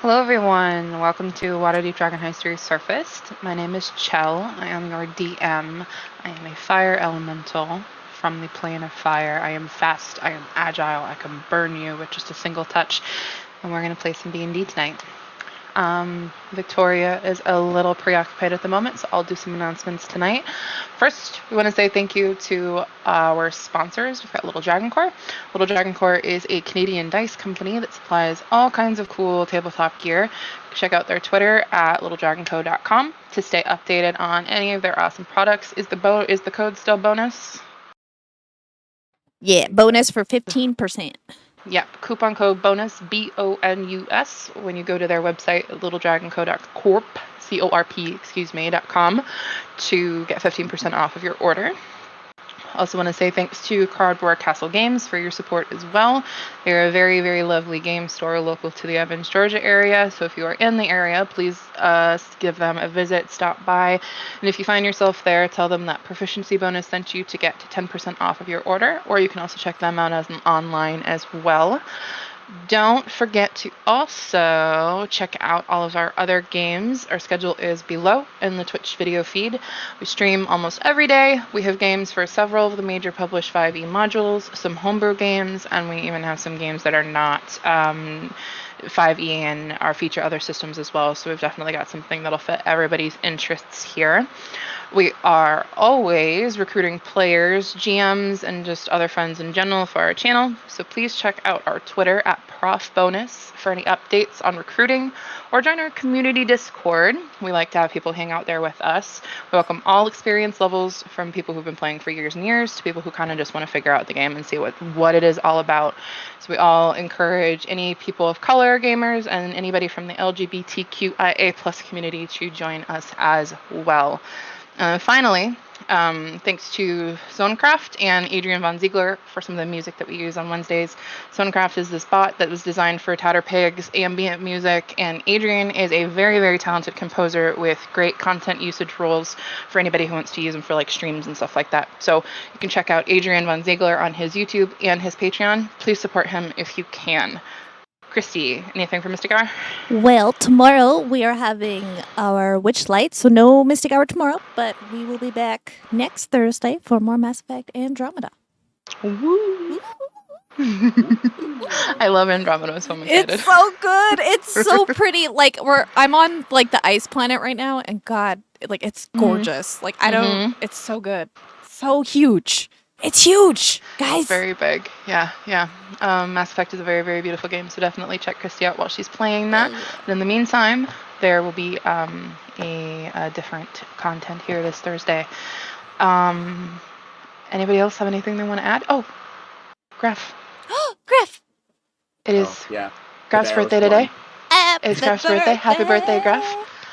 Hello everyone, welcome to Waterdeep Resurfaced. My name is Chel, I am your DM. I am a fire elemental from the plane of fire. I am fast, I am agile, I can burn you with just a single touch. And we're going to play some D&D tonight. Victoria is a little preoccupied at the moment, so I'll do some announcements tonight. First, we want to say thank you to our sponsors. We've got Little Dragon Core. Little Dragon Core is a Canadian dice company that supplies all kinds of cool tabletop gear. Check out their Twitter at littledragonco.com to stay updated on any of their awesome products. Is the code still bonus? Yeah, bonus for 15%. Yep, coupon code bonus, BONUS, when you go to their website, littledragonco.com, to get 15% off of your order. Also want to say thanks to Cardboard Castle Games for your support as well. They're a very, very lovely game store local to the Evans, Georgia area. So if you are in the area, please give them a visit, stop by. And if you find yourself there, tell them that Proficiency Bonus sent you to get 10% off of your order. Or you can also check them out as an online as well. Don't forget to also check out all of our other games. Our schedule is below in the Twitch video feed. We stream almost every day. We have games for several of the major published 5e modules, some homebrew games, and we even have some games that are not 5e and our feature other systems as well. So we've definitely got something that'll fit everybody's interests here. We are always recruiting players, GMs, and just other friends in general for our channel. So please check out our Twitter at ProfBonus for any updates on recruiting, or join our community Discord. We like to have people hang out there with us. We welcome all experience levels, from people who've been playing for years and years to people who kind of just want to figure out the game and see what it is all about. So we all encourage any people of color gamers and anybody from the LGBTQIA+ community to join us as well. Finally, thanks to Zonecraft and Adrian Von Ziegler for some of the music that we use on Wednesdays. Zonecraft is this bot that was designed for Tatterpig's ambient music, and Adrian is a very, very talented composer with great content usage rules for anybody who wants to use them for like streams and stuff like that. So you can check out Adrian Von Ziegler on his YouTube and his Patreon. Please support him if you can. Kristy, anything for MysticHour? Well, tomorrow we are having our Witchlight, so no MysticHour tomorrow, but we will be back next Thursday for more Mass Effect Andromeda. Woo! I love Andromeda, so I'm excited. It's so good. It's so pretty. Like I'm on like the ice planet right now, and God, like it's gorgeous. Like it's so good, so huge. It's huge, guys. It's very big. Yeah. Mass Effect is a very, very beautiful game, so definitely check Kristy out while she's playing that. But in the meantime, there will be a different content here this Thursday. Anybody else have anything they want to add? Oh, Graf. Graf. It is Graf's birthday today. It's Graf's birthday. Happy birthday, Graf.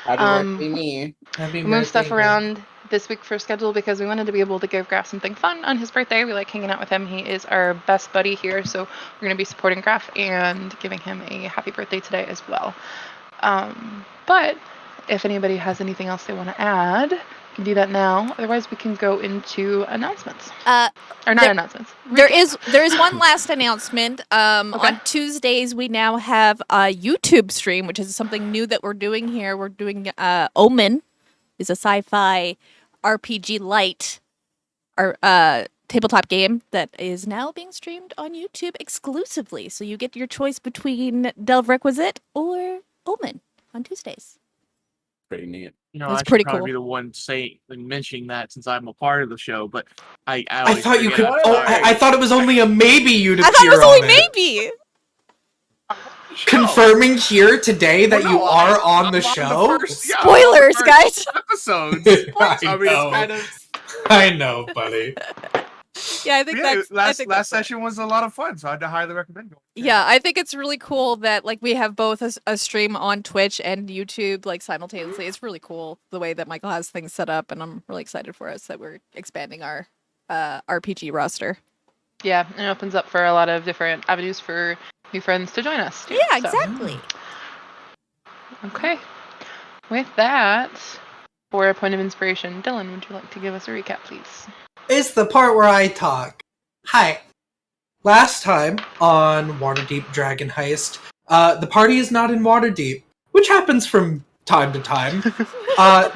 Happy birthday, me. We moved stuff around this week for schedule because we wanted to be able to give Graf something fun on his birthday. We like hanging out with him. He is our best buddy here, so we're going to be supporting Graf and giving him a happy birthday today as well. But if anybody has anything else they want to add, you can do that now. Otherwise, we can go into announcements. Announcements. There is one last announcement. On Tuesdays, we now have a YouTube stream, which is something new that we're doing here. We're doing Omen, is a sci-fi RPG light tabletop game that is now being streamed on YouTube exclusively. So you get your choice between Delve Requisite or Omen on Tuesdays. Pretty neat. You know, That's I should pretty probably cool. be the one mentioning that since I'm a part of the show, but I thought you could. forget. I thought it was only a maybe you'd appear I thought it was only on it. maybe. Confirming here today that you are on the I'm show. Spoilers, guys. Episodes. I I mean, it's kind of. I know, buddy. Yeah, I think Last session was a lot of fun, so I'd highly recommend going. Yeah, I think it's really cool that like we have both a stream on Twitch and YouTube like simultaneously. It's really cool the way that Michael has things set up, and I'm really excited for us that we're expanding our RPG roster. Yeah, it opens up for a lot of different avenues for new friends to join us. Too, Yeah, exactly. Okay. With that, for a point of inspiration, Dylan, would you like to give us a recap, please? It's the part where I talk. Hi. Last time on Waterdeep Dragon Heist, the party is not in Waterdeep. which happens from time to time,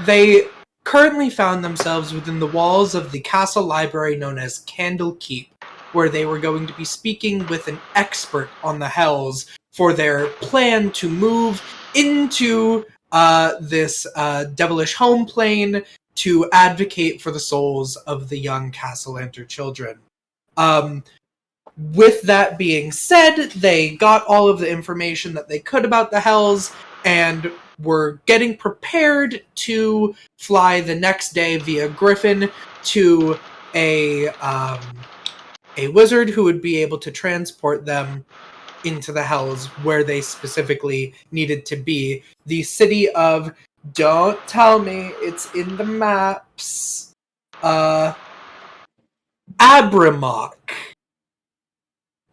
they currently found themselves within the walls of the castle library known as Candle Keep, where they were going to be speaking with an expert on the Hells for their plan to move into this devilish home plane to advocate for the souls of the young Castellanter children. With that being said, they got all of the information that they could about the Hells and were getting prepared to fly the next day via Griffin to a wizard who would be able to transport them into the Hells where they specifically needed to be. The city of, don't tell me, it's in the maps, Abramok.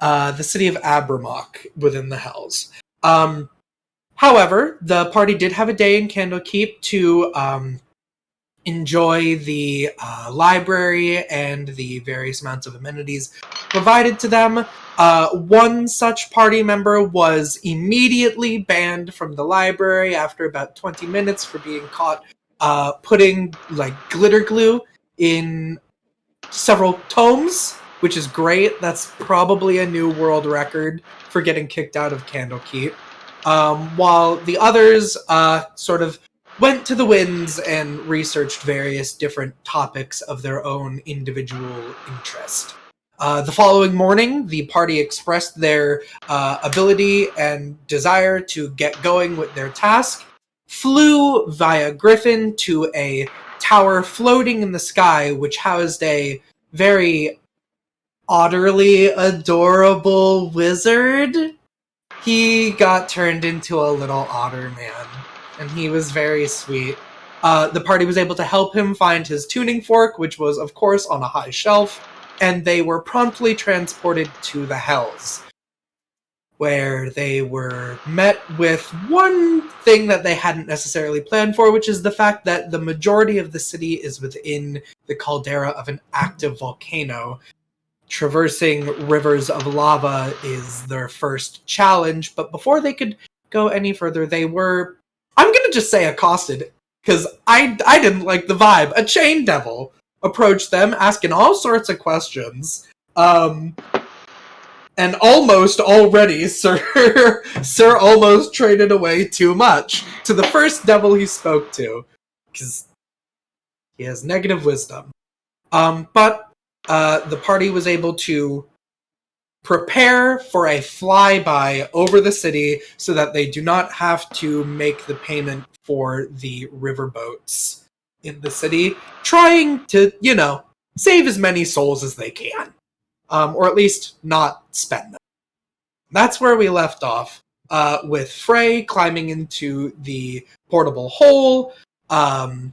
The city of Abramok within the Hells. However, the party did have a day in Candlekeep to enjoy the library and the various amounts of amenities provided to them. One such party member was immediately banned from the library after about 20 minutes for being caught putting glitter glue in several tomes, which is great. That's probably a new world record for getting kicked out of Candlekeep. While the others sort of went to the winds and researched various different topics of their own individual interest. The following morning, the party expressed their ability and desire to get going with their task, flew via Griffin to a tower floating in the sky, which housed a very utterly adorable wizard. He got turned into a little otter man, and he was very sweet. The party was able to help him find his tuning fork, which was, of course, on a high shelf, and they were promptly transported to the Hells, where they were met with one thing that they hadn't necessarily planned for, which is the fact that the majority of the city is within the caldera of an active volcano. Traversing rivers of lava is their first challenge, but before they could go any further, they were, I'm gonna just say, accosted, because I didn't like the vibe. A chain devil approached them, asking all sorts of questions, and almost already, Sir almost traded away too much to the first devil he spoke to, because he has negative wisdom. But the party was able to prepare for a flyby over the city so that they do not have to make the payment for the riverboats in the city, trying to, save as many souls as they can. Or at least not spend them. That's where we left off, with Frey climbing into the portable hole,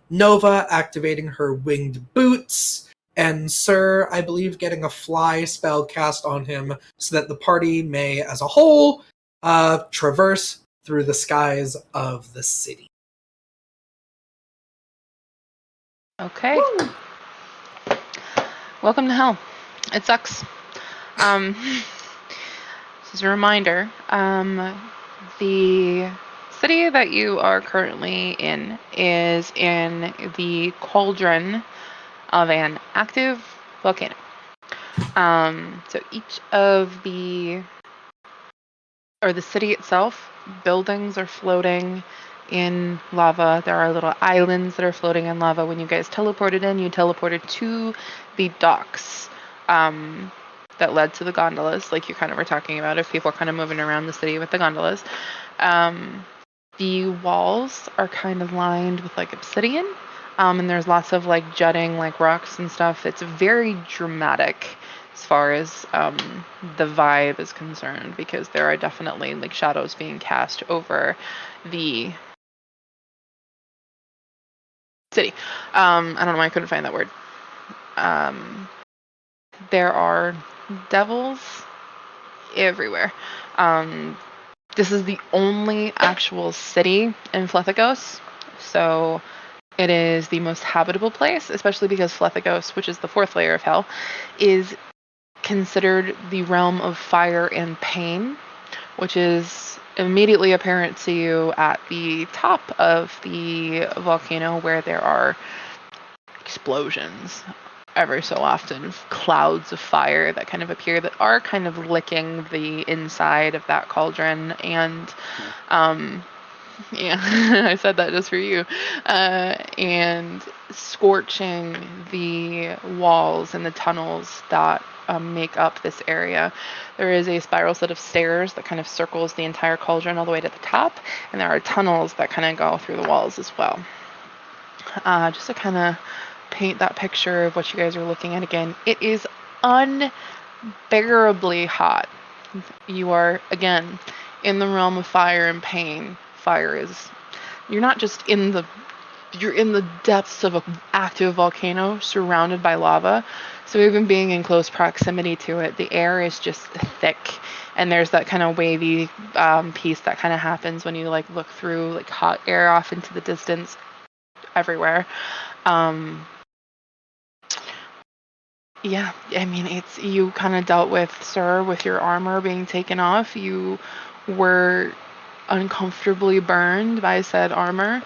Nova activating her winged boots, and Sir, I believe, getting a fly spell cast on him so that the party may, as a whole, traverse through the skies of the city. Okay. Woo! Welcome to hell. It sucks. This is a reminder. The city that you are currently in is in the cauldron of an active volcano. So each of the city itself, buildings are floating in lava. There are little islands that are floating in lava. When you guys teleported in, you teleported to the docks that led to the gondolas, like you kind of were talking about, if people are kind of moving around the city with the gondolas. The walls are kind of lined with obsidian, and there's lots of jutting rocks and stuff. It's very dramatic as far as the vibe is concerned, because there are definitely shadows being cast over the city. I don't know why I couldn't find that word. There are devils everywhere. This is the only actual city in Flethagos, so it is the most habitable place, especially because Flethagos, which is the 4th layer of hell, is considered the realm of fire and pain. which is immediately apparent to you at the top of the volcano, where there are explosions ever so often, clouds of fire that kind of appear that are kind of licking the inside of that cauldron. And yeah, I said that just for you. And scorching the walls and the tunnels that make up this area. There is a spiral set of stairs that kind of circles the entire cauldron all the way to the top, and there are tunnels that kind of go through the walls as well. Just to kind of paint that picture of what you guys are looking at again, it is unbearably hot. You are, again, in the realm of fire and pain. Fire is, you're not just in the, you're in the depths of an active volcano surrounded by lava. So even being in close proximity to it, the air is just thick. And there's that kind of wavy piece that kind of happens when you like look through like hot air off into the distance everywhere. Yeah, I mean, it's, you kind of dealt with, sir, with your armor being taken off. You were uncomfortably burned by said armor.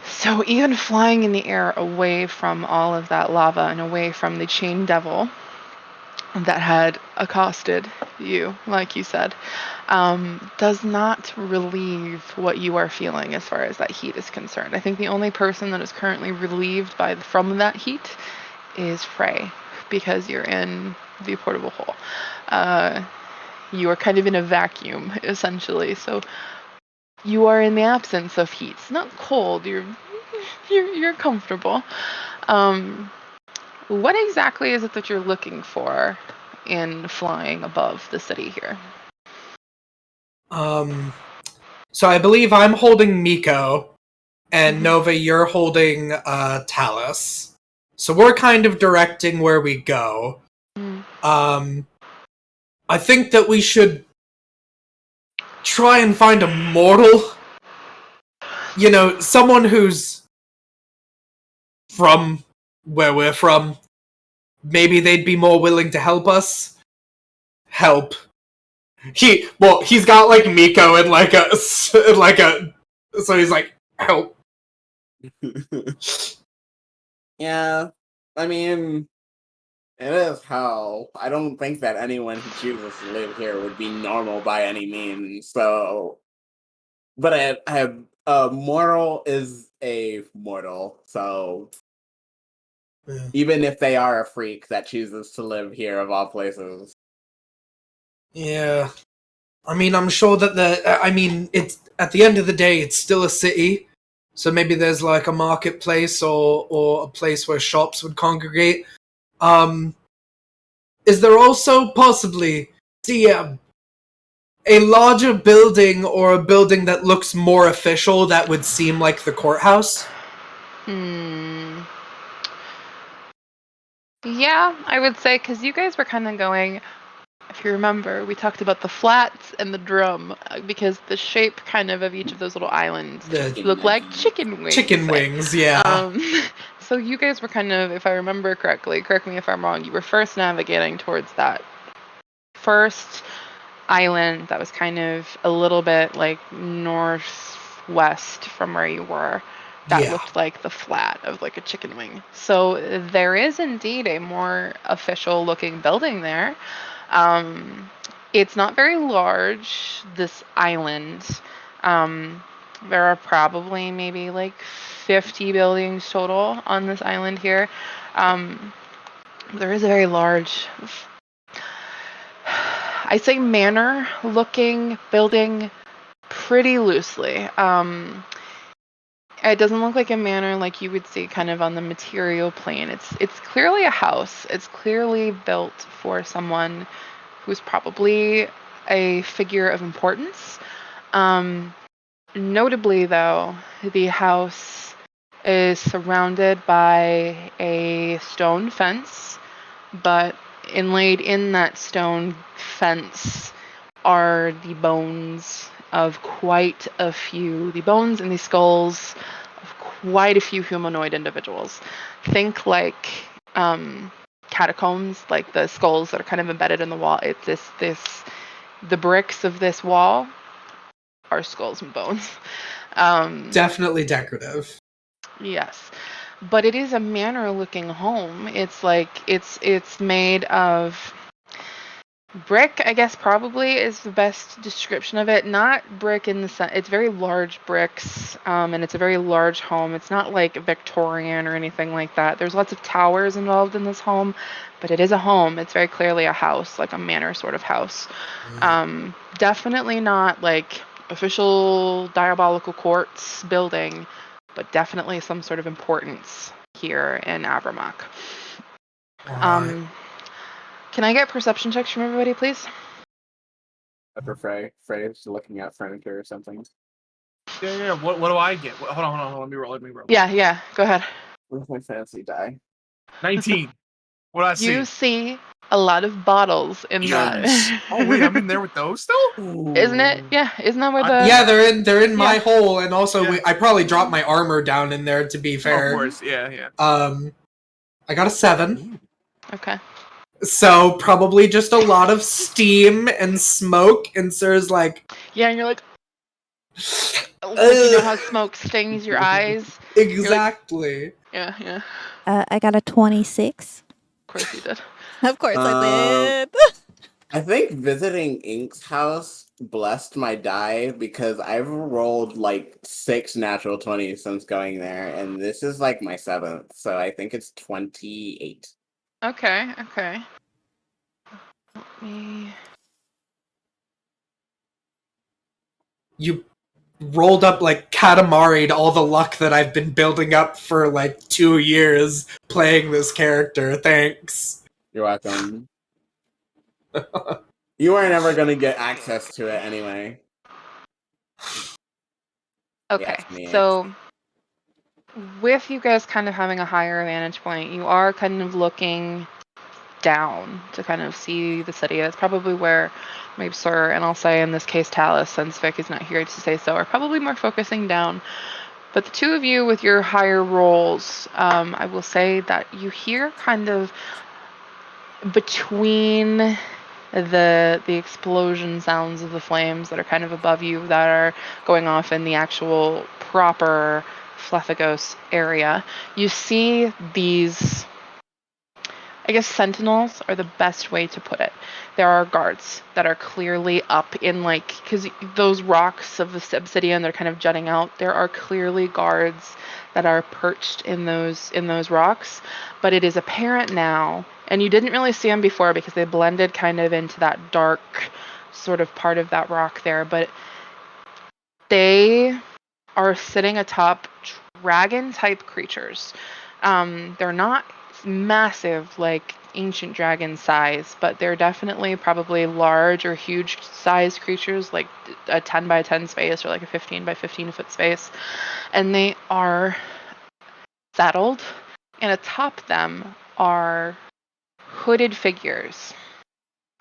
So even flying in the air away from all of that lava and away from the chain devil that had accosted you, like you said, does not relieve what you are feeling as far as that heat is concerned. I think the only person that is currently relieved from that heat is Frey, because you're in the portable hole. You are kind of in a vacuum, essentially. So you are in the absence of heat. It's not cold. You're comfortable. What exactly is it that you're looking for in flying above the city here? So I believe I'm holding Mico, and Nova, you're holding Tallice. So we're kind of directing where we go. I think that we should try and find a mortal. You know, someone who's from where we're from. Maybe they'd be more willing to help us. Help. He's got like Mico and so he's like, help. Yeah, I mean, it is hell. I don't think that anyone who chooses to live here would be normal by any means. So, but a mortal is a mortal. So, even if they are a freak that chooses to live here, of all places. Yeah. I mean, I'm sure that it's, at the end of the day, it's still a city. So maybe there's like a marketplace or a place where shops would congregate. Is there also possibly a larger building, or a building that looks more official that would seem like the courthouse? Yeah, I would say, because you guys were kind of going, if you remember, we talked about the flats and the drum, because the shape kind of each of those little islands look like chicken wings. Chicken wings, yeah. So you guys were kind of, if I remember correctly, correct me if I'm wrong, you were first navigating towards that first island that was kind of a little bit like northwest from where you were. That looked like the flat of like a chicken wing. So there is indeed a more official looking building there. It's not very large, this island. There are probably maybe like 50 buildings total on this island here. There is a very large, I say manor looking building pretty loosely. It doesn't look like a manor like you would see kind of on the material plane. It's clearly a house. It's clearly built for someone who's probably a figure of importance. Notably, though, the house is surrounded by a stone fence, but inlaid in that stone fence are the bones of quite a few, the bones and the skulls of quite a few humanoid individuals. Think like catacombs, like the skulls that are kind of embedded in the wall. It's this the bricks of this wall are skulls and bones. Definitely decorative. Yes, but it is a manor-looking home. It's like it's made of brick, I guess probably is the best description of it. Not brick in the sense, it's very large bricks, and it's a very large home. It's not like Victorian or anything like that. There's lots of towers involved in this home, but it is a home. It's very clearly a house, like a manor sort of house. Definitely not like official diabolical courts building, but definitely some sort of importance here in Abermach. Alright. Can I get perception checks from everybody, please? For Frey. Frey's looking at furniture or something. Yeah. What do I get? Hold on. Let me roll. Yeah, go ahead. Where's my fancy die? 19. What do I see? You see a lot of bottles in Yes. that. Oh wait, I'm in there with those still? Isn't it? Yeah, isn't that where the... Yeah, they're in my hole, and also Yeah. I probably dropped my armor down in there, to be Oh, fair. of course, yeah. I got a 7. Okay. So probably just a lot of steam and smoke, and Sir's like, Yeah, and you're like you know how smoke stings your eyes? exactly. Yeah. I got a 26. Of course you did. Of course I did. I think visiting Ink's house blessed my die because I've rolled like 6 natural 20s since going there, and this is like my 7th, so I think it's 28. Okay. Let me... You rolled up like Katamari'd all the luck that I've been building up for like 2 years playing this character. Thanks. You're welcome. You weren't ever gonna get access to it anyway. Okay, Yes, me. so with you guys kind of having a higher vantage point, you are kind of looking down to kind of see the city. That's probably where maybe Sir, and I'll say in this case Tallice, since Vic is not here to say so, are probably more focusing down. But the two of you with your higher rolls, I will say that you hear kind of between the explosion sounds of the flames that are kind of above you that are going off in the actual proper Flethagos area. You see these, I guess sentinels are the best way to put it. There are guards that are clearly up in like, because those rocks of the obsidian, they're kind of jutting out. There are clearly guards that are perched in those rocks, but it is apparent now, and you didn't really see them before because they blended kind of into that dark sort of part of that rock there, but they are sitting atop dragon type creatures. They're not massive like ancient dragon size, but they're definitely probably large or huge size creatures, like a 10 by 10 space or like a 15 by 15 foot space, and they are saddled, and atop them are hooded figures.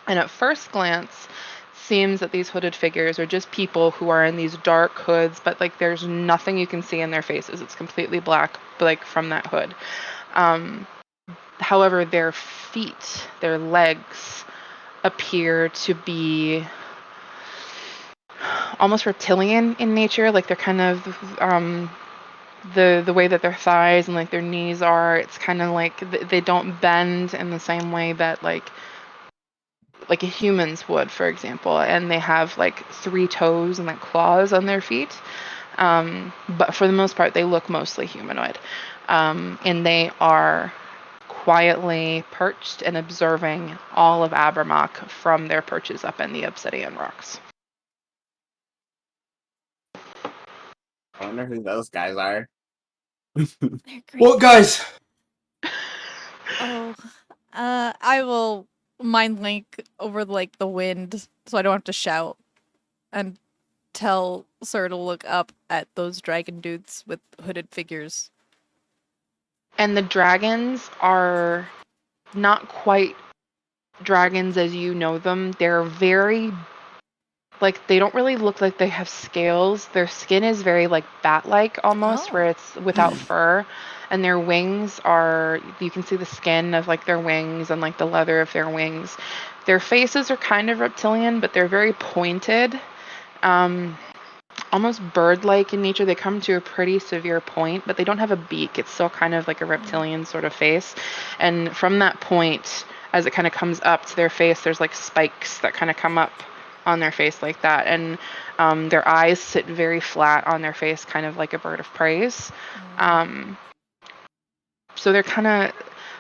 And at first glance, seems that these hooded figures are just people who are in these dark hoods, but like there's nothing you can see in their faces. It's completely black, like from that hood. However, their feet, their legs, appear to be almost reptilian in nature. Like they're kind of the way that their thighs and like their knees are. It's kind of like they don't bend in the same way that like a humans would, for example. And they have like 3 toes and like claws on their feet. But for the most part, they look mostly humanoid, and they are quietly perched and observing all of Abermach from their perches up in the obsidian rocks. I wonder who those guys are. They're great. Well, guys, Oh, I will mind link over like the wind, so I don't have to shout, and tell Sir to look up at those dragon dudes with hooded figures. And the dragons are not quite dragons as you know them. They're very like they don't really look like they have scales. Their skin is very like bat-like almost, where it's without fur, and their wings are, you can see the skin of like their wings and like the leather of their wings. Their faces are kind of reptilian, but they're very pointed, almost bird-like in nature. They come to a pretty severe point, but they don't have a beak. It's still kind of like a reptilian sort of face, and from that point, as it kind of comes up to their face, there's like spikes that kind of come up on their face like that, and their eyes sit very flat on their face, kind of like a bird of prey. So they're kind of,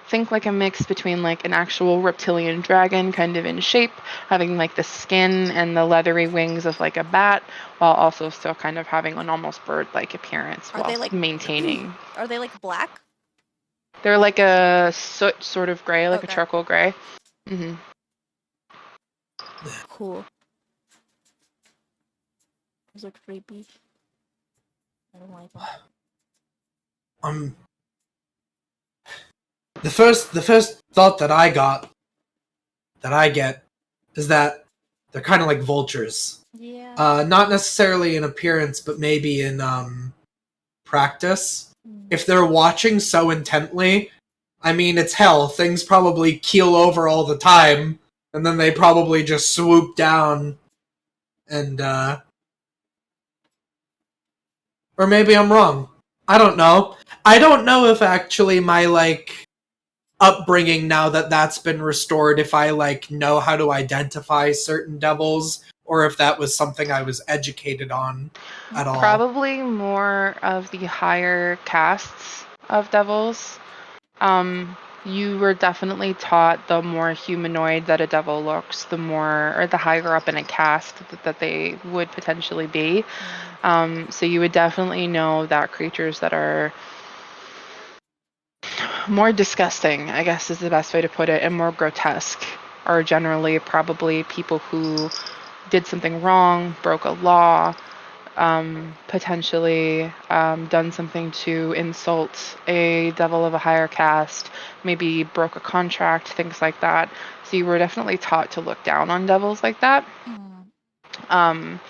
think like a mix between like an actual reptilian dragon kind of in shape, having like the skin and the leathery wings of like a bat, while also still kind of having an almost bird-like appearance Are while they, like- maintaining. Are they like black? They're like a soot sort of gray, like a Okay. charcoal gray. Hmm. Cool. Those look creepy. I don't like them. The first thought that I get, is that they're kind of like vultures. Yeah. Not necessarily in appearance, but maybe in practice. If they're watching so intently, I mean, it's hell. Things probably keel over all the time, and then they probably just swoop down, and or maybe I'm wrong. I don't know. I don't know if actually my like upbringing, now that that's been restored, if I like know how to identify certain devils, or if that was something I was educated on at all. Probably more of the higher castes of devils. You were definitely taught the more humanoid that a devil looks, the more, or the higher up in a caste that they would potentially be. So you would definitely know that creatures that are more disgusting, I guess is the best way to put it, and more grotesque are generally probably people who did something wrong, broke a law, potentially done something to insult a devil of a higher caste, maybe broke a contract, things like that. So you were definitely taught to look down on devils like that. However,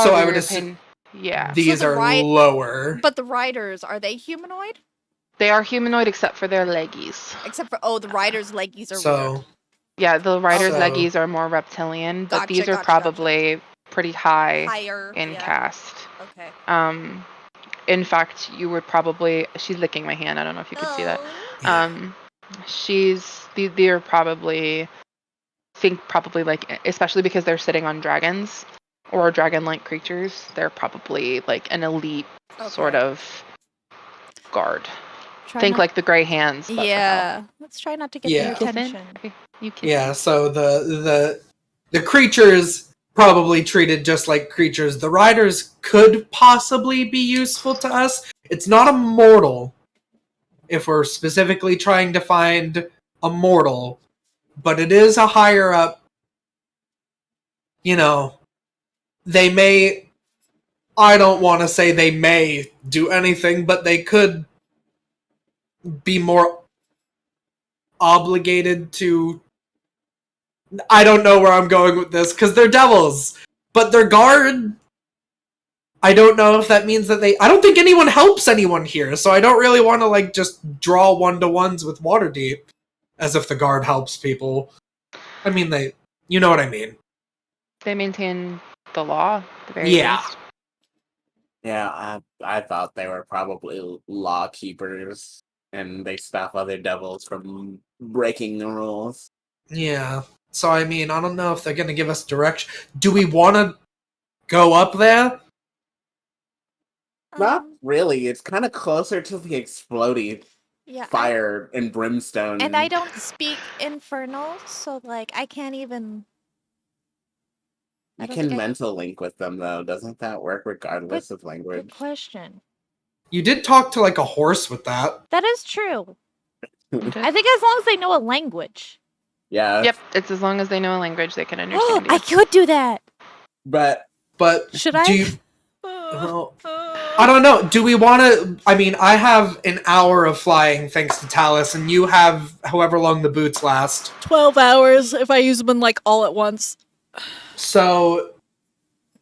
So I would your assume yeah, these So the are lower. But the riders, are they humanoid? they are humanoid except for their leggies. Except for, the riders' leggies are So weird. Yeah, the rider's So- leggies are more reptilian, but Gotcha, these are gotcha. probably pretty high Higher. in yeah. caste. Okay. In fact, you would probably, she's licking my hand. I don't know if you could see that. Oh. They're probably, probably like, especially because they're sitting on dragons or dragon-like creatures, they're probably like an elite sort Okay. of guard. Try Think not- like the gray hands. But for Yeah. Let's try not to get Yeah. their Kiffin? attention. You kidding? yeah, so the creatures probably treated just like creatures. The riders could possibly be useful to us. It's not a mortal, if we're specifically trying to find a mortal, but it is a higher up. You know, they may, I don't want to say they may do anything, but they could be more obligated to, I don't know where I'm going with this, because they're devils, but they're guard. I don't know if that means that I don't think anyone helps anyone here, so I don't really want to like just draw one-to-ones with Waterdeep as if the guard helps people. I mean, you know what I mean. They maintain the law, at the very Yeah. least. Yeah, I thought they were probably law keepers, and they stop other devils from breaking the rules. Yeah. So, I mean, I don't know if they're going to give us direction. Do we want to go up there? Not really. It's kind of closer to the exploding Yeah. fire and brimstone. And I don't speak Infernal, so like I can't even. You don't can think I- mental link with them, though. Doesn't that work regardless of language? Good question. You did talk to like a horse with that. That is true. I think as long as they know a language. Yeah. Yep, it's as long as they know a language, they can understand you. I could do that. But But Should do I? you, well, I don't know. Do we want to? I mean, I have an hour of flying thanks to Tallice, and you have however long the boots last. 12 hours if I use them like all at once. So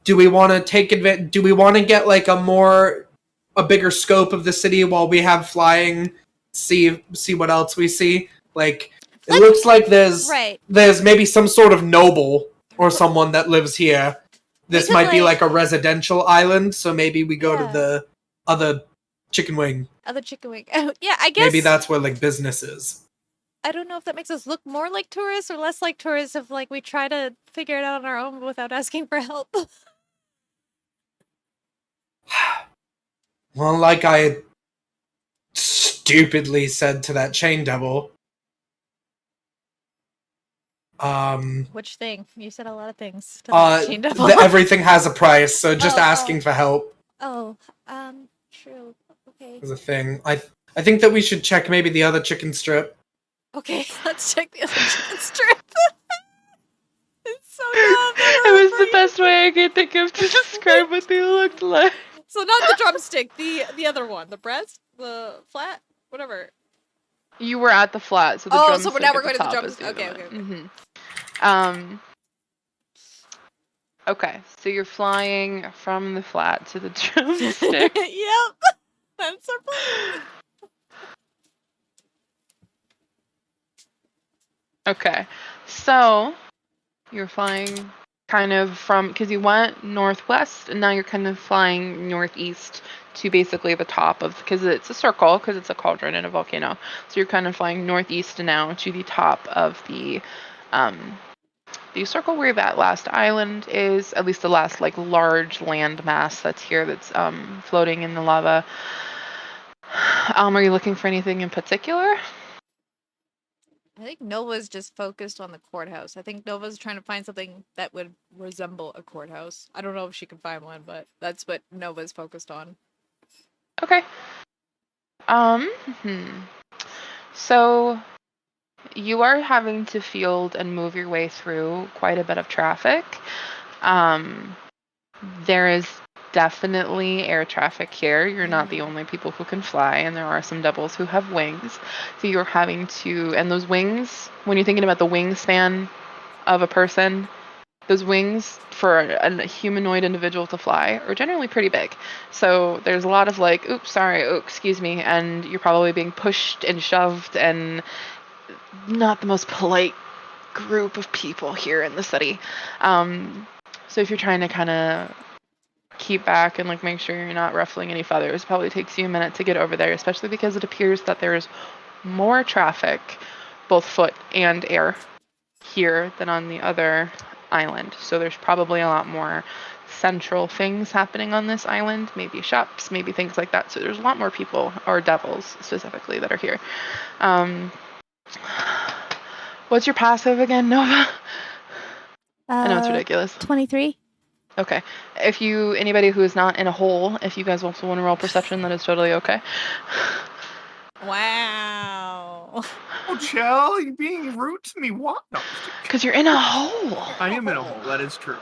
do we want to take advantage? Do we want to get like a bigger scope of the city while we have flying? See what else we see. Like it looks like there's maybe some sort of noble or someone that lives here. This might be like a residential island, so maybe we go to the other chicken wing. Yeah, I guess maybe that's where like business is. I don't know if that makes us look more like tourists or less like tourists if like we try to figure it out on our own without asking for help. Well, like I stupidly said to that chain devil. Which thing? You said a lot of things to that chain devil. Everything has a price, so just asking for help. True. Okay. Is a thing. I think that we should check maybe the other chicken strip. Okay, let's check the other chicken strip. It's so dumb. It was the best way I could think of to describe what they looked like. So not the drumstick, the other one, the breast, the flat, whatever. You were at the flat, so the drumstick. So now we're going to the drumstick. Okay. Mm-hmm. Okay, so you're flying from the flat to the drumstick. Yep, that's our plan. Okay, so you're flying kind of from, because you went northwest, and now you're kind of flying northeast to basically the top of, because it's a circle, because it's a cauldron and a volcano. So you're kind of flying northeast now to the top of the circle where that last island is, at least the last like large land mass that's here that's floating in the lava. Are you looking for anything in particular? I think Nova's just focused on the courthouse. I think Nova's trying to find something that would resemble a courthouse. I don't know if she can find one, but that's what Nova's focused on. Okay. So you are having to field and move your way through quite a bit of traffic. There is definitely air traffic here. You're not the only people who can fly, and there are some doubles who have wings. So you're having to, and those wings, when you're thinking about the wingspan of a person, those wings for a humanoid individual to fly are generally pretty big. So there's a lot of like, oops, sorry, oh, excuse me, and you're probably being pushed and shoved, and not the most polite group of people here in the city. So if you're trying to kind of keep back and like make sure you're not ruffling any feathers, it probably takes you a minute to get over there, especially because it appears that there's more traffic, both foot and air, here than on the other island. So there's probably a lot more central things happening on this island, maybe shops, maybe things like that. So there's a lot more people, or devils specifically, that are here. What's your passive again, Nova? I know it's ridiculous. 23. Okay. If anybody who is not in a hole, if you guys also want to roll perception, that is totally okay. Wow. Oh, Chel, you're being rude to me. What? No. Because you're in a hole. I am in a hole. That is true.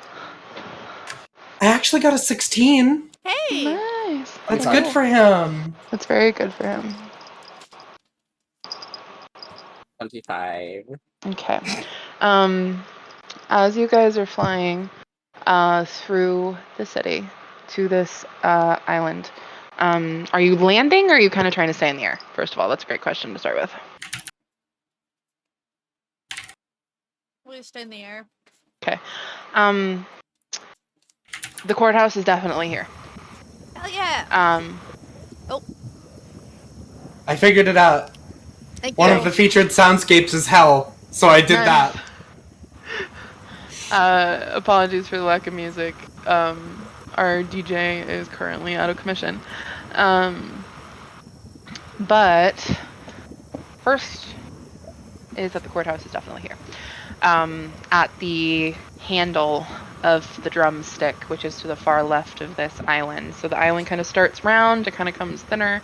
I actually got a 16. Hey. Nice. That's good for him. That's very good for him. 25. Okay. As you guys are flying through the city to this island, are you landing, or are you kind of trying to stay in the air? First of all, that's a great question to start with. We'll stay in the air. Okay. The courthouse is definitely here. Hell yeah. I figured it out. Thank One you. of the featured soundscapes is hell, so I did that. Apologies for the lack of music. Our DJ is currently out of commission. But first is that the courthouse is definitely here. At the handle of the drumstick, which is to the far left of this island. So the island kind of starts round, it kind of comes thinner,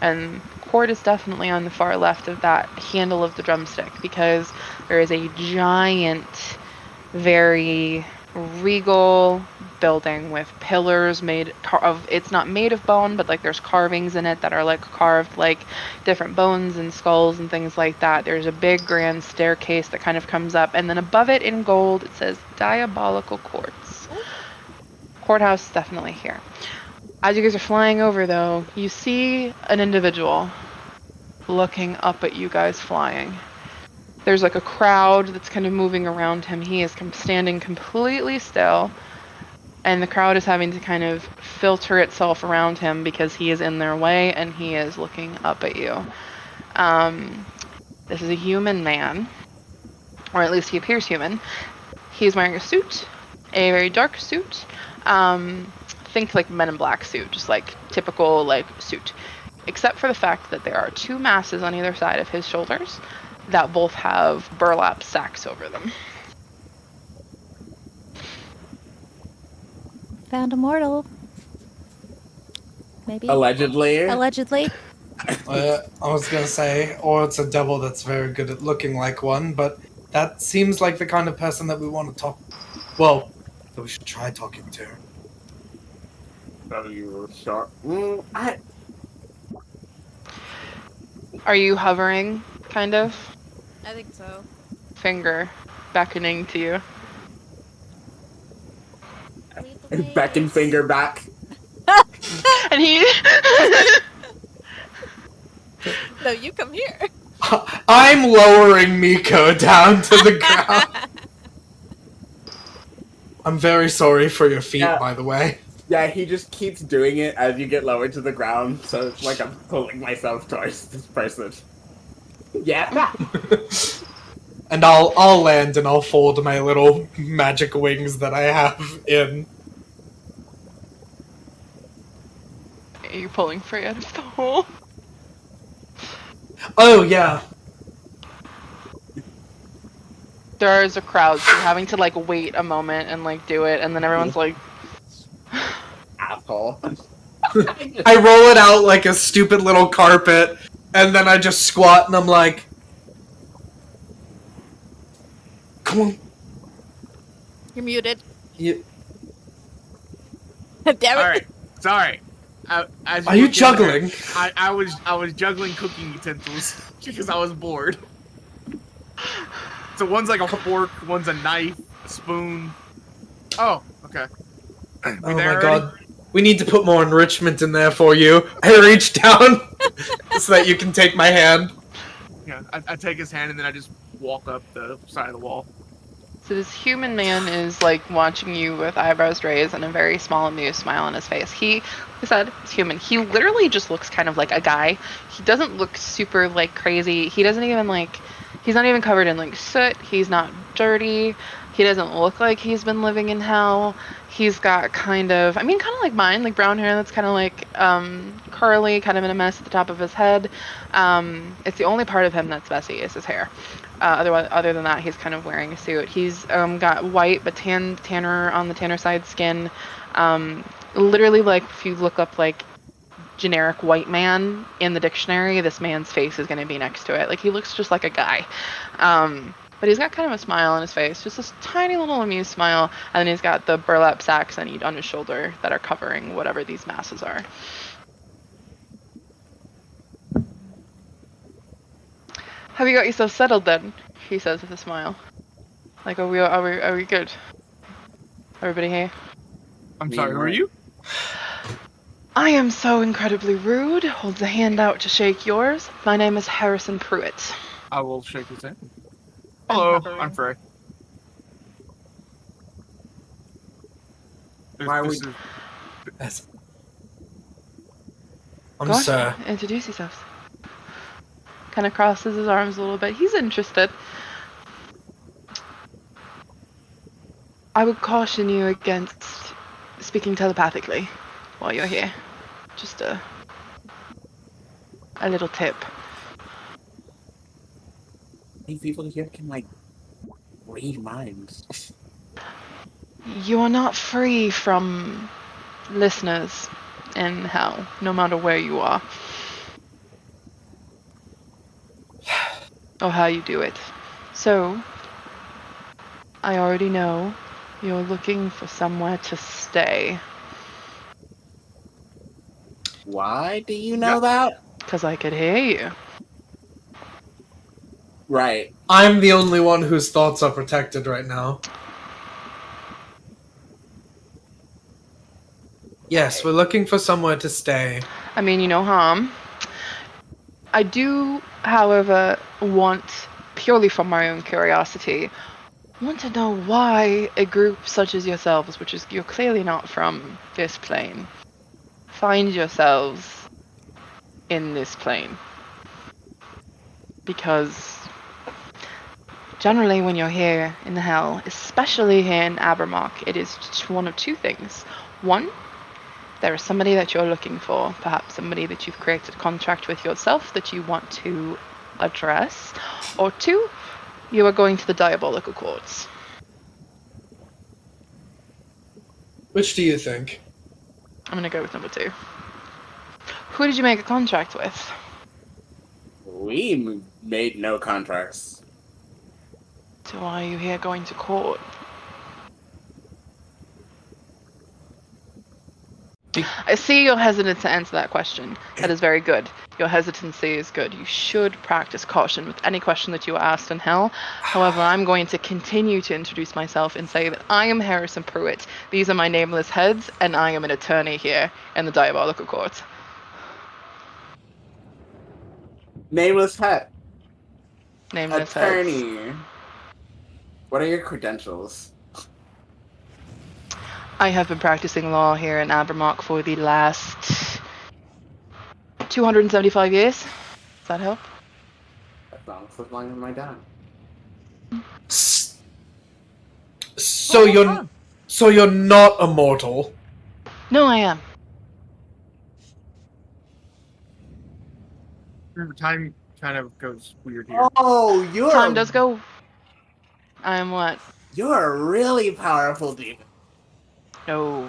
and court is definitely on the far left of that handle of the drumstick, because there is a giant, very regal building with pillars made of, it's not made of bone, but like there's carvings in it that are like carved like different bones and skulls and things like that. There's a big grand staircase that kind of comes up, and then above it in gold it says Diabolical Courts. Courthouse is definitely here. As you guys are flying over, though, you see an individual looking up at you guys flying. There's like a crowd that's kind of moving around him. He is standing completely still, and the crowd is having to kind of filter itself around him because he is in their way and he is looking up at you. This is a human man, or at least he appears human. He's wearing a suit, a very dark suit. Think like Men in Black suit, just like typical like suit. Except for the fact that there are two masses on either side of his shoulders that both have burlap sacks over them. Found a mortal. Maybe. Allegedly. Allegedly. I was gonna say, or it's a devil that's very good at looking like one, but that seems like the kind of person that we want to talk. Well, that we should try talking to. Are you sure? Are you hovering, kind of? I think so. Finger beckoning to you. Beckon finger back. And he... No, you come here. I'm lowering Mico down to the ground. I'm very sorry for your feet, by the way. Yeah, he just keeps doing it as you get lowered to the ground, so it's like I'm pulling myself towards this person. Yeah. And I'll land and I'll fold my little magic wings that I have in. Are you pulling Frey out of the hole? Oh, yeah. There's a crowd, so you're having to like wait a moment and like do it, and then everyone's like... Asshole. I roll it out like a stupid little carpet, and then I just squat and I'm like... Come on. You're muted. You... Damn it. Alright, sorry. Are you juggling? I was juggling cooking utensils because I was bored. So one's like a fork, one's a knife, a spoon. Oh, okay. Oh my god. We need to put more enrichment in there for you. I reach down so that you can take my hand. Yeah, I take his hand and then I just walk up the side of the wall. So this human man is like watching you with eyebrows raised and a very small amused smile on his face. He said he's human. He literally just looks kind of like a guy. He doesn't look super like crazy. He doesn't even like, he's not even covered in like soot. He's not dirty. He doesn't look like he's been living in hell. He's got kind of like mine, like brown hair that's kind of like curly, kind of in a mess at the top of his head. It's the only part of him that's messy is his hair. Other than that, he's kind of wearing a suit. He's got white but tanner on the tanner side skin. Literally, like if you look up like generic white man in the dictionary, this man's face is going to be next to it. Like he looks just like a guy. But he's got kind of a smile on his face, just this tiny little amused smile, and then he's got the burlap sacks on his shoulder that are covering whatever these masses are. Have you got yourself settled then? He says with a smile. Like, are we good? Everybody here? I'm sorry, who are you? I am so incredibly rude. Holds a hand out to shake yours. My name is Harrison Pruitt. I will shake his hand. Hello, I'm Frey. Why are we... I'm Go on, sir. introduce yourselves. Kind of crosses his arms a little bit. He's interested. I would caution you against speaking telepathically while you're here. Just a little tip. These people here can, like, read minds. You are not free from listeners in hell, no matter where you are. Or how you do it. So, I already know you're looking for somewhere to stay. Why do you know that? Because I could hear you. Right. I'm the only one whose thoughts are protected right now. Yes, we're looking for somewhere to stay. I mean, you no harm. I do, however, want, purely from my own curiosity, want to know why a group such as yourselves, which is you're clearly not from this plane, find yourselves in this plane. Because generally when you're here in the hell, especially here in Abermark, it is just one of two things. One, there is somebody that you're looking for, perhaps somebody that you've created a contract with yourself that you want to address. Or two, you are going to the diabolical courts. Which do you think? I'm gonna go with number two. Who did you make a contract with? We made no contracts. So why are you here going to court? I see you're hesitant to answer that question. That is very good. Your hesitancy is good. You should practice caution with any question that you are asked in hell. However, I'm going to continue to introduce myself and say that I am Harrison Pruitt. These are my nameless heads, and I am an attorney here in the Diabolical Court. Nameless head. Nameless Attorney. heads. What are your credentials? I have been practicing law here in Abermark for the last 275 years. Does that help? That sounds as long as my dad. So you're not immortal. No, I am. Remember, time kind of goes weird here. Oh, you're Time does go. I am what? You're a really powerful demon. No,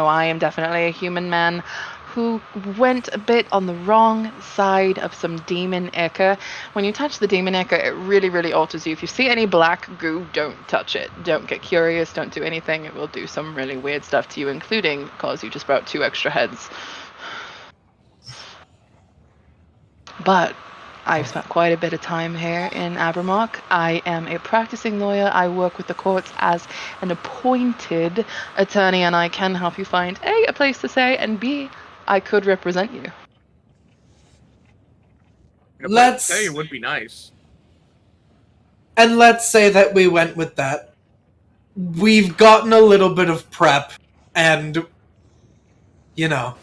I am definitely a human man who went a bit on the wrong side of some demon ichor. When you touch the demon ichor, it really, really alters you. If you see any black goo, don't touch it. Don't get curious, don't do anything. It will do some really weird stuff to you, including cause you just about 2 extra heads. But I've spent quite a bit of time here in Abermark. I am a practicing lawyer. I work with the courts as an appointed attorney, and I can help you find A, a place to stay, and B, I could represent you. Let's say it would be nice. And let's say that we went with that. We've gotten a little bit of prep, and you know,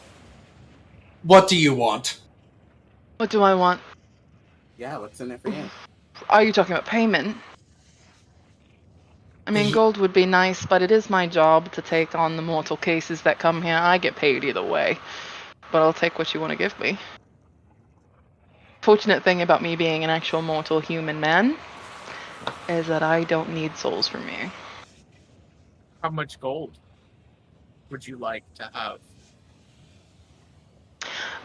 what do you want? What do I want? Yeah, what's in it for you? Are you talking about payment? I mean, gold would be nice, but it is my job to take on the mortal cases that come here. I get paid either way, but I'll take what you want to give me. Fortunate thing about me being an actual mortal human man is that I don't need souls from you. How much gold would you like to have?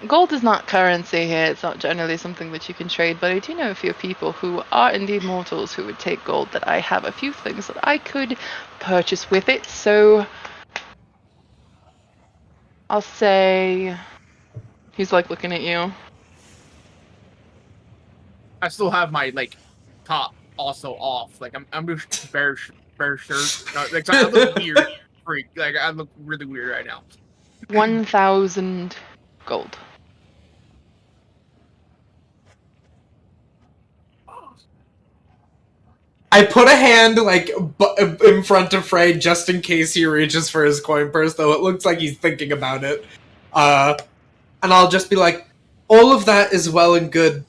Gold is not currency here. It's not generally something that you can trade, but I do know a few people who are indeed mortals who would take gold, that I have a few things that I could purchase with it. So I'll say he's like looking at you. I still have my top also off. I'm just bare shirt. Like, I look weird, freak. Like, I look really weird right now. 1,000 gold. I put a hand in front of Frey just in case he reaches for his coin purse, though it looks like he's thinking about it. And I'll just be like, all of that is well and good,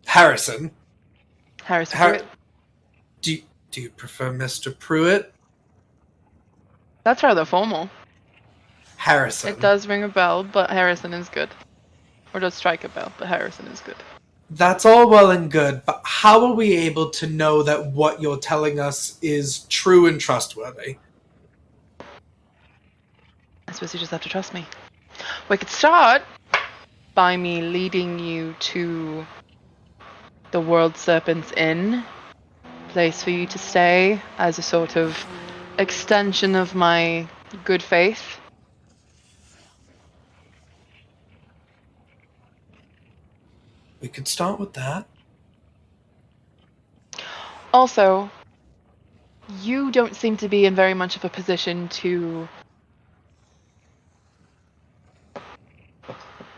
Harrison. Pruitt. Do you prefer Mr. Pruitt? That's rather formal. Harrison. It does ring a bell, but Harrison is good. Or does strike a bell, but Harrison is good. That's all well and good, but how are we able to know that what you're telling us is true and trustworthy? I suppose you just have to trust me. We could start by me leading you to the World Serpent's Inn, place for you to stay as a sort of extension of my good faith. We could start with that. Also, you don't seem to be in very much of a position to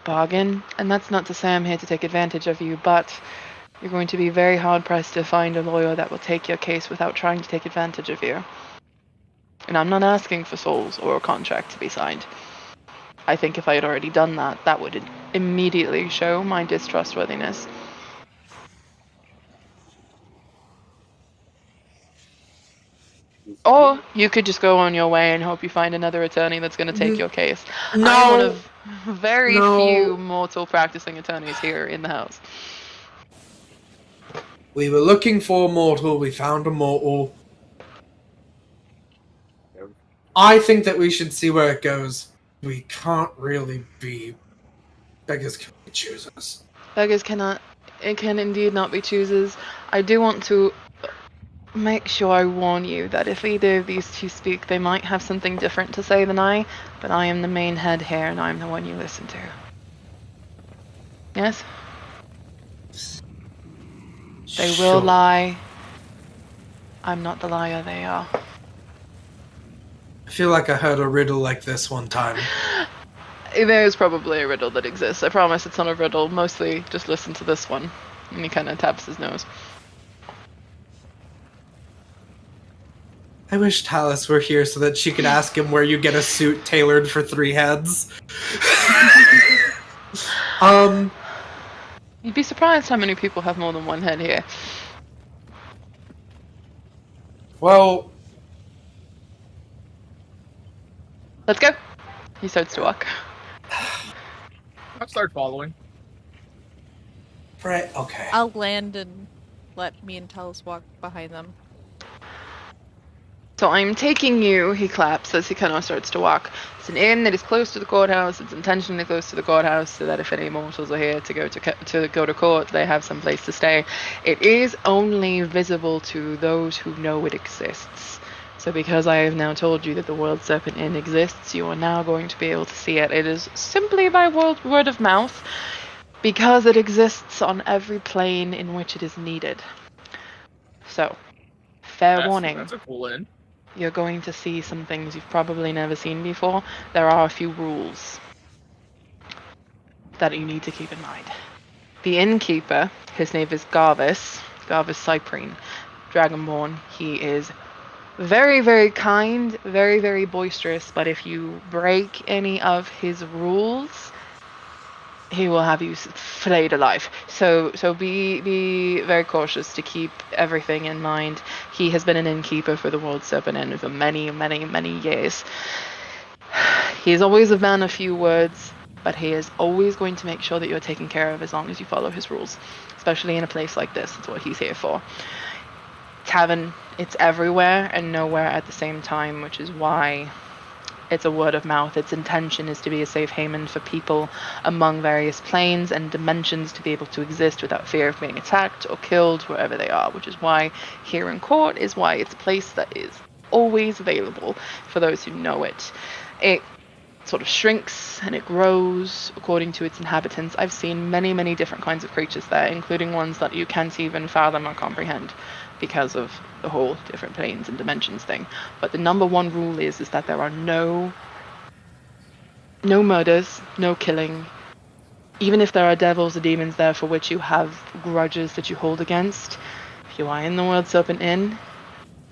bargain. And that's not to say I'm here to take advantage of you, but you're going to be very hard-pressed to find a lawyer that will take your case without trying to take advantage of you. And I'm not asking for souls or a contract to be signed. I think if I had already done that, that would immediately show my distrustworthiness. Or you could just go on your way and hope you find another attorney that's going to take your case. No. I'm one of very No. few mortal practicing attorneys here in the house. We were looking for a mortal. We found a mortal. I think that we should see where it goes. We can't really be beggars can be choosers. Beggars cannot, it can indeed not be choosers. I do want to make sure I warn you that if either of these two speak, they might have something different to say than I, but I am the main head here and I'm the one you listen to. Yes? They will lie. I'm not the liar, they are. I feel like I heard a riddle like this one time. There's probably a riddle that exists. I promise it's not a riddle. Mostly just listen to this one. And he kind of taps his nose. I wish Tallice were here so that she could ask him where you get a suit tailored for 3 heads. You'd be surprised how many people have more than one head here. Well, Let's go. He starts to walk. I'll start following. right, okay. I'll land and let me and Tallice walk behind them. So I'm taking you, he claps as he kind of starts to walk. It's an inn that is close to the courthouse. It's intentionally close to the courthouse so that if any mortals are here to go to court, they have some place to stay. It is only visible to those who know it exists. So because I have now told you that the World Serpent Inn exists, you are now going to be able to see it. It is simply by word of mouth because it exists on every plane in which it is needed. So, fair warning. That's a cool inn. You're going to see some things you've probably never seen before. There are a few rules that you need to keep in mind. The innkeeper, his name is Garvis Cyprine, Dragonborn. He is very, very kind, very, very boisterous, but if you break any of his rules, he will have you flayed alive. So be very cautious to keep everything in mind. He has been an innkeeper for the World Serpent Inn for many, many, many years. He is always a man of few words, but he is always going to make sure that you're taken care of as long as you follow his rules, especially in a place like this. That's what he's here for. Tavern, it's everywhere and nowhere at the same time, which is why it's a word of mouth. Its intention is to be a safe haven for people among various planes and dimensions to be able to exist without fear of being attacked or killed wherever they are, which is why here in court is why it's a place that is always available for those who know it. It sort of shrinks and it grows according to its inhabitants. I've seen many, many different kinds of creatures there, including ones that you can't even fathom or comprehend because of the whole different planes and dimensions thing. But the number one rule is that there are no murders, no killing. Even if there are devils or demons there for which you have grudges that you hold against, if you are in the World Serpent Inn,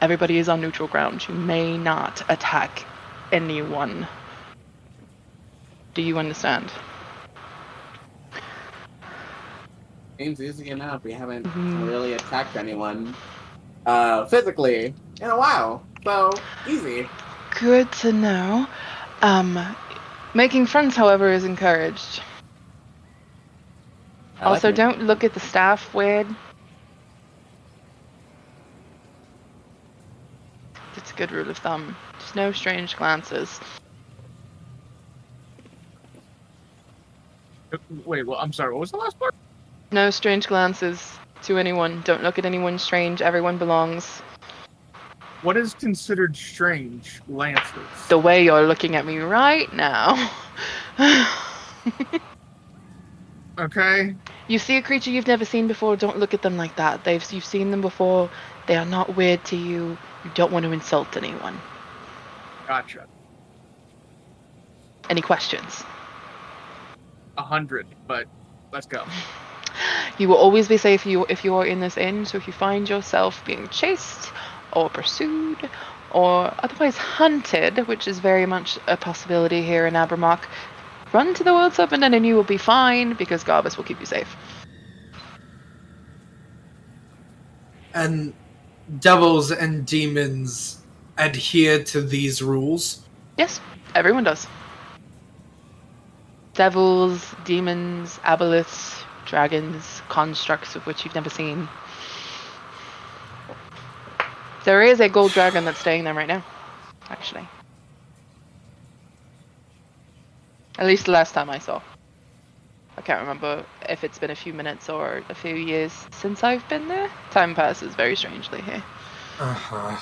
everybody is on neutral ground. You may not attack anyone. Do you understand? Seems easy enough. We haven't really attacked anyone physically in a while, so easy. Good to know. Making friends, however, is encouraged. Also, don't look at the staff weird. It's a good rule of thumb. Just no strange glances. Wait, well, I'm sorry, what was the last part? No strange glances to anyone. Don't look at anyone strange. Everyone belongs. What is considered strange glances? The way you're looking at me right now. Okay. You see a creature you've never seen before, don't look at them like that. You've seen them before. They are not weird to you. You don't want to insult anyone. Gotcha. Any questions? 100, but let's go. You will always be safe if you are in this inn, so if you find yourself being chased or pursued or otherwise hunted, which is very much a possibility here in Abermock, run to the World Serpent and you will be fine because Garbus will keep you safe. And devils and demons adhere to these rules? Yes, everyone does. Devils, demons, aboleths, dragons, constructs of which you've never seen. There is a gold dragon that's staying there right now, actually. At least the last time I saw. I can't remember if it's been a few minutes or a few years since I've been there. Time passes very strangely here. Uh-huh.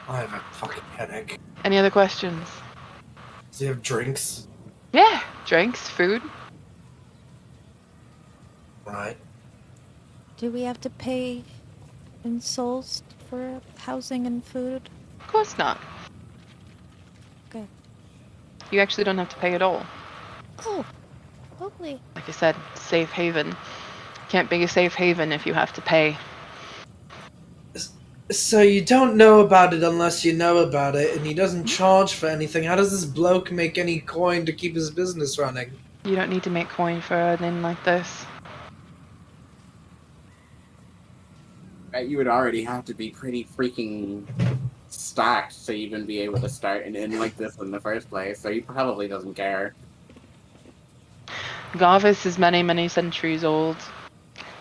I have a fucking headache. Any other questions? Does he have drinks? Yeah, drinks, food. Right. Do we have to pay in souls for housing and food? Of course not. Okay. You actually don't have to pay at all. Oh, lovely. Like I said, safe haven. Can't be a safe haven if you have to pay. So you don't know about it unless you know about it, and he doesn't charge for anything. How does this bloke make any coin to keep his business running? You don't need to make coin for an inn like this. You would already have to be pretty freaking stacked to even be able to start an inn like this in the first place, so he probably doesn't care. Garvis is many, many centuries old.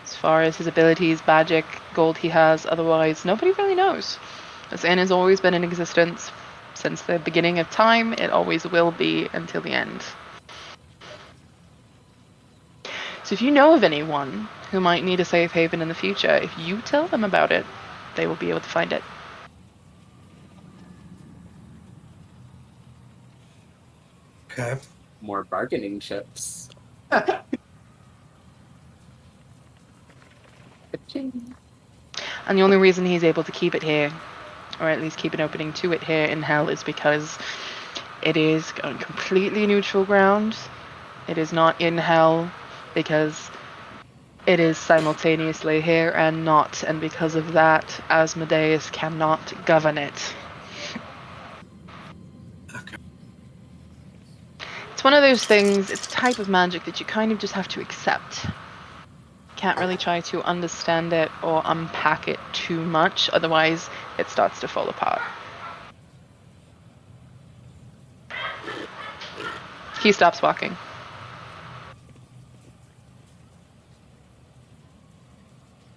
As far as his abilities, magic, gold he has, otherwise, nobody really knows. This inn has always been in existence since the beginning of time. It always will be until the end. So if you know of anyone who might need a safe haven in the future, if you tell them about it, they will be able to find it. Okay. More bargaining chips. And the only reason he's able to keep it here, or at least keep an opening to it here in Hell, is because it is on completely neutral ground. It is not in Hell because it is simultaneously here and not, and because of that, Asmodeus cannot govern it. Okay. It's one of those things, it's a type of magic that you kind of just have to accept. Can't really try to understand it or unpack it too much, otherwise it starts to fall apart. He stops walking.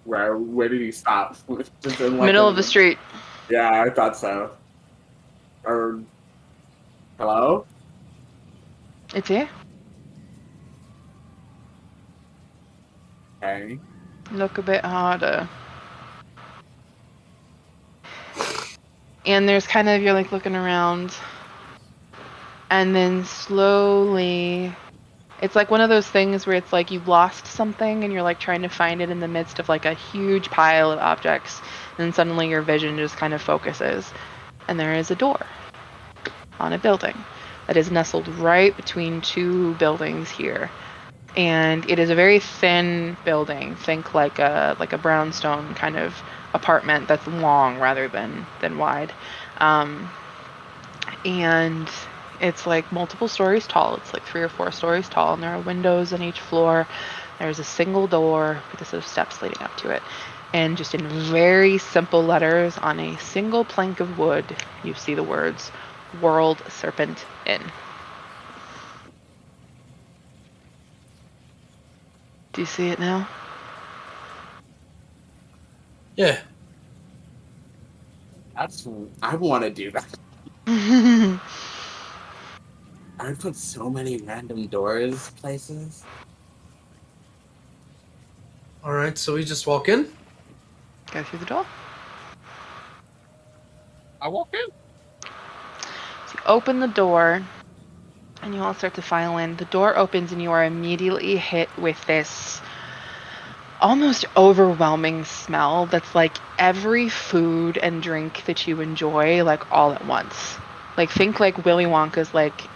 Where did he stop? Just in, like, Middle of the street. Yeah, I thought so. Or hello? It's here. Okay. Look a bit harder. And there's kind of, you're like looking around. And then slowly, it's like one of those things where it's like you've lost something and you're like trying to find it in the midst of like a huge pile of objects. And then suddenly your vision just kind of focuses. And there is a door on a building that is nestled right between two buildings here. And it is a very thin building. Think like a brownstone kind of apartment that's long rather than wide. And it's like multiple stories tall. It's like 3 or 4 stories tall, and there are windows on each floor. There's a single door with a set of steps leading up to it. And just in very simple letters on a single plank of wood, you see the words, World Serpent Inn. Do you see it now? Yeah. I want to do that. I would put so many random doors places. Alright, so we just walk in? Go through the door. I walk in. So you open the door, and you all start to file in. The door opens, and you are immediately hit with this almost overwhelming smell that's like every food and drink that you enjoy, like all at once. Like think like Willy Wonka's like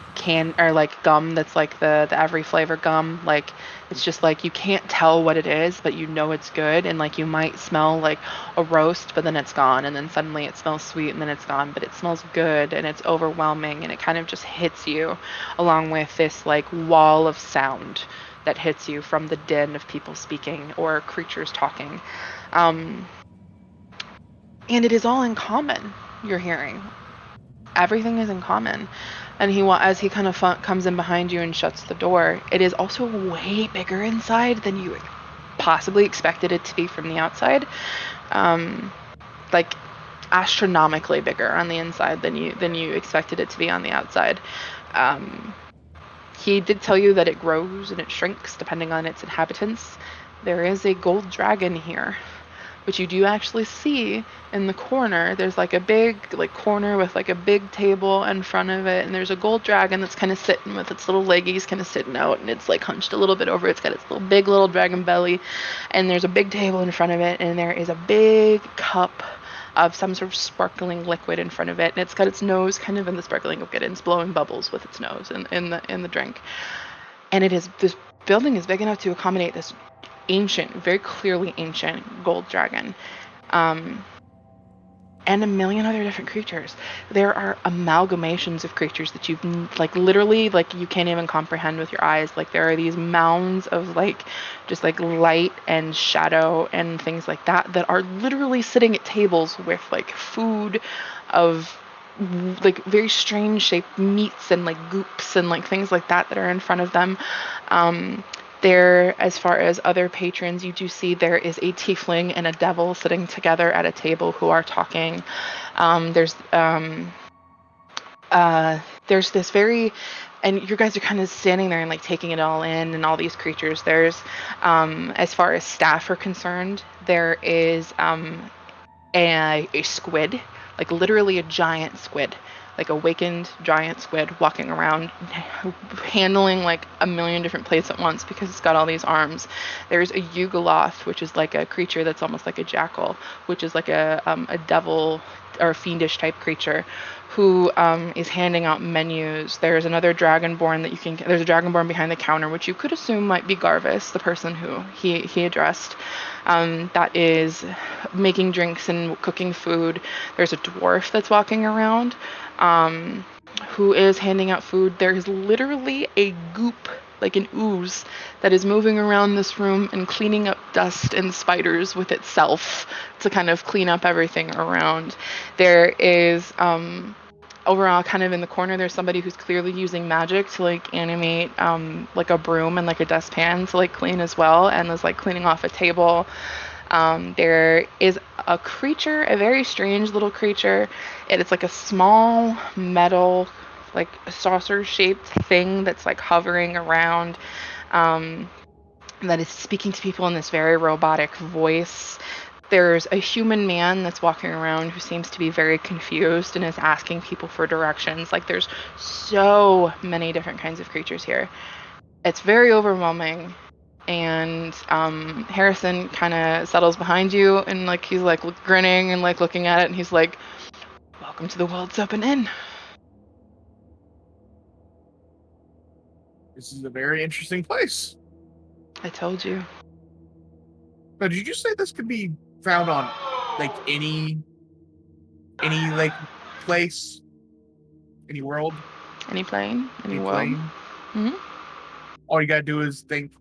gum that's like the every flavor gum. Like it's just like you can't tell what it is, but you know it's good, and like you might smell like a roast, but then it's gone, and then suddenly it smells sweet, and then it's gone, but it smells good, and it's overwhelming, and it kind of just hits you, along with this like wall of sound that hits you from the din of people speaking or creatures talking. And it is all in common, you're hearing. Everything is in common. And as he kind of comes in behind you and shuts the door, it is also way bigger inside than you possibly expected it to be from the outside. Like astronomically bigger on the inside than you expected it to be on the outside. He did tell you that it grows and it shrinks depending on its inhabitants. There is a gold dragon here, which you do actually see in the corner. There's like a big corner with like a big table in front of it, and there's a gold dragon that's kind of sitting with its little leggies kind of sitting out, and it's like hunched a little bit over. It's got its big little dragon belly, and there's a big table in front of it, and there is a big cup of some sort of sparkling liquid in front of it, and it's got its nose kind of in the sparkling liquid, and it's blowing bubbles with its nose in the drink. And this building is big enough to accommodate this ancient, very clearly ancient gold dragon, and a million other different creatures. There are amalgamations of creatures that you've literally you can't even comprehend with your eyes. Like there are these mounds of just light and shadow and things like that are literally sitting at tables with food of very strange shaped meats and goops and things like that are in front of them. There, as far as other patrons, you do see there is a tiefling and a devil sitting together at a table who are talking. There's this and you guys are kind of standing there and taking it all in, and all these creatures. There's, as far as staff are concerned, there is a squid, literally a giant squid. Awakened giant squid walking around handling a million different plates at once because it's got all these arms. There's a Yugoloth, which is a creature that's almost like a jackal, which is a devil or a fiendish type creature who is handing out menus. There's another dragonborn there's a dragonborn behind the counter, which you could assume might be Garvis, the person who he addressed, that is making drinks and cooking food. There's a dwarf that's walking around, who is handing out food. There is literally a goop, an ooze, that is moving around this room and cleaning up dust and spiders with itself to kind of clean up everything around. There is, overall, kind of in the corner, there's somebody who's clearly using magic to animate a broom and a dustpan to clean as well, and is cleaning off a table. There is a creature, a very strange little creature. It's a small metal, saucer-shaped thing that's hovering around, that is speaking to people in this very robotic voice. There's a human man that's walking around who seems to be very confused and is asking people for directions. There's so many different kinds of creatures here. It's very overwhelming. And Harrison kind of settles behind you, and he's grinning and looking at it, and he's like, "Welcome to the World's Open Inn." This is a very interesting place. I told you. Now, did you say this could be found on any place, any world, Any plane, any world. plane? Mm-hmm. All you gotta do is think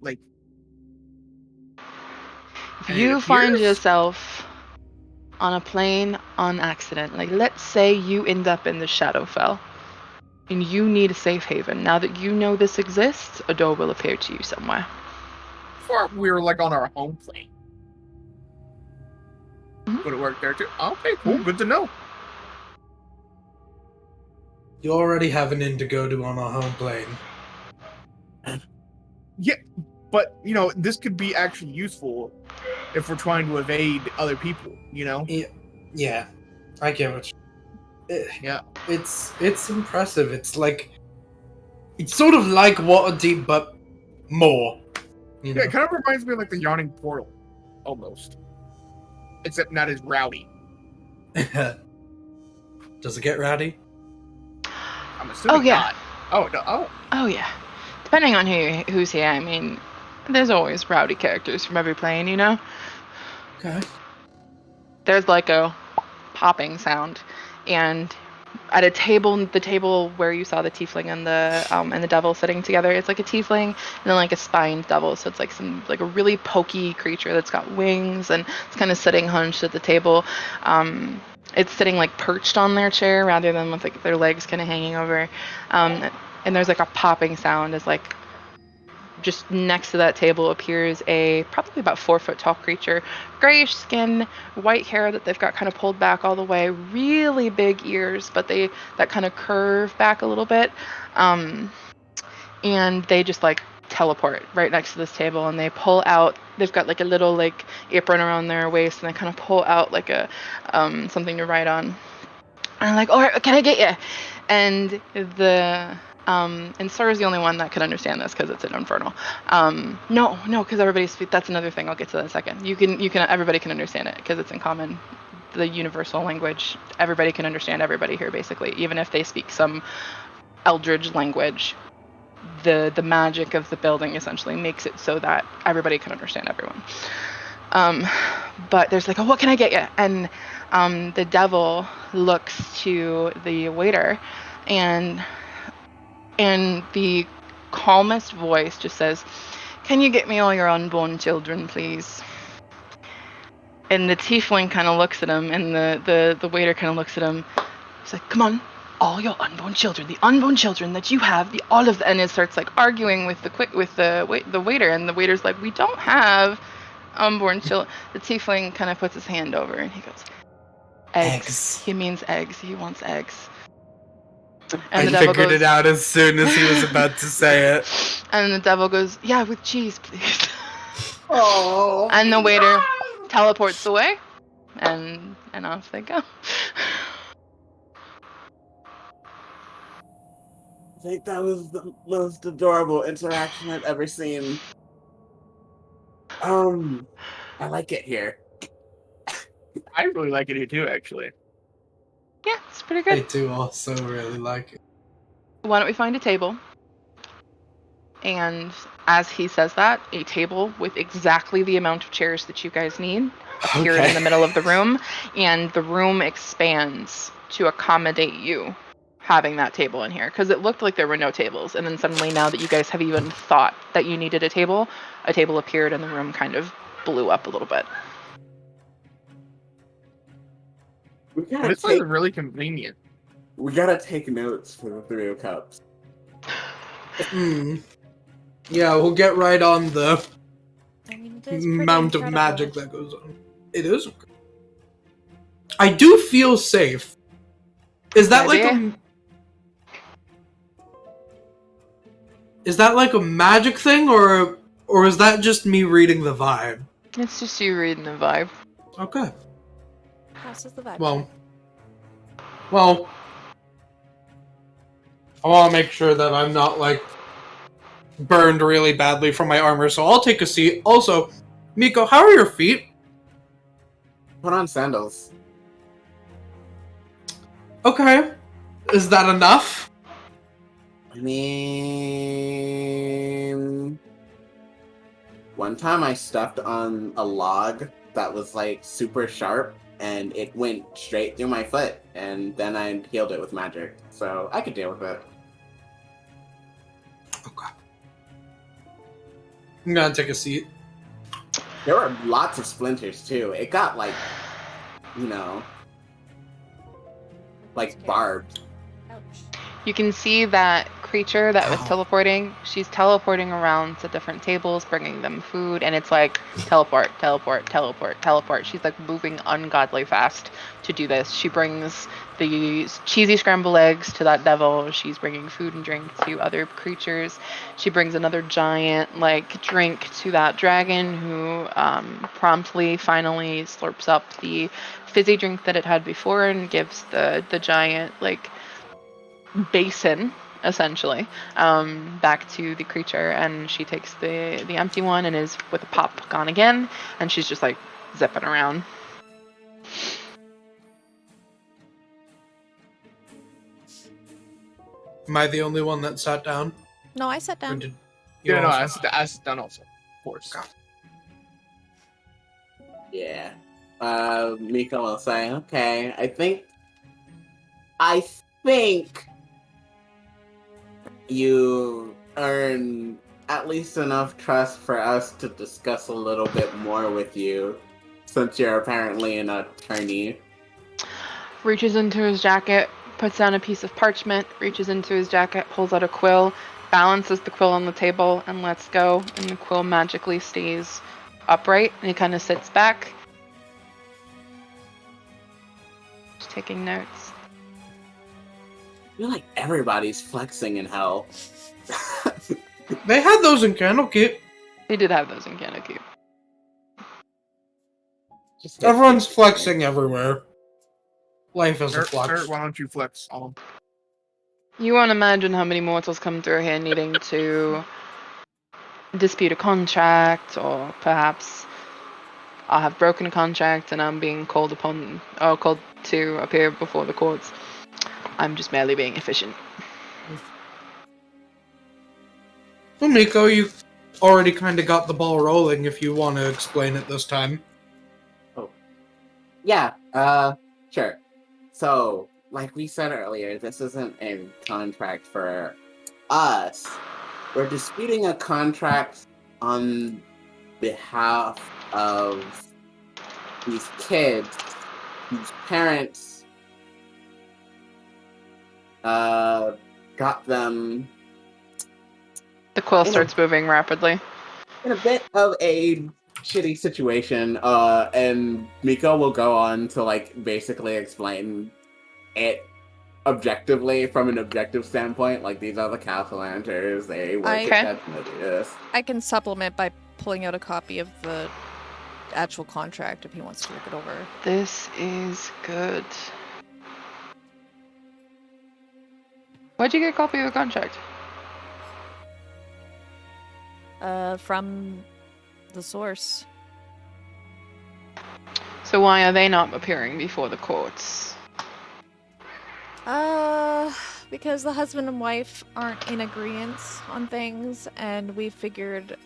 If you find yourself on a plane on accident, let's say you end up in the Shadowfell, and you need a safe haven. Now that you know this exists, a door will appear to you somewhere. Before we were on our home plane. Mm-hmm. Would it work there too? Okay, cool. Good to know. You already have an inn to go to on a home plane. Yeah, but this could be actually useful if we're trying to evade other people. Yeah, I get what. Yeah, it's impressive. It's sort of like Waterdeep, but more. Yeah, it kind of reminds me of the Yawning Portal, almost. Except not as rowdy. Does it get rowdy? I'm assuming not. Oh no! Oh, Oh yeah. Depending on who's here, I mean, there's always rowdy characters from every plane, you know? Okay. There's like a popping sound, and at a table, the table where you saw the tiefling and the devil sitting together, it's like a tiefling and then like a spined devil. So it's like a really pokey creature that's got wings and it's kind of sitting hunched at the table. It's sitting like perched on their chair rather than with like their legs kind of hanging over. And there's like a popping sound as like just next to that table appears a probably about 4 foot tall creature, grayish skin, white hair that they've got kind of pulled back all the way, really big ears, but that kind of curve back a little bit. And they just like teleport right next to this table and they pull out, they've got like a little like apron around their waist and they kind of pull out like a something to write on. And I'm like, all right, can I get you? And and Sarah's the only one that can understand this because it's an infernal. No, because that's another thing. I'll get to that in a second. Everybody can understand it because it's in common, the universal language. Everybody can understand everybody here, basically, even if they speak some Eldritch language. The magic of the building essentially makes it so that everybody can understand everyone. But there's like, oh, what can I get you? And the devil looks to the waiter, and the calmest voice just says, "Can you get me all your unborn children, please?" And the tiefling kind of looks at him, and the waiter kind of looks at him. He's like, "Come on, all your unborn children, the unborn children that you have, and it starts like arguing with the waiter, and the waiter's like, "We don't have unborn children." The tiefling kind of puts his hand over, and he goes, "Eggs." He means eggs. He wants eggs. And I figured it out as soon as he was about to say it. And the devil goes, "Yeah, with cheese, please." Oh. And the waiter teleports away, and off they go. I think that was the most adorable interaction I've ever seen. I like it here. I really like it here too, actually. Yeah, it's pretty I good. do also really like it. Why don't we find a table? And as he says that, a table with exactly the amount of chairs that you guys need appears in the middle of the room, and the room expands to accommodate you having that table in here, because it looked like there were no tables, and then suddenly, now that you guys have even thought that you needed a table appeared and the room kind of blew up a little bit. This is really convenient. We gotta take notes for the 3 of Cups. Yeah, we'll get right on the I mean, it is pretty amount of incredible. magic that goes on. It is. I do feel safe. Is that like a magic thing, or is that just me reading the vibe? It's just you reading the vibe. Okay. Passes the vibe. Well, I want to make sure that I'm not like burned really badly from my armor, so I'll take a seat. Also, Mico, how are your feet? Put on sandals. Okay. Is that enough? I mean, one time I stepped on a log that was like super sharp and it went straight through my foot, and then I healed it with magic, so I could deal with it. Okay. I'm gonna take a seat. There were lots of splinters too. It got like, like barbed. Ouch. You can see that creature that was teleporting. She's teleporting around to different tables, bringing them food, and it's like teleport, teleport, teleport, teleport. She's like moving ungodly fast to do this. She brings the cheesy scrambled eggs to that devil. She's bringing food and drink to other creatures. She brings another giant like drink to that dragon, who promptly, finally slurps up the fizzy drink that it had before and gives the giant like basin essentially back to the creature, and she takes the empty one and is with a pop gone again, and she's just like zipping around. Am I the only one that sat down? No, I sat Or down. did you Yeah, no, also? that's done also, of course. Okay. Yeah. Mico will say, okay, I think you earn at least enough trust for us to discuss a little bit more with you, since you're apparently an attorney. Reaches into his jacket, puts down a piece of parchment, reaches into his jacket, pulls out a quill, balances the quill on the table, and lets go, and the quill magically stays upright, and he kind of sits back. Just taking notes. I feel like everybody's flexing in hell. They had those in Candlekeep. He did have those in Candlekeep. Everyone's flexing everywhere. Life is a flex. Sir, why don't you flex on them? You won't imagine how many mortals come through here needing to dispute a contract, or perhaps I have broken a contract and I'm being called to appear before the courts. I'm just merely being efficient. Well, Mico, you already kind of got the ball rolling if you want to explain it this time. Yeah, sure. So, like we said earlier, this isn't a contract for us. We're disputing a contract on behalf of these kids whose parents got them The quill starts moving rapidly. in a bit of a shitty situation, and Mico will go on to like basically explain it objectively from an objective standpoint. Like, these are the Castellanters, they work Okay. at this. I can supplement by pulling out a copy of the actual contract if he wants to look it over. This is good. Where'd you get a copy of the contract? From the source. So why are they not appearing before the courts? Because the husband and wife aren't in agreement on things, and we figured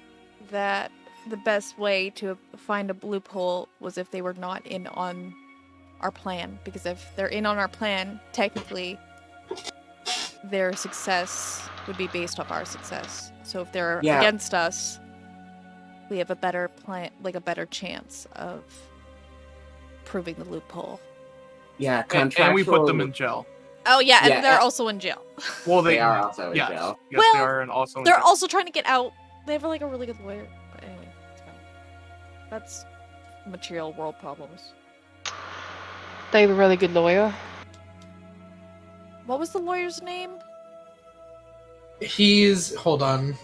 that the best way to find a loophole was if they were not in on our plan. Because if they're in on our plan, technically, their success would be based off our success. So if they're Yeah. against us, we have a better plan, like a better chance of proving the loophole. Yeah, And we put them in jail. Oh yeah, and Yeah, they're also in jail. Well, They are also in yes, jail. Yes, Well, they are, and also in They're jail. also trying to get out. They have like a really good lawyer. But anyway, it's fine. That's material world problems. They have a really good lawyer. What was the lawyer's name? Hold on.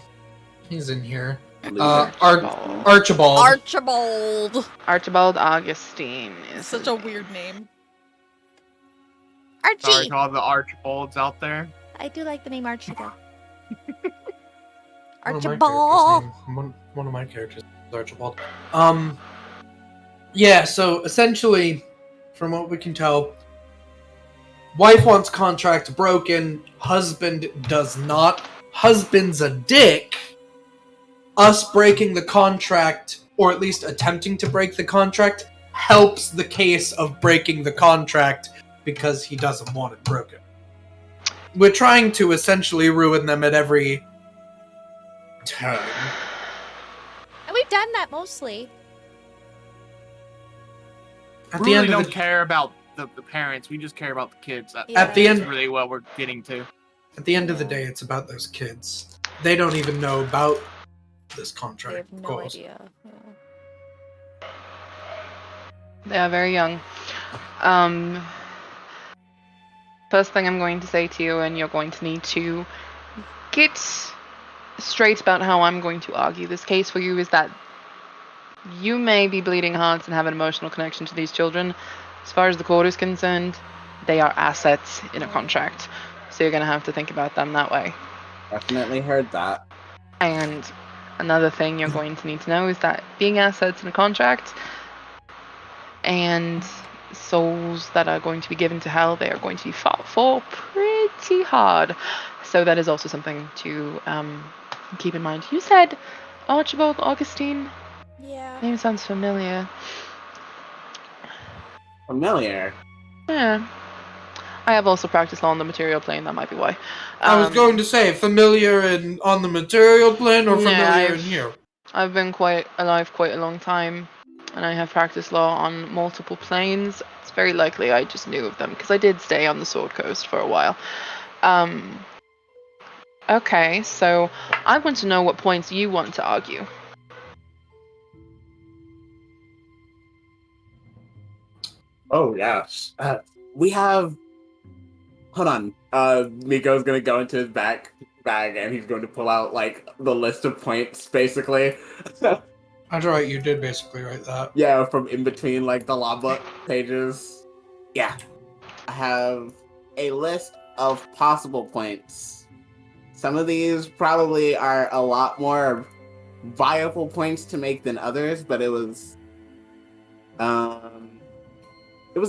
He's in here. Loser. Archibald. Archibald. Archibald Augustine is Such his a name. weird name. Sorry Archie. to all the Archibalds out there. I do like the name Archie though. One of my Archibald. characters' name- One of my characters is Archibald. Yeah, so essentially, from what we can tell, wife wants contract broken, husband does not. Husband's a dick. Us breaking the contract, or at least attempting to break the contract, helps the case of breaking the contract because he doesn't want it broken. We're trying to essentially ruin them at every turn. And we've done that mostly. At We the really end don't of care about the parents. We just care about the kids. That, Yeah. At the That's end- really what we're getting to. the day, it's about those kids. They don't even know about this I contract. have of no course. idea. Yeah. They are very young. First thing I'm going to say to you, and you're going to need to get straight about how I'm going to argue this case for you, is that you may be bleeding hearts and have an emotional connection to these children. As far as the court is concerned, they are assets in a contract. So you're going to have to think about them that way. Definitely heard that. And another thing you're going to need to know is that being assets in a contract and souls that are going to be given to hell, they are going to be fought for pretty hard. So that is also something to keep in mind. You said Archibald Augustine? Yeah. Name sounds familiar. Familiar. Yeah. I have also practiced law on the material plane, that might be why. I was going to say, familiar on the material plane or familiar in here? I've been quite alive quite a long time, and I have practiced law on multiple planes. It's very likely I just knew of them, because I did stay on the Sword Coast for a while. Okay, so I want to know what points you want to argue. Oh, yes. We have... Hold on. Mico's gonna go into his bag and he's going to pull out, like, the list of points, basically. That's right, you did basically write that. Yeah, from in between, like, the law book pages. Yeah. I have a list of possible points. Some of these probably are a lot more viable points to make than others, but it was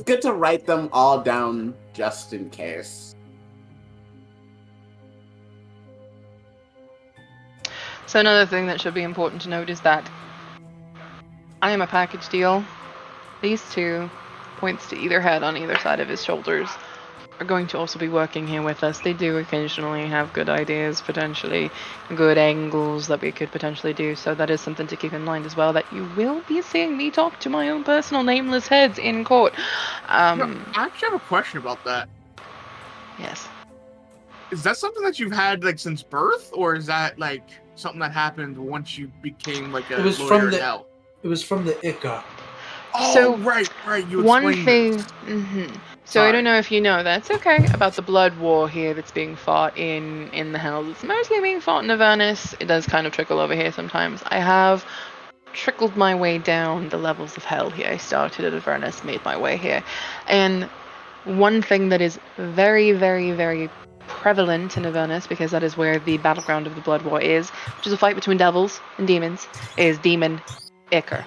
good to write them all down just in case. So another thing that should be important to note is that I am a package deal. These 2 points to either head on either side of his shoulders are going to also be working here with us. They do occasionally have good ideas, potentially good angles that we could potentially do, so that is something to keep in mind as well, that you will be seeing me talk to my own personal nameless heads in court. I actually have a question about that. Yes. Is that something that you've had, like, since birth, or is that, like, something that happened once you became, like, a lawyer in hell? It was from the Ica. Oh, So, right, you one explained thing, this. So Sorry. I don't know if you know, that's okay, about the blood war here that's being fought in the Hells. It's mostly being fought in Avernus. It does kind of trickle over here sometimes. I have trickled my way down the levels of hell here. I started at Avernus, made my way here. And one thing that is very, very, very prevalent in Avernus, because that is where the battleground of the blood war is, which is a fight between devils and demons, is demon ichor.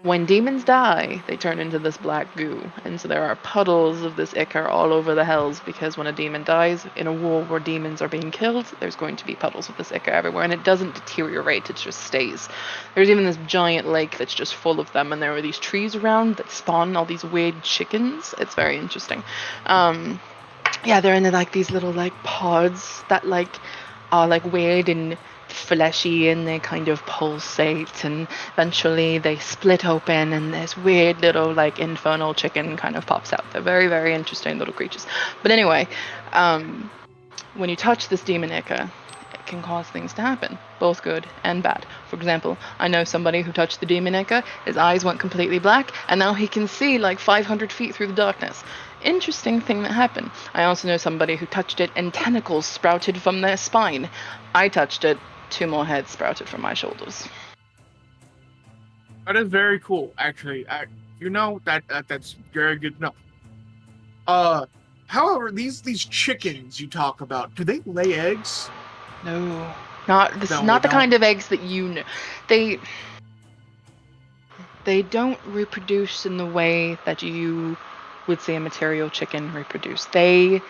When demons die, they turn into this black goo, and so there are puddles of this ichor all over the hells, because when a demon dies in a war where demons are being killed, there's going to be puddles of this ichor everywhere, and it doesn't deteriorate, it just stays. There's even this giant lake that's just full of them, and there are these trees around that spawn all these weird chickens. It's very interesting. Yeah, they're in like these little like pods that like are like weird and fleshy, and they kind of pulsate, and eventually they split open, and this weird little like infernal chicken kind of pops out. They're very, very interesting little creatures. But anyway, when you touch this demon ichor, it can cause things to happen, both good and bad. For example, I know somebody who touched the demon ichor, his eyes went completely black, and now he can see like 500 feet through the darkness. Interesting thing that happened. I also know somebody who touched it and tentacles sprouted from their spine. I touched it, 2 more heads sprouted from my shoulders. That is very cool, actually. That's very good to know. However, these chickens you talk about, do they lay eggs? No, not this. No, Not they the kind of eggs that you know. They don't reproduce in the way that you would see a material chicken reproduce. They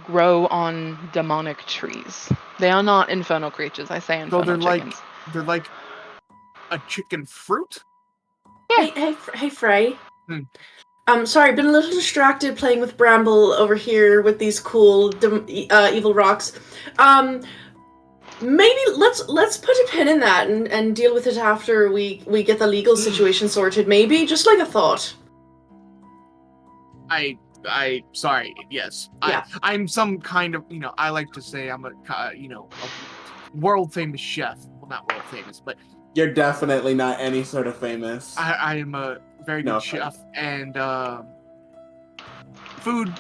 grow on demonic trees. They are not infernal creatures. I say infernal chickens. They're like a chicken fruit? Yeah. Hey, Frey. Hmm. Sorry, been a little distracted playing with Bramble over here with these cool evil rocks. Maybe let's put a pin in that and deal with it after we get the legal situation sorted. Maybe just like a thought. Sorry, yes. Yeah. I'm some kind of, I like to say I'm a world famous chef. Well, not world famous, but You're definitely not any sort of famous. I am a very good chef, and food,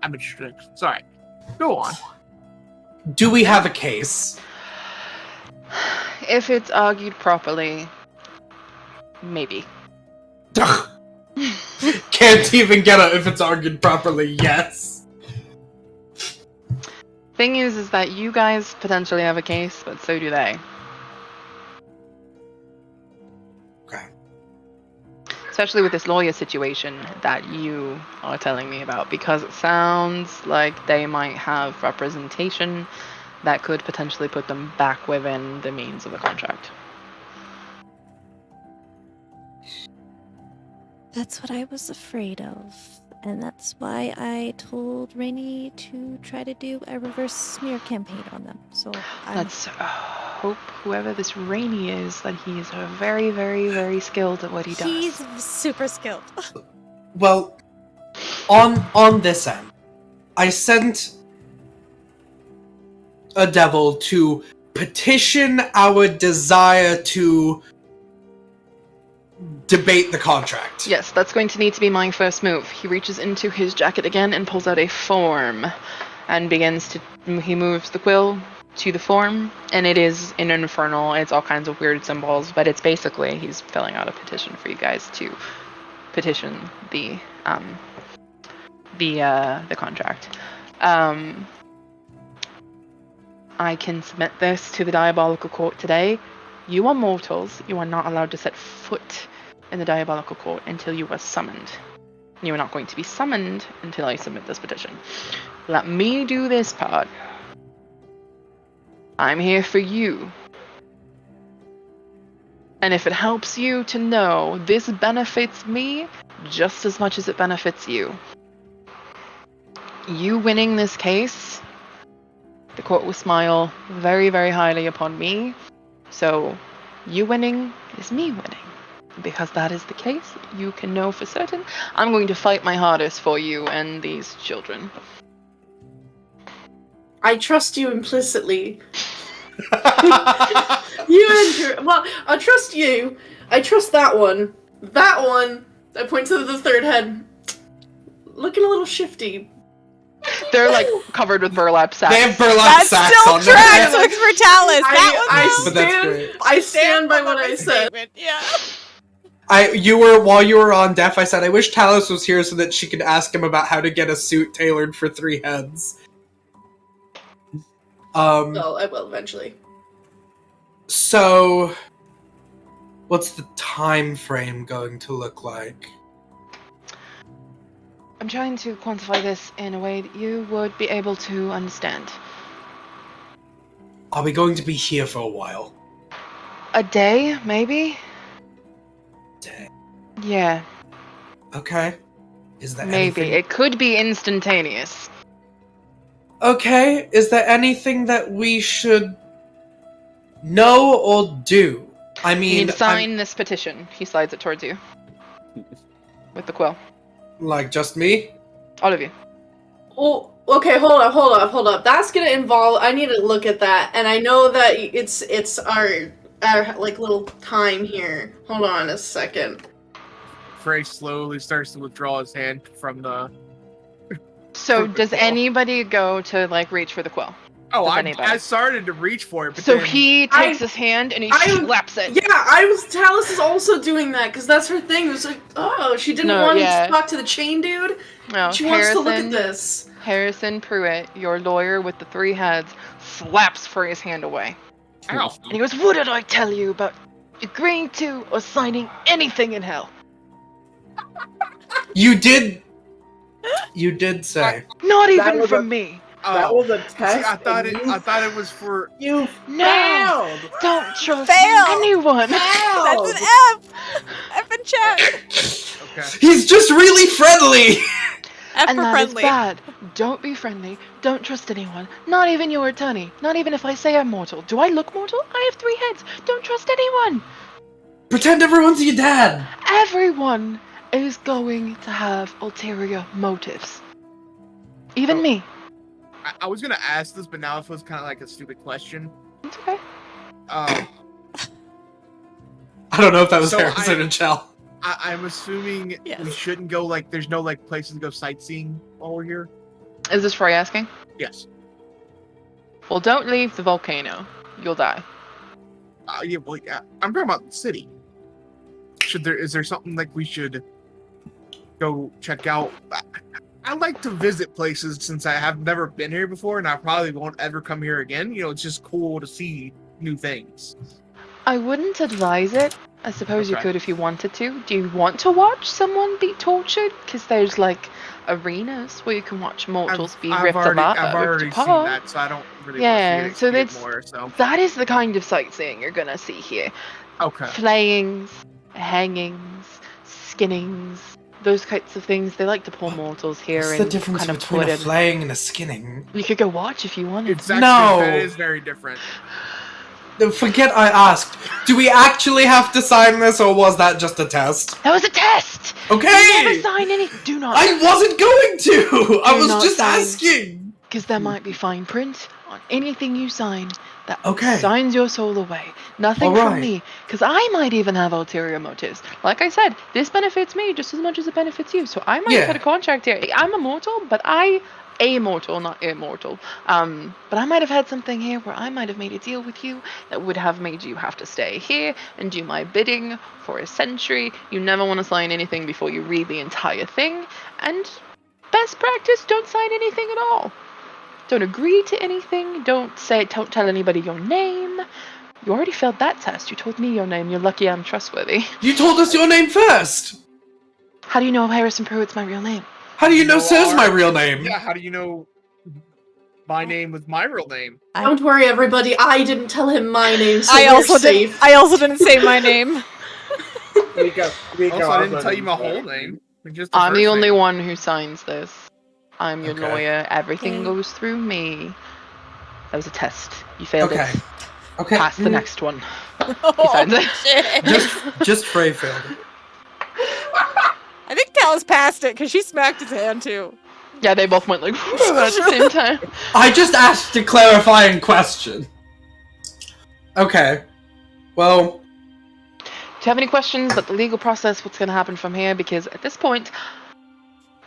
I'm interested. Sorry. Go on. Do we have a case? If it's argued properly, maybe. Can't even get a if it's argued properly, yes. Thing is that you guys potentially have a case, but so do they. Okay. Especially with this lawyer situation that you are telling me about, because it sounds like they might have representation that could potentially put them back within the means of the contract. That's what I was afraid of. And that's why I told Rainey to try to do a reverse smear campaign on them. So Let's hope whoever this Rainey is, that he is very, very, very skilled at what he does. He's super skilled. Well, on this end, I sent a devil to petition our desire to debate the contract. Yes, that's going to need to be my first move. He reaches into his jacket again and pulls out a form and he moves the quill to the form, and it is an infernal. It's all kinds of weird symbols, but it's basically he's filling out a petition for you guys to petition the contract. I can submit this to the Diabolical Court today. You are mortals. You are not allowed to set foot in the Diabolical Court until you are summoned. You are not going to be summoned until I submit this petition. Let me do this part. I'm here for you. And if it helps you to know, this benefits me just as much as it benefits you. You winning this case, the court will smile very, very highly upon me. So, you winning is me winning. Because that is the case, you can know for certain I'm going to fight my hardest for you and these children. I trust you implicitly. Well, I trust you. I trust that one. That one. I point to the third head. Looking a little shifty. They're like covered with burlap sacks. They have burlap That sacks still on them. tracks with for Tallice. That But that's great. I stand by what I said. Yeah. While you were on deaf, I said I wish Tallice was here so that she could ask him about how to get a suit tailored for 3 heads. Well, I will eventually. So, what's the time frame going to look like? I'm trying to quantify this in a way that you would be able to understand. Are we going to be here for a while? A day, maybe? Day. Yeah, Okay. Is there maybe. anything... It could be instantaneous. Okay, is there anything that we should know or do? I You mean, need to sign this petition. He slides it towards you. With the quill. like, just me? All of you. Oh, okay, hold up. That's gonna involve. I need to look at that, and I know that it's our like little time here. Hold on a second. Frey slowly starts to withdraw his hand from the. So, For the does quill. anybody go to, like, reach for the quill? Oh, Does I anybody? started to reach for it, but So then he takes his hand and he slaps it. Yeah, Tallice is also doing that because that's her thing. It was like, oh, she didn't want to talk to the chain dude. No, She wants to look at this. Harrison Pruitt, your lawyer with the 3 heads, slaps Frey's hand away. Ow. And he goes, what did I tell you about agreeing to or signing anything in hell? You did say. Not That even was from a- me. That was a test. See, I thought and it was for. You No! failed. Don't trust Fail! anyone! That's an F! F in chat. Okay. He's just really friendly! F And for that is friendly. bad. Don't be friendly. Don't trust anyone. Not even your attorney. Not even if I say I'm mortal. Do I look mortal? I have 3 heads. Don't trust anyone. Pretend everyone's your dad! Everyone is going to have ulterior motives. Even Oh. me. I was gonna ask this, but now it feels kind of like a stupid question. It's okay. I don't know if that was So Harrison and Chel. I'm assuming Yes. we shouldn't go, like, there's no, like, places to go sightseeing while we're here? Is this Frey asking? Yes. Well, don't leave the volcano. You'll die. Yeah, well, yeah. I'm talking about the city. Is there something, like, we should go check out? I like to visit places since I have never been here before, and I probably won't ever come here again. You know, it's just cool to see new things. I wouldn't advise it I suppose you Okay. could if you wanted to. Do you want to watch someone be tortured? Because there's like arenas where you can watch mortals be ripped I've apart. already seen that, so I don't really want to see it So expand more. So that is the kind of sightseeing you're gonna see here. okay. Flayings, hangings, skinnings, those kinds of things. They like to pull mortals here What's and the difference kind of between put a in. flaying and a skinning? You could go watch if you wanted. It's actually, No. that is very different. Forget I asked. Do we actually have to sign this, or was that just a test? That was a test. Okay. Never sign any. Do not. I wasn't going to. I Do was not just sign. asking. Because there might be fine print on anything you sign that Okay. signs your soul away. Nothing All from right. me. Because I might even have ulterior motives. Like I said, this benefits me just as much as it benefits you. So I might Yeah. have had a contract here. I'm a mortal, but amortal, not immortal. But I might have had something here where I might have made a deal with you that would have made you have to stay here and do my bidding for a century. You never want to sign anything before you read the entire thing. And best practice, don't sign anything at all. Don't agree to anything. Don't tell anybody your name. You already failed that test. You told me your name. You're lucky I'm trustworthy. You told us your name first. How do you know Harrison Pruitt's my real name? How do you know No, Sir's my our- real name? Yeah, how do you know my name was my real name? Don't worry, everybody. I didn't tell him my name, so I we're also safe. didn't. I also didn't say my name. Mico, Also, I didn't tell you my whole name. Just I'm the first only name. one who signs this. I'm your Okay. lawyer. Everything Okay. goes through me. That was a test. You failed Okay. it. Okay. Pass the next one. Oh, signs it. shit. Just Frey failed it. I think Tallice passed it because she smacked his hand too. Yeah, they both went like at the same time. I just asked a clarifying question. Okay. Well, Do you have any questions about the legal process? What's going to happen from here? Because at this point,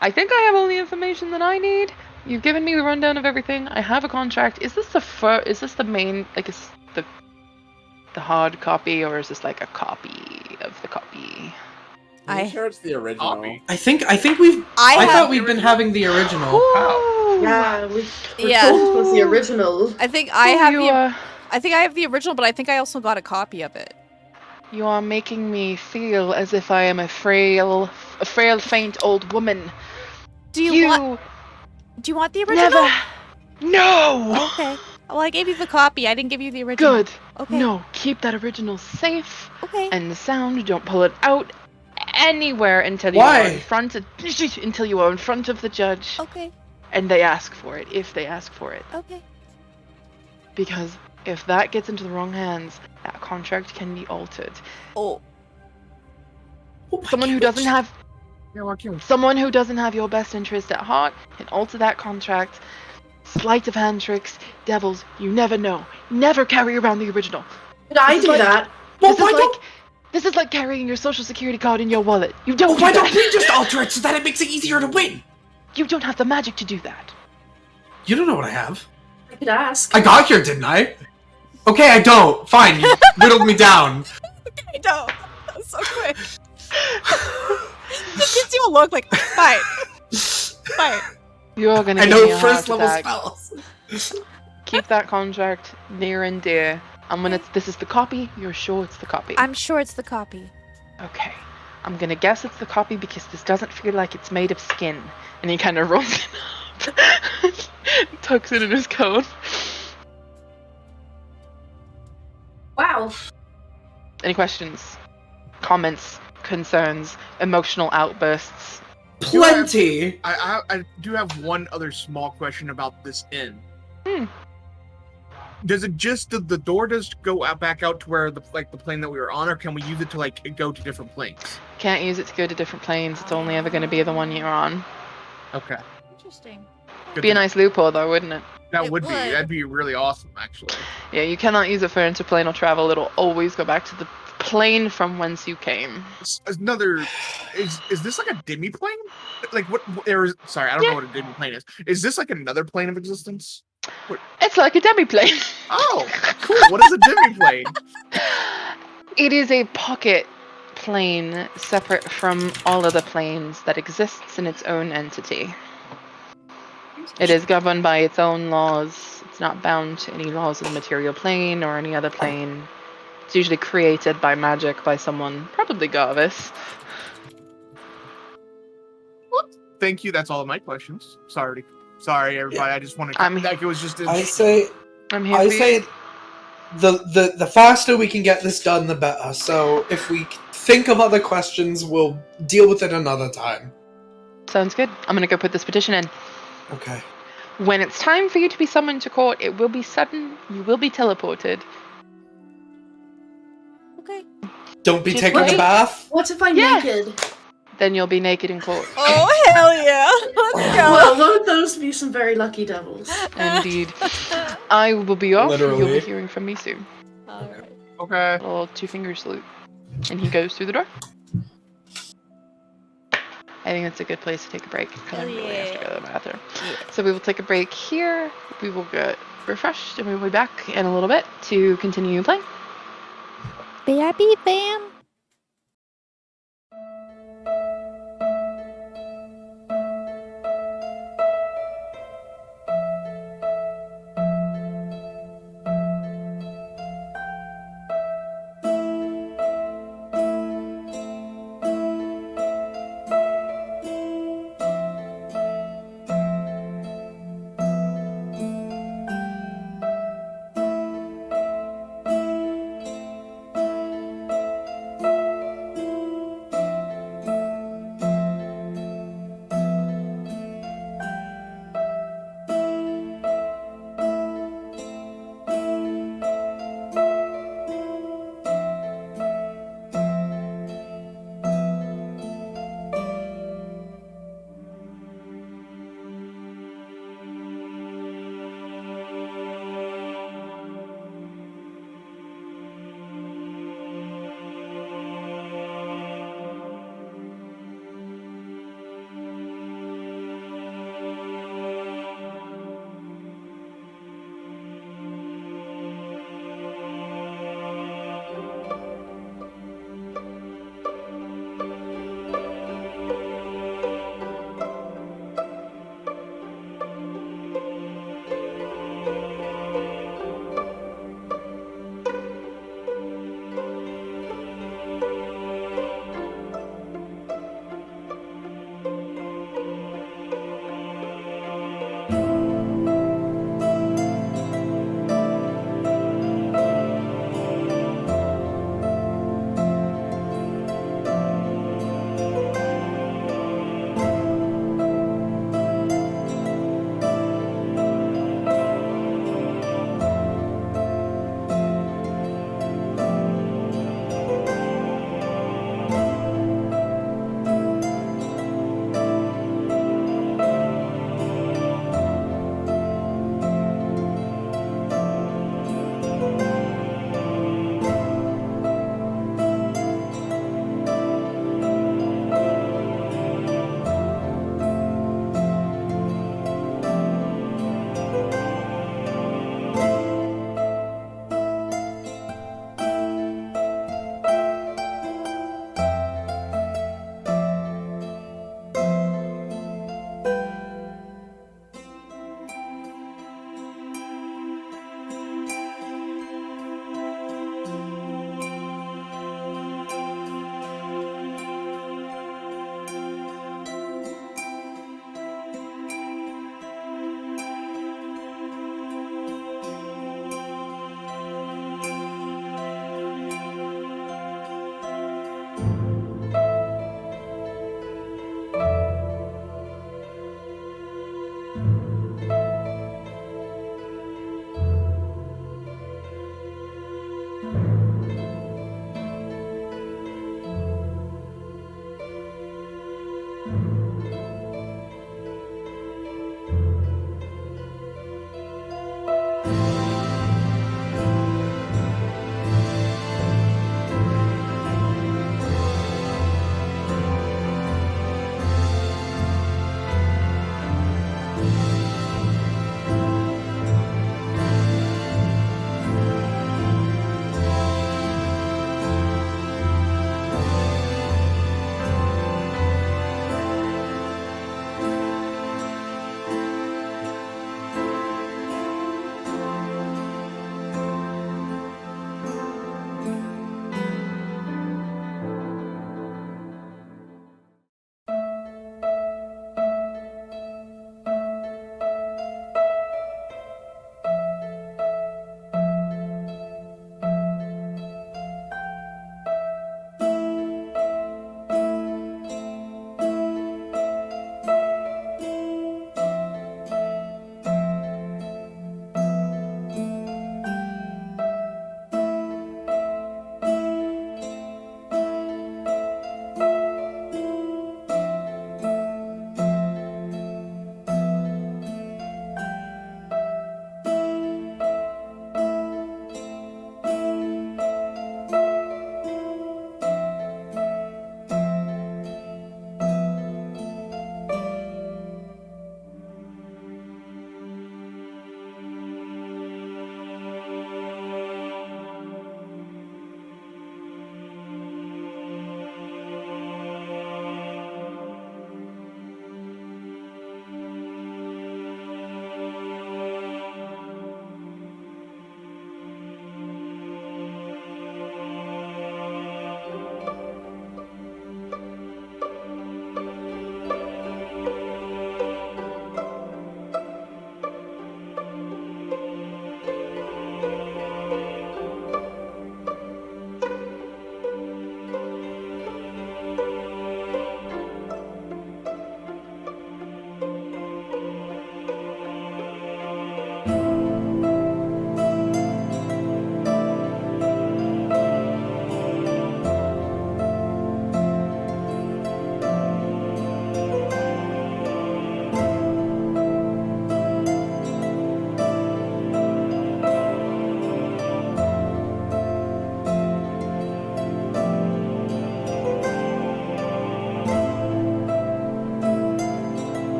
I think I have all the information that I need. You've given me the rundown of everything. I have a contract. Is this the main, like, is the hard copy, or is this like a copy of the copy? I'm sure it's the original. Copy. I think we've. I I have thought the we'd been original. having the original. Ooh. Yeah, we were Yeah. told it was the original. I think I have you the. are, I think I have the original, but I think I also got a copy of it. you are making me feel as if I am a frail, faint old woman. Do you want? Do you want the original? never. No. Okay. Well, I gave you the copy. I didn't give you the original. Good. Okay. No, keep that original safe. Okay. And the sound, don't pull it out anywhere until you Why? are in front of until you are in front of the judge Okay. and they ask for it, if they ask for it. Okay. Because if that gets into the wrong hands, that contract can be altered. Oh. Someone who doesn't have Yeah, well, I can't- someone who doesn't have your best interest at heart can alter that contract. Sleight of hand tricks, devils, you never know. Never carry around the original. Did I This is do like- that? Well, This why is don't? like this is like carrying your social security card in your wallet. You don't do Why don't that. we just alter it so that it makes it easier to win? You don't have the magic to do that. You don't know what I have. I could ask. I got here, didn't I? Okay, I don't. Fine, you whittled me down. I don't. That was so quick. It gives you a look like, fine. Fine. You're gonna I give me know a first heart level attack. spells. Keep that contract near and dear. And when this is the copy, you're sure it's the copy. I'm sure it's the copy. Okay. I'm gonna guess it's the copy because this doesn't feel like it's made of skin. And he kind of rolls it up, tucks it in his coat. Wow. Any questions? Comments? Concerns? Emotional outbursts? Plenty. I do have one other small question about this inn. Hmm. Does it just the door just go out back out to where the plane that we were on, or can we use it to like go to different planes? Can't use it to go to different planes. It's only ever gonna be the one you're on. Okay, Interesting. good Be a to know. nice loophole though, wouldn't it? That It would be would. that'd be really awesome actually. Yeah, you cannot use it for interplanal travel. It'll always go back to the plane from whence you came. Another is this like a demi plane? Like what? There is sorry, I don't know what a demi plane is. Is this like another plane of existence? It's like a demi-plane. Oh, cool. What is a demi plane? It is a pocket plane separate from all other planes that exists in its own entity. It is governed by its own laws. It's not bound to any laws of the material plane or any other plane. It's usually created by magic by someone, probably Garvis. Thank you. That's all of my questions. Sorry, everybody. I just wanted to. Like, it was just. I say I'm here for you. the faster we can get this done, the better. So if we think of other questions, we'll deal with it another time. Sounds good. I'm gonna go put this petition in. Okay. When it's time for you to be summoned to court, it will be sudden. You will be teleported. Okay. Don't be Just taking wait. a bath. What if I'm Yeah. naked? Then you'll be naked in court. Oh hell yeah! Let's go. Well, won't those be some very lucky devils? Indeed. I will be off. You'll Literally. be hearing from me soon. All right. Okay. Little 2-finger salute. And he goes through the door. I think that's a good place to take a break because I Hell really have to yeah. go to the bathroom. Yeah. So we will take a break here. We will get refreshed and we will be back in a little bit to continue playing. BRB fam.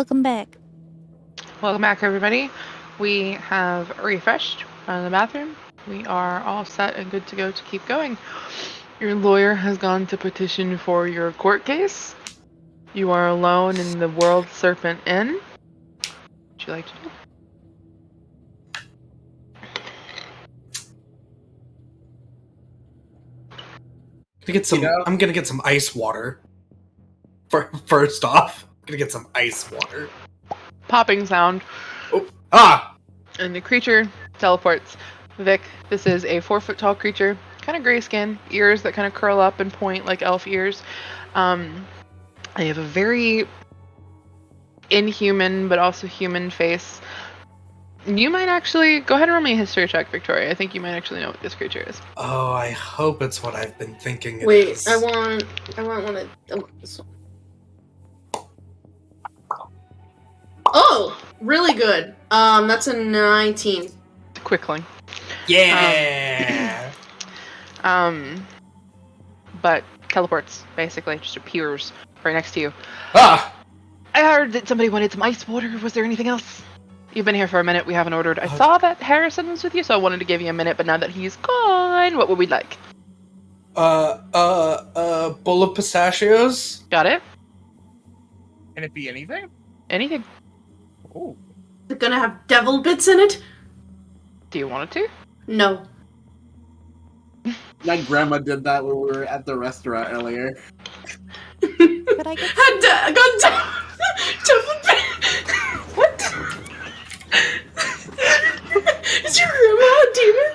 welcome back. Welcome back, everybody. We have refreshed in the bathroom. We are all set and good to go to keep going. Your lawyer has gone to petition for your court case. You are alone in the World Serpent Inn. What would you like to do? I'm gonna get some ice water. First off, I'm gonna get some ice water. Popping sound. Oh. Ah! And the creature teleports. Vic, this is a 4-foot tall creature, kind of gray skin, ears that kind of curl up and point like elf ears. They have a very inhuman but also human face. You might actually go ahead and roll me a history check, Victoria. I think you might actually know what this creature is. Oh, I hope it's what I've been thinking it Wait, is. I want one of this one. Oh, really good. That's a 19. Quickling. Yeah! But teleports, basically, just appears right next to you. Ah! I heard that somebody wanted some ice water. Was there anything else? You've been here for a minute. We haven't ordered. I saw that Harrison was with you, so I wanted to give you a minute, but now that he's gone, what would we like? Bowl of pistachios? Got it? Can it be anything? Anything. Oh. Is it gonna have devil bits in it? Do you want it to? No. My grandma did that when we were at the restaurant earlier. Could I get What? Is your grandma a demon?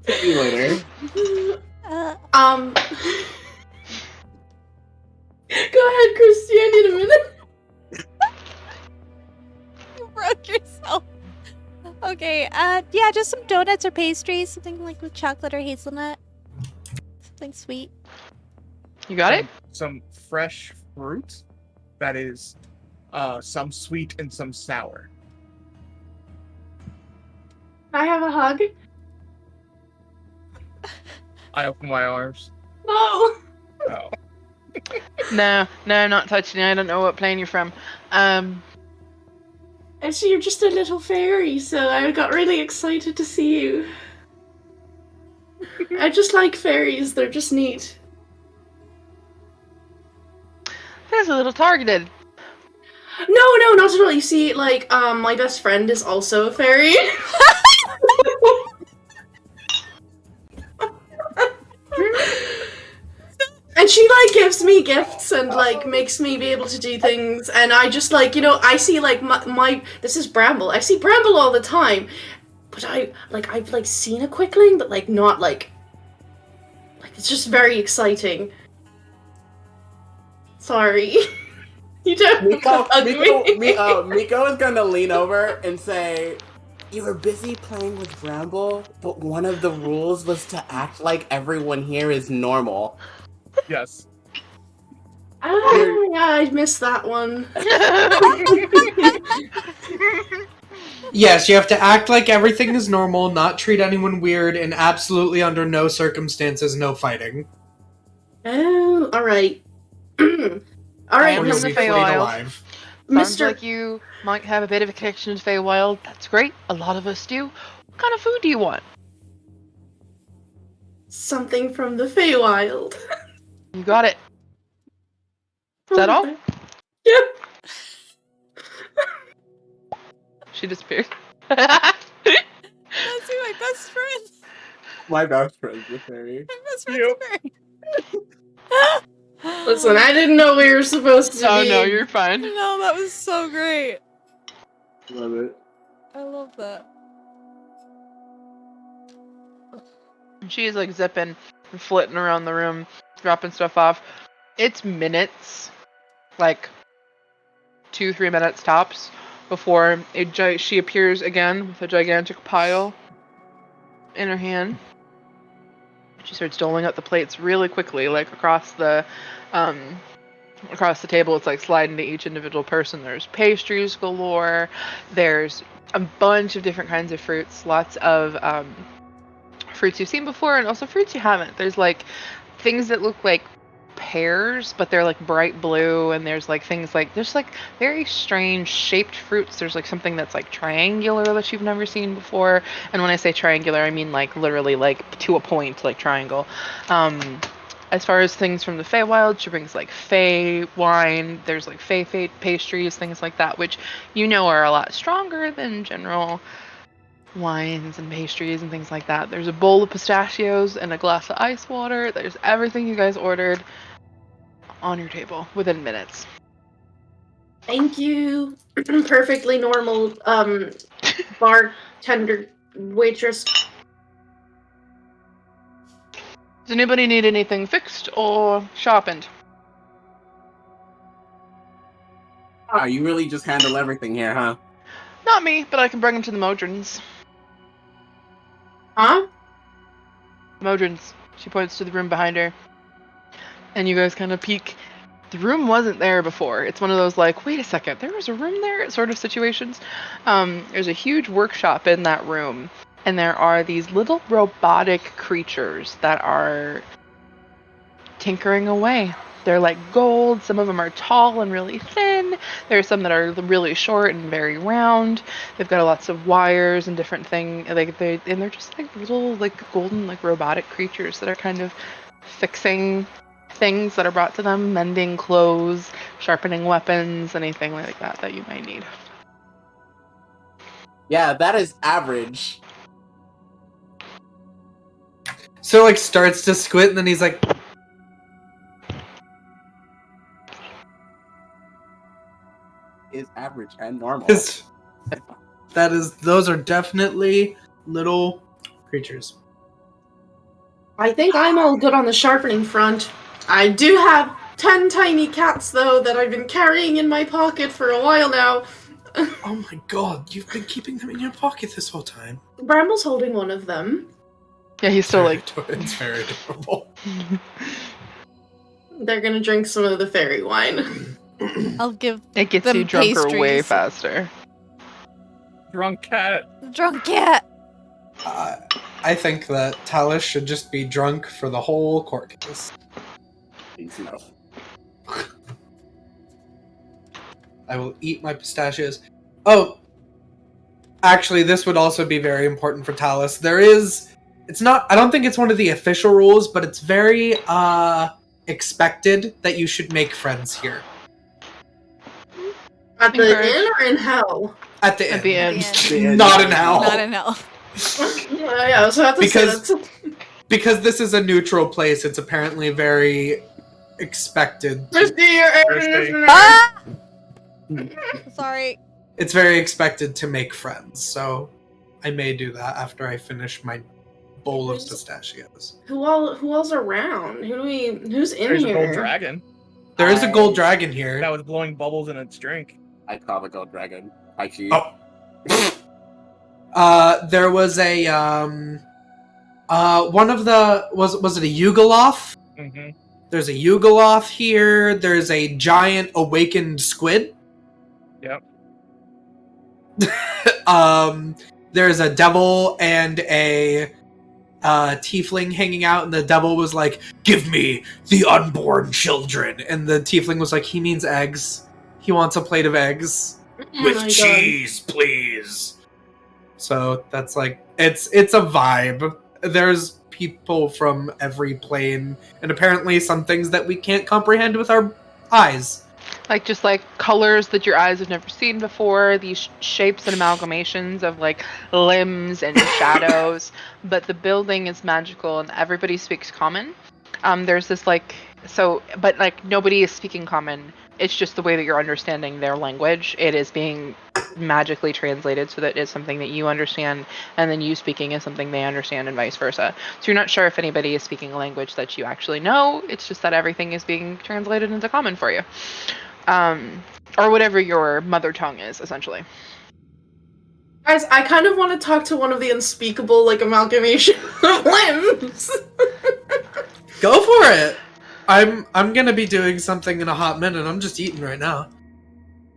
See you later. Go ahead, Kristy. I need a minute. You broke yourself. Okay, yeah, just some donuts or pastries, something like with chocolate or hazelnut. Something sweet. You got it? Some fresh fruit that is some sweet and some sour. I have a hug. I open my arms. No. Oh. No, I'm not touching you. I don't know what plane you're from. Actually, you're just a little fairy, so I got really excited to see you. I just like fairies. They're just neat. That's a little targeted. No, not at all. You see, like, my best friend is also a fairy. And she, like, gives me gifts and, like, makes me be able to do things. And I just, like, you know, I see, like, my this is Bramble. I see Bramble all the time. But I've, like, seen a quickling, but, like, not, like, it's just very exciting. Sorry. You don't hug me. Mico is gonna lean over and say, "You were busy playing with Bramble, but one of the rules was to act like everyone here is normal." Yes. Oh, yeah, I missed that one. Yes, you have to act like everything is normal, not treat anyone weird, and absolutely under no circumstances, no fighting. Oh, alright. Alright, I Or am you'll from the be flayed Feywild. alive. Sounds Mr. like you might have a bit of a connection to Feywild. That's great. A lot of us do. What kind of food do you want? Something from the Feywild. You got it. Is that all? Yep. She disappeared. That's my best friend. My best friend's a fairy. My best friend's friend. Listen, I didn't know we were supposed to Oh be. no, you're fine. No, that was so great. Love it. I love that. She's like zipping and flitting around the room, dropping stuff off. It's minutes, like 2-3 minutes tops, before she appears again with a gigantic pile in her hand. She starts doling up the plates really quickly, like across the table. It's like sliding to each individual person. There's pastries galore. There's a bunch of different kinds of fruits. Lots of fruits you've seen before, and also fruits you haven't. There's like things that look like pears, but they're like bright blue, and there's like things like there's like very strange shaped fruits. There's like something that's like triangular that you've never seen before, and when I say triangular, I mean like literally like to a point, like triangle. As far as things from the Feywild, she brings like Fey wine. There's like Fey pastries, things like that, which you know are a lot stronger than general wines and pastries and things like that. There's a bowl of pistachios and a glass of ice water. There's everything you guys ordered on your table within minutes. Thank you. Perfectly normal bartender waitress. Does anybody need anything fixed or sharpened? Oh, you really just handle everything here, huh? Not me, but I can bring them to the Modrons. Huh? Modrons. She points to the room behind her. And you guys kind of peek. The room wasn't there before. It's one of those like, wait a second, there was a room there sort of situations. There's a huge workshop in that room. And there are these little robotic creatures that are tinkering away. They're like gold. Some of them are tall and really thin. There's some that are really short and very round. They've got lots of wires and different things. They're just like little like golden like robotic creatures that are kind of fixing things that are brought to them, mending clothes, sharpening weapons, anything like that you might need. Yeah, that is average. So like starts to squint, and then he's like, Is average and normal. those are definitely little creatures. I think I'm all good on the sharpening front. I do have 10 tiny cats, though, that I've been carrying in my pocket for a while now. Oh my god, you've been keeping them in your pocket this whole time. Bramble's holding one of them. Yeah, he's still like... It's very adorable. They're gonna drink some of the fairy wine. I'll give It gets them you drunker way pastries. faster. Drunk cat. Drunk cat. I think that Tallice should just be drunk for the whole court case. Easy enough. I will eat my pistachios. Oh, actually, this would also be very important for Tallice. I don't think it's one of the official rules, but it's very expected that you should make friends here. At the inn or in hell? At the At the end. end. Not in hell. Not in hell. Yeah, I was about to say that's... Because this is a neutral place, it's apparently very expected. Kristy, you're Kristy. Ah! Sorry. It's very expected to make friends, so I may do that after I finish my bowl of pistachios. Who all's around? Who's in There's here? a gold dragon There is a gold dragon here. that was blowing bubbles in its drink. I call the gold dragon. I cheat. Oh. There was a one of the was it a Yugoloth? Mm-hmm. There's a Yugoloth here. There's a giant awakened squid. Yep. There's a devil and a tiefling hanging out, and the devil was like, "Give me the unborn children," and the tiefling was like, "He means eggs. He wants a plate of eggs Oh with my God. cheese, please." So that's like it's a vibe. There's people from every plane, and apparently some things that we can't comprehend with our eyes. Like just like colors that your eyes have never seen before, these shapes and amalgamations of like limbs and shadows. But the building is magical and everybody speaks common. There's this like but like nobody is speaking common. It's just the way that you're understanding their language. It is being magically translated so that it's something that you understand, and then you speaking is something they understand, and vice versa. So you're not sure if anybody is speaking a language that you actually know. It's just that everything is being translated into common for you. Or whatever your mother tongue is, essentially. Guys, I kind of want to talk to one of the unspeakable, like, amalgamation of limbs. Go for it. I'm gonna be doing something in a hot minute. I'm just eating right now.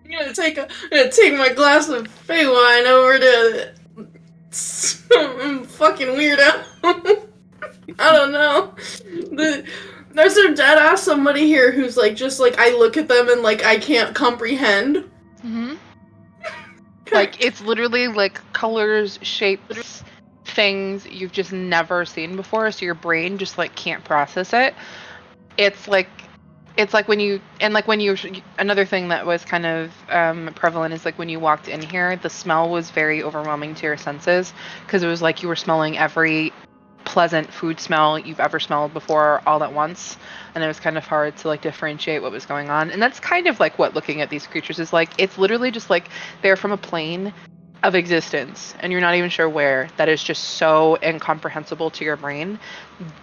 I'm gonna take my glass of Fey wine over to some fucking weirdo. I don't know. There's a dead ass somebody here who's like, just like, I look at them and like, I can't comprehend. Mm-hmm. Like, it's literally like colors, shapes, things you've just never seen before, so your brain just like can't process it. It's like when you another thing that was kind of prevalent is like when you walked in here, the smell was very overwhelming to your senses because it was like you were smelling every pleasant food smell you've ever smelled before all at once, and it was kind of hard to like differentiate what was going on. And that's kind of like what looking at these creatures is like. It's literally just like they're from a plane of existence and you're not even sure where, that is just so incomprehensible to your brain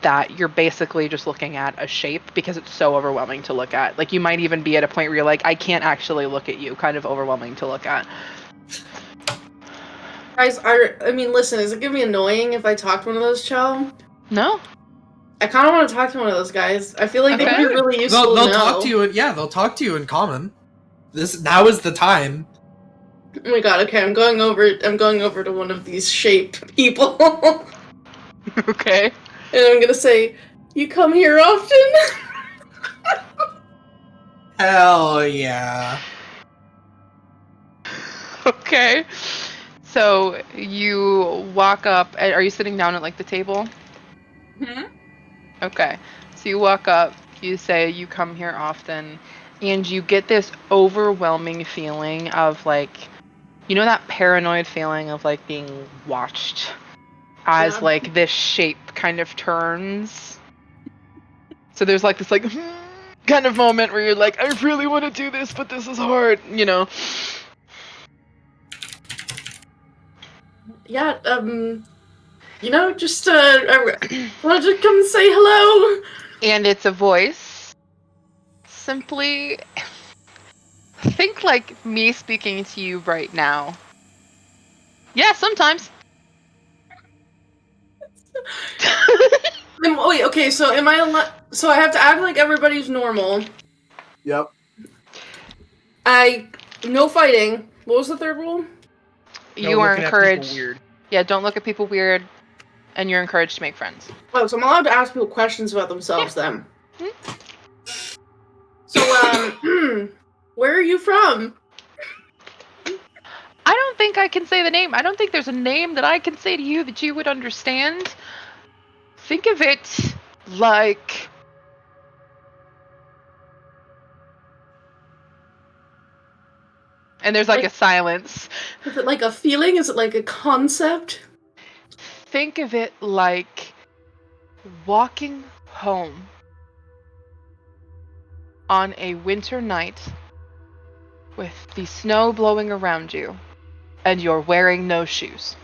that you're basically just looking at a shape because it's so overwhelming to look at. Like you might even be at a point where you're like, I can't actually look at you, kind of overwhelming to look at. Guys, I mean, listen, is it gonna be annoying if I talk to one of those, Chel? No. I kind of want to talk to one of those guys. I feel like they Okay. could be really useful. They'll talk to you. They'll talk to you in common. Now is the time. Oh my god! Okay, I'm going over to one of these shaped people. Okay. And I'm gonna say, "You come here often?" Hell yeah. Okay. So you walk up. Are you sitting down at like the table? Hmm? Okay. So you walk up, you say you come here often, and you get this overwhelming feeling of like, you know, that paranoid feeling of like being watched as Yeah. like this shape kind of turns. So there's like this like kind of moment where you're like, I really want to do this, but this is hard, you know. Yeah. You know, just I wanted to come and say hello. And it's a voice. Simply think like me speaking to you right now. Yeah, sometimes. Wait. Okay. So am I? So I have to act like everybody's normal. Yep. No fighting. What was the third rule? You No are looking at people encouraged. weird. Yeah, don't look at people weird, and you're encouraged to make friends. Oh, so I'm allowed to ask people questions about themselves then. Hmm? So, where are you from? I don't think I can say the name. I don't think there's a name that I can say to you that you would understand. Think of it like... And there's like a silence. Is it like a feeling? Is it like a concept? Think of it like walking home on a winter night with the snow blowing around you and you're wearing no shoes.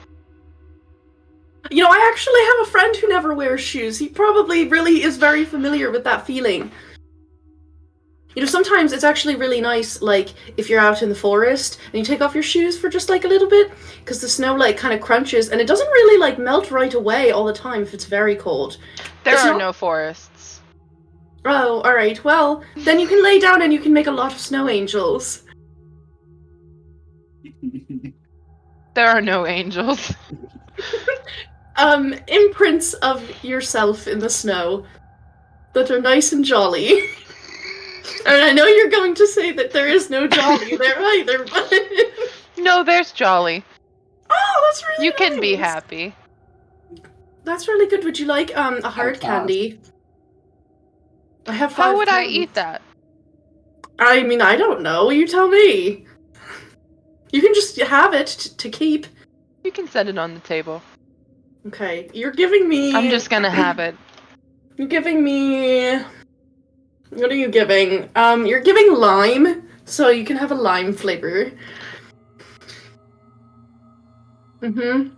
You know, I actually have a friend who never wears shoes. He probably really is very familiar with that feeling. You know, sometimes it's actually really nice, like, if you're out in the forest and you take off your shoes for just, like, a little bit, because the snow, like, kind of crunches, and it doesn't really, like, melt right away all the time if it's very cold. There are no forests. Oh, alright, well, then you can lay down and you can make a lot of snow angels. There are no angels. Imprints of yourself in the snow that are nice and jolly. And I know you're going to say that there is no jolly there either, but... No, there's jolly. Oh, that's really You can be nice. happy. That's really good. Would you like a hard candy? I have 5 How would I pounds. eat that? I mean, I don't know. You tell me. You can just have it to keep. You can set it on the table. Okay, you're giving me... I'm just gonna have it. You're giving me... What are you giving? You're giving lime, so you can have a lime flavor. Mm-hmm.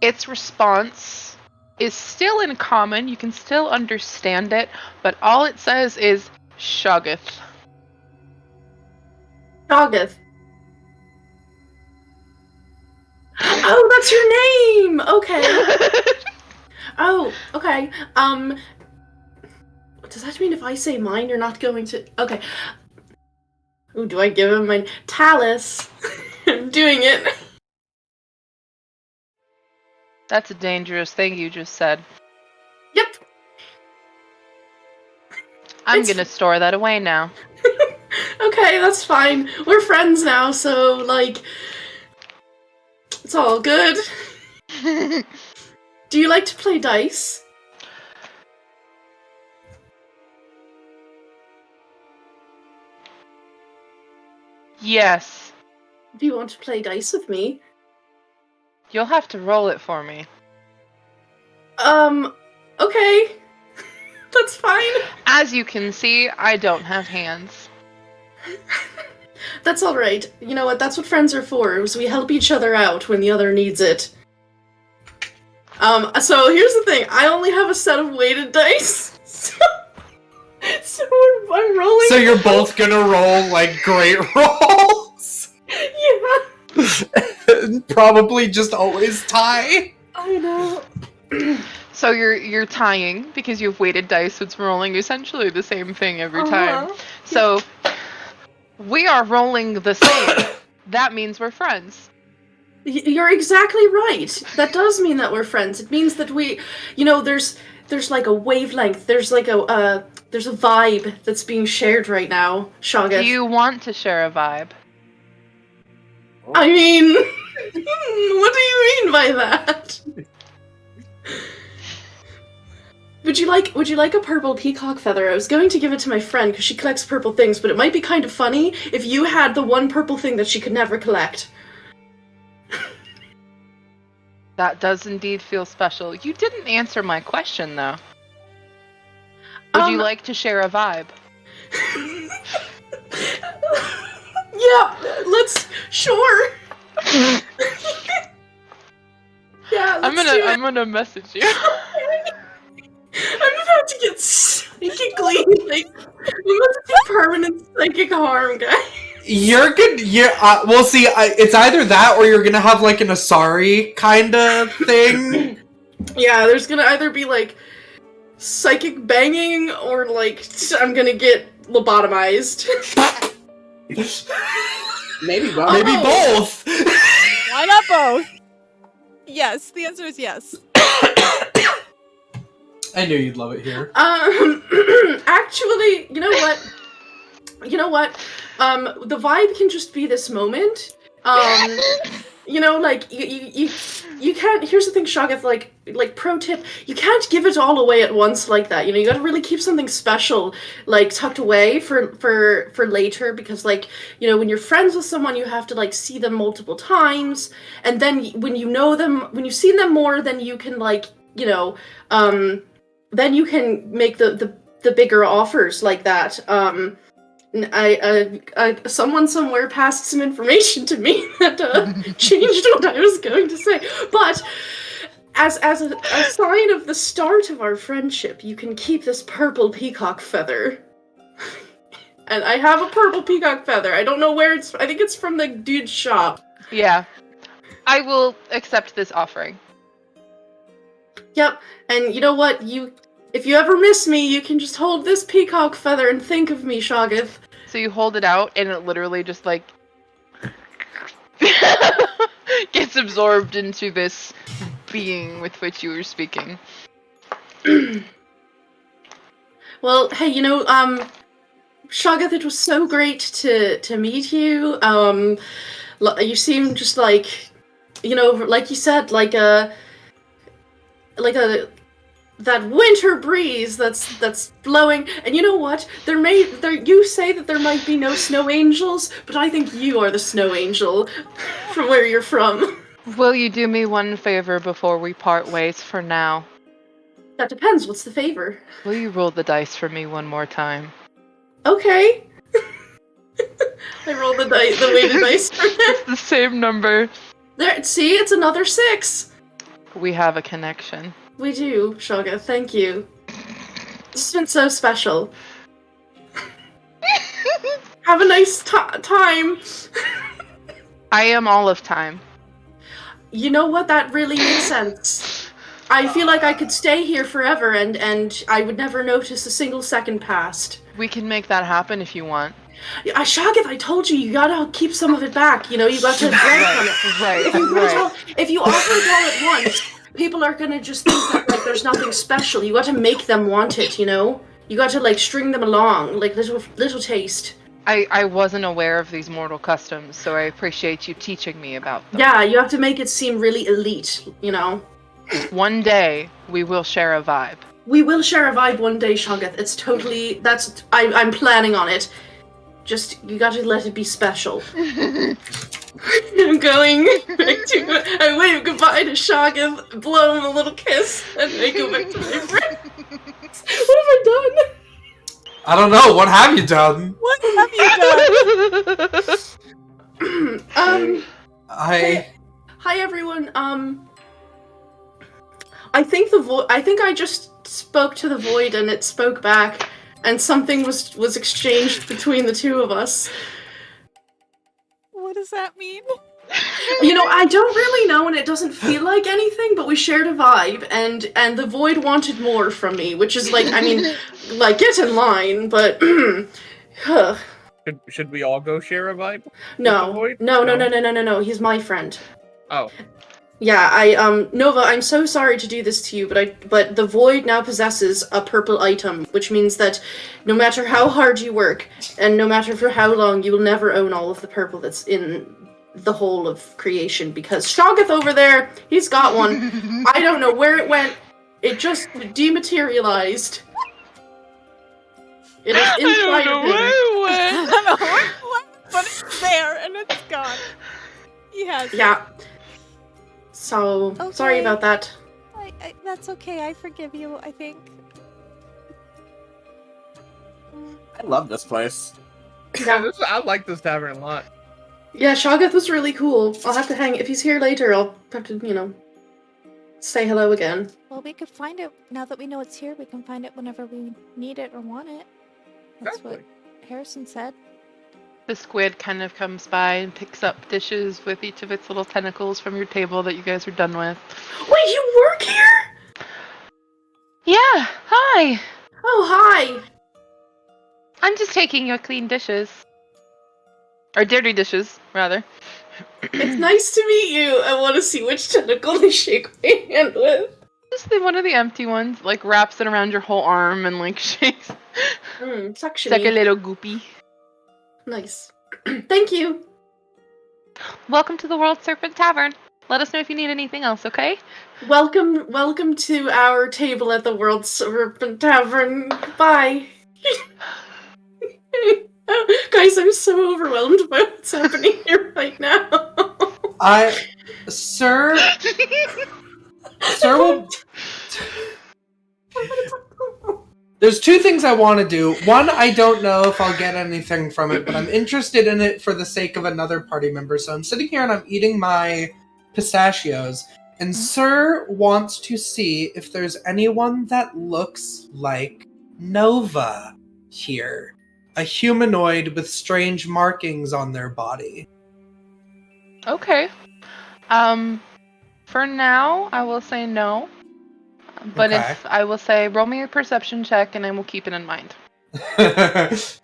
Its response is still in common. You can still understand it, but all it says is Shoggoth. Shoggoth. Oh, that's your name! Okay. Oh, okay. Does that mean if I say mine, you're not going to... Okay. Ooh, do I give him mine? Tallice. I'm doing it. That's a dangerous thing you just said. Yep. I'm gonna store that away now. Okay, that's fine. We're friends now, so, like, it's all good. Do you like to play dice? Yes. Do you want to play dice with me? You'll have to roll it for me. Okay. That's fine. As you can see, I don't have hands. That's alright. You know what, that's what friends are for, is we help each other out when the other needs it. So here's the thing, I only have a set of weighted dice, so I'm rolling. So you're both gonna roll, like, great rolls? Yeah. Probably just always tie? I know. So you're tying because you've weighted dice, so it's rolling essentially the same thing every time. So we are rolling the same. That means we're friends. You're exactly right. That does mean that we're friends. It means that we, you know, there's like a wavelength. There's like there's a vibe that's being shared right now, Shoggoth. Do you want to share a vibe? I mean, what do you mean by that? Would you like a purple peacock feather? I was going to give it to my friend because she collects purple things, but it might be kind of funny if you had the one purple thing that she could never collect. That does indeed feel special. You didn't answer my question, though. Would you like to share a vibe? Yeah, sure. Yeah, I'm gonna message you. I'm about to get psychically, like, I'm about to do permanent psychic harm, guys. You're good. We'll see. It's either that or you're gonna have like an Asari kind of thing. Yeah, there's gonna either be like psychic banging or like I'm gonna get lobotomized. Maybe both. Maybe both. Why not both? Yes, the answer is yes. I knew you'd love it here. Actually, you know what? The vibe can just be this moment. You know, like you can't. Here's the thing, Shoggoth. Like pro tip, you can't give it all away at once like that. You know, you got to really keep something special, like tucked away for later, because like, you know, when you're friends with someone, you have to like see them multiple times, and then when you know them, when you've seen them more, then you can like, you know, then you can make the bigger offers like that. Someone somewhere passed some information to me that changed what I was going to say. But as a sign of the start of our friendship, you can keep this purple peacock feather. And I have a purple peacock feather. I don't know where it's. I think it's from the dude's shop. Yeah. I will accept this offering. Yep. And you know what? If you ever miss me, you can just hold this peacock feather and think of me, Shoggoth. So you hold it out, and it literally just, like, gets absorbed into this being with which you were speaking. Well, hey, you know, Shoggoth, it was so great to meet you. You seem just like, you know, like you said, like that winter breeze that's blowing. And you know what? You say that there might be no snow angels, but I think you are the snow angel from where you're from. Will you do me one favor before we part ways for now? That depends. What's the favor? Will you roll the dice for me one more time? Okay. I rolled the weighted dice for him. It's the same number. There, see, it's another 6. We have a connection. We do, Shoggoth, thank you. This has been so special. Have a nice time. I am all of time. You know what? That really makes sense. I feel like I could stay here forever and I would never notice a single second passed. We can make that happen if you want. Shoggoth, I told you gotta keep some of it back. You know, you got to rent on it. Right. If you offer it all at once, people are gonna just think that like there's nothing special. You got to make them want it, you know? You got to like string them along, like little taste. I wasn't aware of these mortal customs, so I appreciate you teaching me about them. Yeah, you have to make it seem really elite, you know? One day, we will share a vibe. We will share a vibe one day, Shoggoth. It's totally... I'm planning on it. Just, you gotta let it be special. I'm going back to... I wave goodbye to Shoggoth, blow him a little kiss, and I go back to my friends. What have I done? I don't know. What have you done? What have you done? Hi everyone. I think I just spoke to the void and it spoke back, and something was exchanged between the two of us. What does that mean? You know, I don't really know, and it doesn't feel like anything, but we shared a vibe, and the void wanted more from me, which is like, I mean, like, get in line, but Should we all go share a vibe? No, he's my friend. Oh. Yeah, Nova, I'm so sorry to do this to you, but the void now possesses a purple item, which means that no matter how hard you work, and no matter for how long, you will never own all of the purple that's in the whole of creation, because Shoggoth over there, he's got one. I don't know where it went. It just dematerialized. It is inside of him. I don't know where it went, but it's there and it's gone. He has it. Yeah. So, sorry Okay. about that. That's okay. I forgive you, I think. I love this place. Yeah, I like this tavern a lot. Yeah, Shoggoth was really cool. I'll have to hang... If he's here later, I'll have to, you know, say hello again. Well, we could find it, now that we know it's here, we can find it whenever we need it or want it. That's what Harrison said. The squid kind of comes by and picks up dishes with each of its little tentacles from your table that you guys are done with. Wait, you work here? Yeah, hi! Oh, hi! I'm just taking your clean dishes. Or dirty dishes, rather. It's nice to meet you. I want to see which tentacle they shake my hand with. Just one of the empty ones, like wraps it around your whole arm and like shakes. Suction. It's like a little goopy. Nice. Thank you. Welcome to the World Serpent Tavern. Let us know if you need anything else, okay? Welcome to our table at the World Serpent Tavern. Bye. Guys, I'm so overwhelmed by what's happening here right now. Sir, will... There's two things I want to do. One, I don't know if I'll get anything from it, but I'm interested in it for the sake of another party member. So I'm sitting here and I'm eating my pistachios, and Sir wants to see if there's anyone that looks like Nova here. A humanoid with strange markings on their body. Okay. For now, I will say no. But Okay. if I will say, roll me a perception check and I will keep it in mind.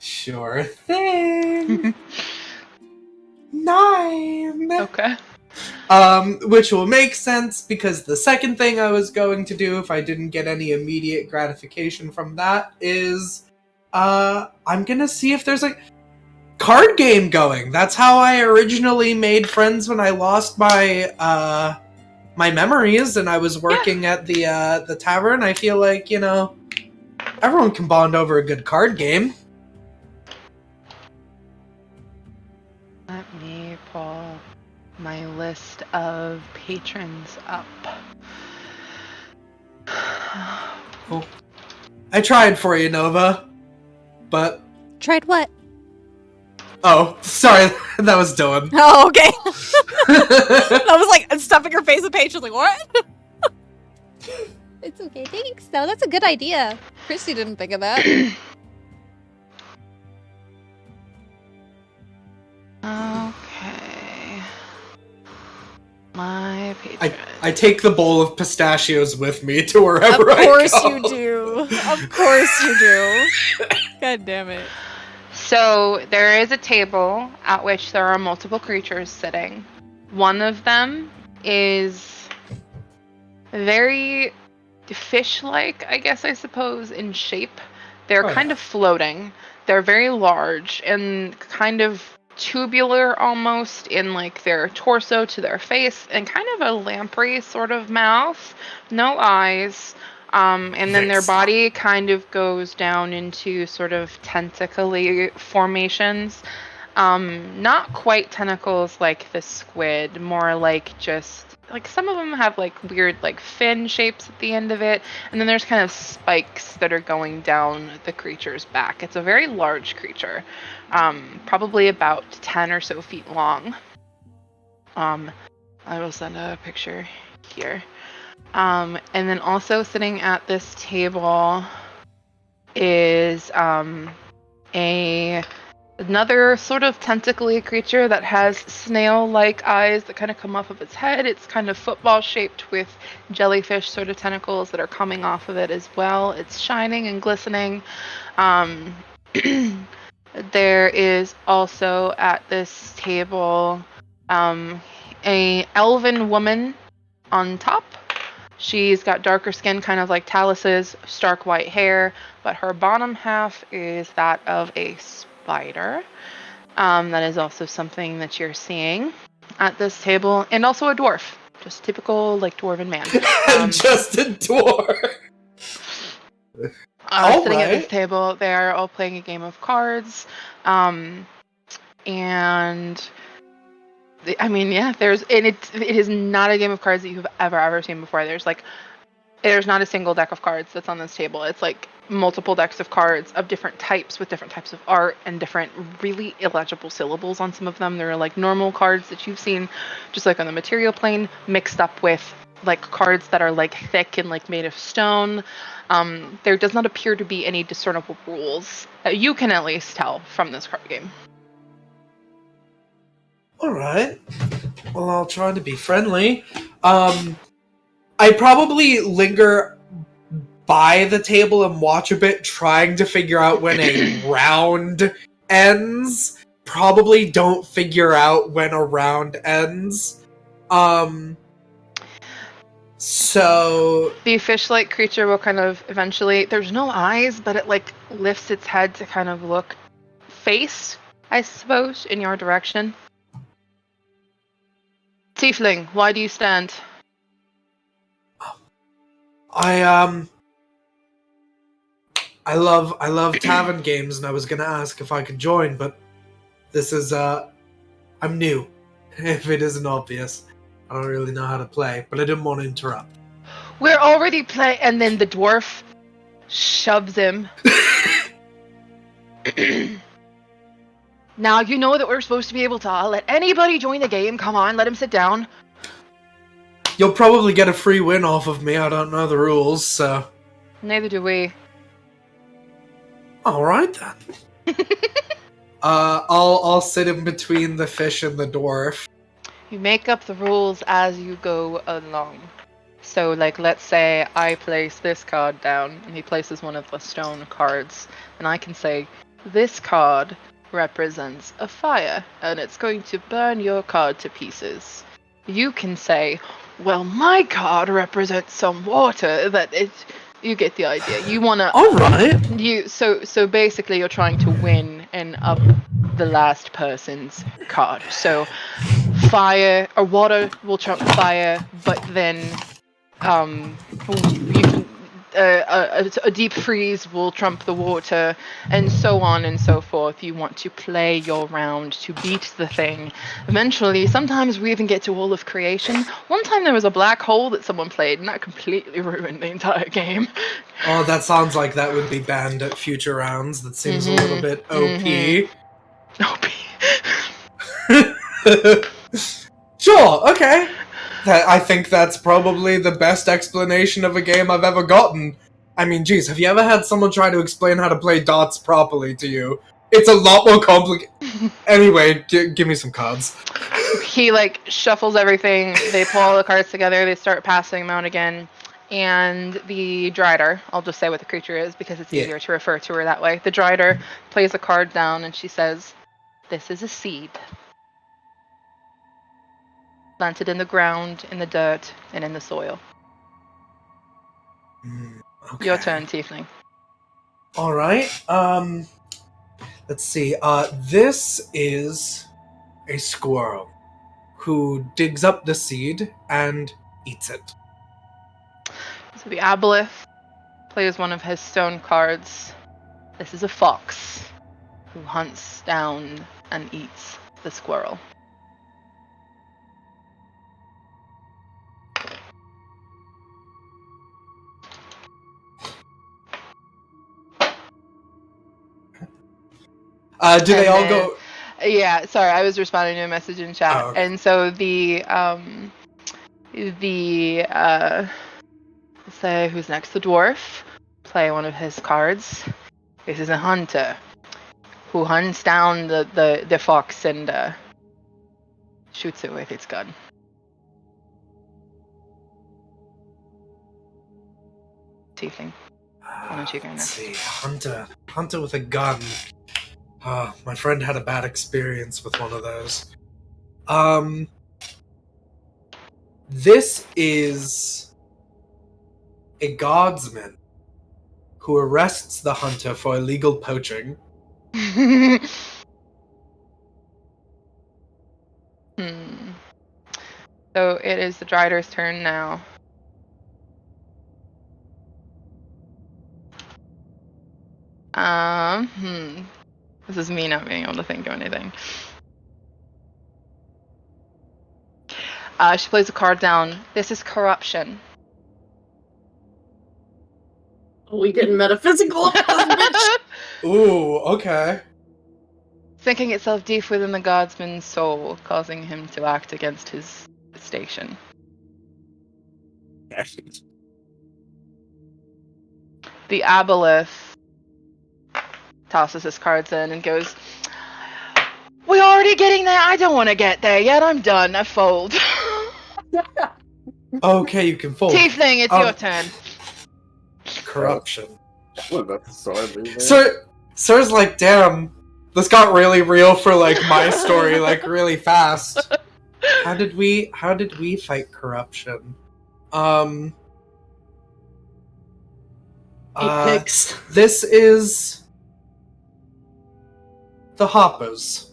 Sure thing. 9. Okay. Which will make sense because the second thing I was going to do, if I didn't get any immediate gratification from that, is I'm gonna see if there's a card game going. That's how I originally made friends when I lost my my memories and I was working at the tavern. I feel like, you know, everyone can bond over a good card game. Let me pull my list of patrons up. Cool. I tried for you, Nova. But... Tried what? Oh, sorry. That was Dylan. Oh, okay. I was like stuffing her face with page. I was like, what? It's okay. Thanks, though. That's a good idea. Kristy didn't think of that. Okay. My patron. I take the bowl of pistachios with me to wherever I go. Of course you do. Of course you do. God damn it. So there is a table at which there are multiple creatures sitting. One of them is very fish-like, I guess I suppose, in shape. They're Oh, kind yeah. of floating. They're very large and kind of tubular almost in like their torso to their face, and kind of a lamprey sort of mouth, no eyes. And then their Vixen. body kind of goes down into sort of tentacly formations. Not quite tentacles like the squid, more like just like some of them have like weird like fin shapes at the end of it, and then there's kind of spikes that are going down the creature's back. It's a very large creature, probably about 10 or so feet long. I will send a picture here. And then also sitting at this table is another sort of tentacly creature that has snail-like eyes that kind of come off of its head. It's kind of football-shaped with jellyfish sort of tentacles that are coming off of it as well. It's shining and glistening. There is also at this table a elven woman on top. She's got darker skin, kind of like Tallice's, stark white hair, but her bottom half is that of a spider. That is also something that you're seeing at this table, and also a dwarf, just typical like dwarven man. Just a dwarf. Sitting at this table, they are all playing a game of cards, and I mean, yeah, it is not a game of cards that you've ever seen before. There's not a single deck of cards that's on this table. It's like multiple decks of cards of different types with different types of art and different really illegible syllables on some of them. There are like normal cards that you've seen just like on the material plane mixed up with like cards that are like thick and like made of stone. There does not appear to be any discernible rules that you can at least tell from this card game. Alright. Well, I'll try to be friendly. I probably linger by the table and watch a bit, trying to figure out when a round ends. Probably don't figure out when a round ends. So the fish-like creature will kind of eventually, there's no eyes, but it like lifts its head to kind of look face, I suppose, in your direction. Tiefling, why do you stand? I love tavern games, and I was gonna ask if I could join, but this is I'm new. If it isn't obvious, I don't really know how to play, but I didn't want to interrupt. We're already playing, and then the dwarf shoves him. Now you know that we're supposed to be able to let anybody join the game. Come on, let him sit down. You'll probably get a free win off of me. I don't know the rules, so. Neither do we. All right then. I'll sit in between the fish and the dwarf. You make up the rules as you go along. So, like, let's say I place this card down, and he places one of the stone cards, and I can say, this card represents a fire, and it's going to burn your card to pieces. You can say, well, my card represents some water, you get the idea. You wanna... Alright. So basically you're trying to win and up the last person's card. So fire or water will trump fire, but then you can a deep freeze will trump the water, and so on and so forth. You want to play your round to beat the thing. Eventually, sometimes we even get to Wall of Creation. One time there was a black hole that someone played, and that completely ruined the entire game. Oh, that sounds like that would be banned at future rounds. That seems a little bit OP. Sure, okay. I think that's probably the best explanation of a game I've ever gotten. I mean, geez, have you ever had someone try to explain how to play dots properly to you? It's a lot more complicated. Anyway, give me some cards. He, like, shuffles everything. They pull all the cards together. They start passing them out again. And the Drider, I'll just say what the creature is because it's easier to refer to her that way. The Drider plays a card down and she says, this is a seed. Planted in the ground, in the dirt, and in the soil. Okay. Your turn, Tiefling. All right. Let's see. This is a squirrel who digs up the seed and eats it. So the aboleth plays one of his stone cards. This is a fox who hunts down and eats the squirrel. Do they all go? Yeah, sorry, I was responding to a message in chat. Oh, okay. And so say who's next? The dwarf play one of his cards. This is a hunter who hunts down the fox and shoots it with its gun. Tiefling. Why don't you go Let's next? see. Hunter with a gun. My friend had a bad experience with one of those. This is a guardsman who arrests the hunter for illegal poaching. So it is the Drider's turn now. This is me not being able to think of anything. She plays a card down. This is corruption. We getting metaphysical. Ooh, okay. Sinking itself deep within the guardsman's soul, causing him to act against his station. The aboleth tosses his cards in and goes, "We're already getting there. I don't want to get there yet. I'm done. I fold." Okay, you can fold. Tiefling, it's your turn. Corruption. What about the sword, dude? Sir's like, damn, this got really real for like my story, like really fast. How did we fight corruption? Pigs. This is the Hoppers,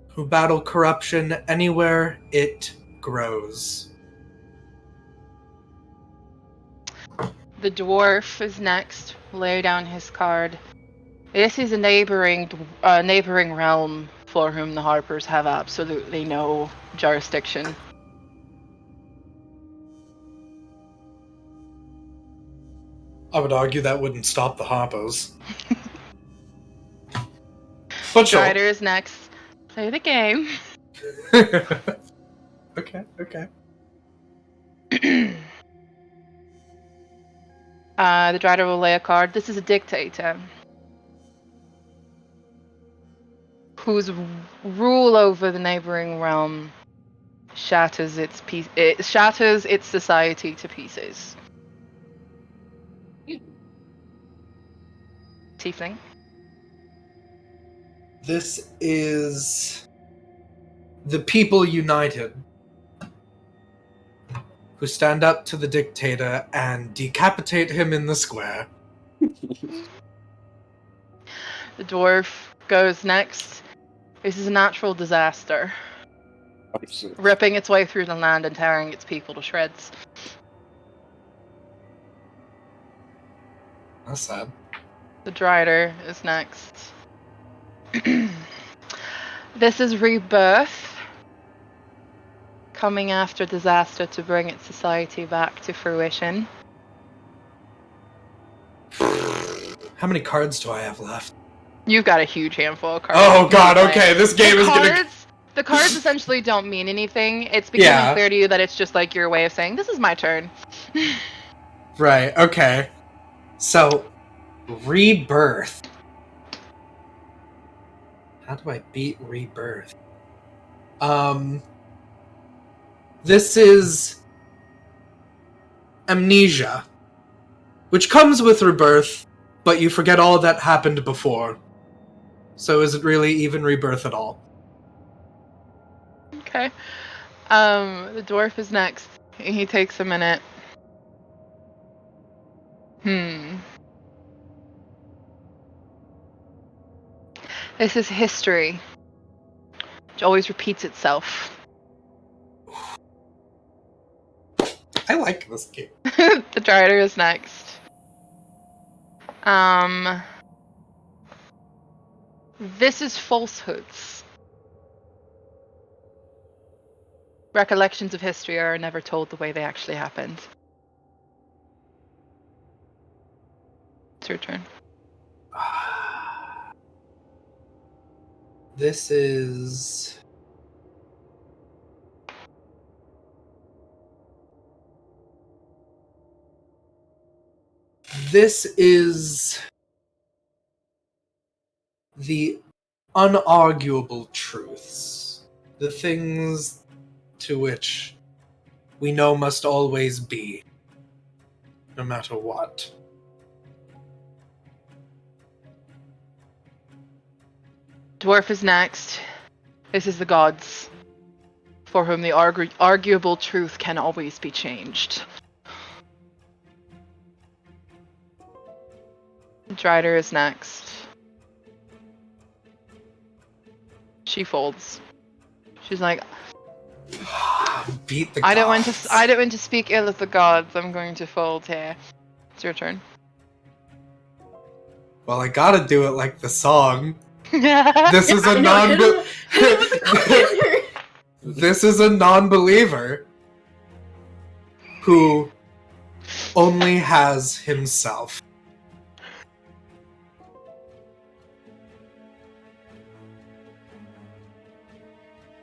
who battle corruption anywhere it grows. The dwarf is next. Lay down his card. This is a neighboring realm for whom the Harpers have absolutely no jurisdiction. I would argue that wouldn't stop the Hoppers. But sure. Strider is next. Play the game. Okay. The Drider will lay a card. This is a dictator whose rule over the neighboring realm shatters its society to pieces. Tiefling. This is the People United, who stand up to the dictator and decapitate him in the square. The dwarf goes next. This is a natural disaster, ripping its way through the land and tearing its people to shreds. That's sad. The Drider is next. This is rebirth, coming after disaster to bring its society back to fruition. How many cards do I have left? You've got a huge handful of cards. Oh god, okay, this game is gonna... The cards essentially don't mean anything. It's becoming clear to you that it's just like your way of saying, this is my turn. Right, okay. So, rebirth. How do I beat rebirth? This is amnesia, which comes with rebirth, but you forget all that happened before. So is it really even rebirth at all? Okay. The dwarf is next. He takes a minute. This is history, which always repeats itself. I like this game. The Drider is next. This is falsehoods. Recollections of history are never told the way they actually happened. It's your turn. This is... This is the unarguable truths. The things to which we know must always be, no matter what. Dwarf is next. This is the gods, for whom the arguable truth can always be changed. Drider is next. She folds. She's like, Beat the I don't gods. want to speak ill of the gods. I'm going to fold here. It's your turn. Well, I gotta do it like the song. This This is a I know, hit him non. with the cliffhanger. This is a non-believer who only has himself.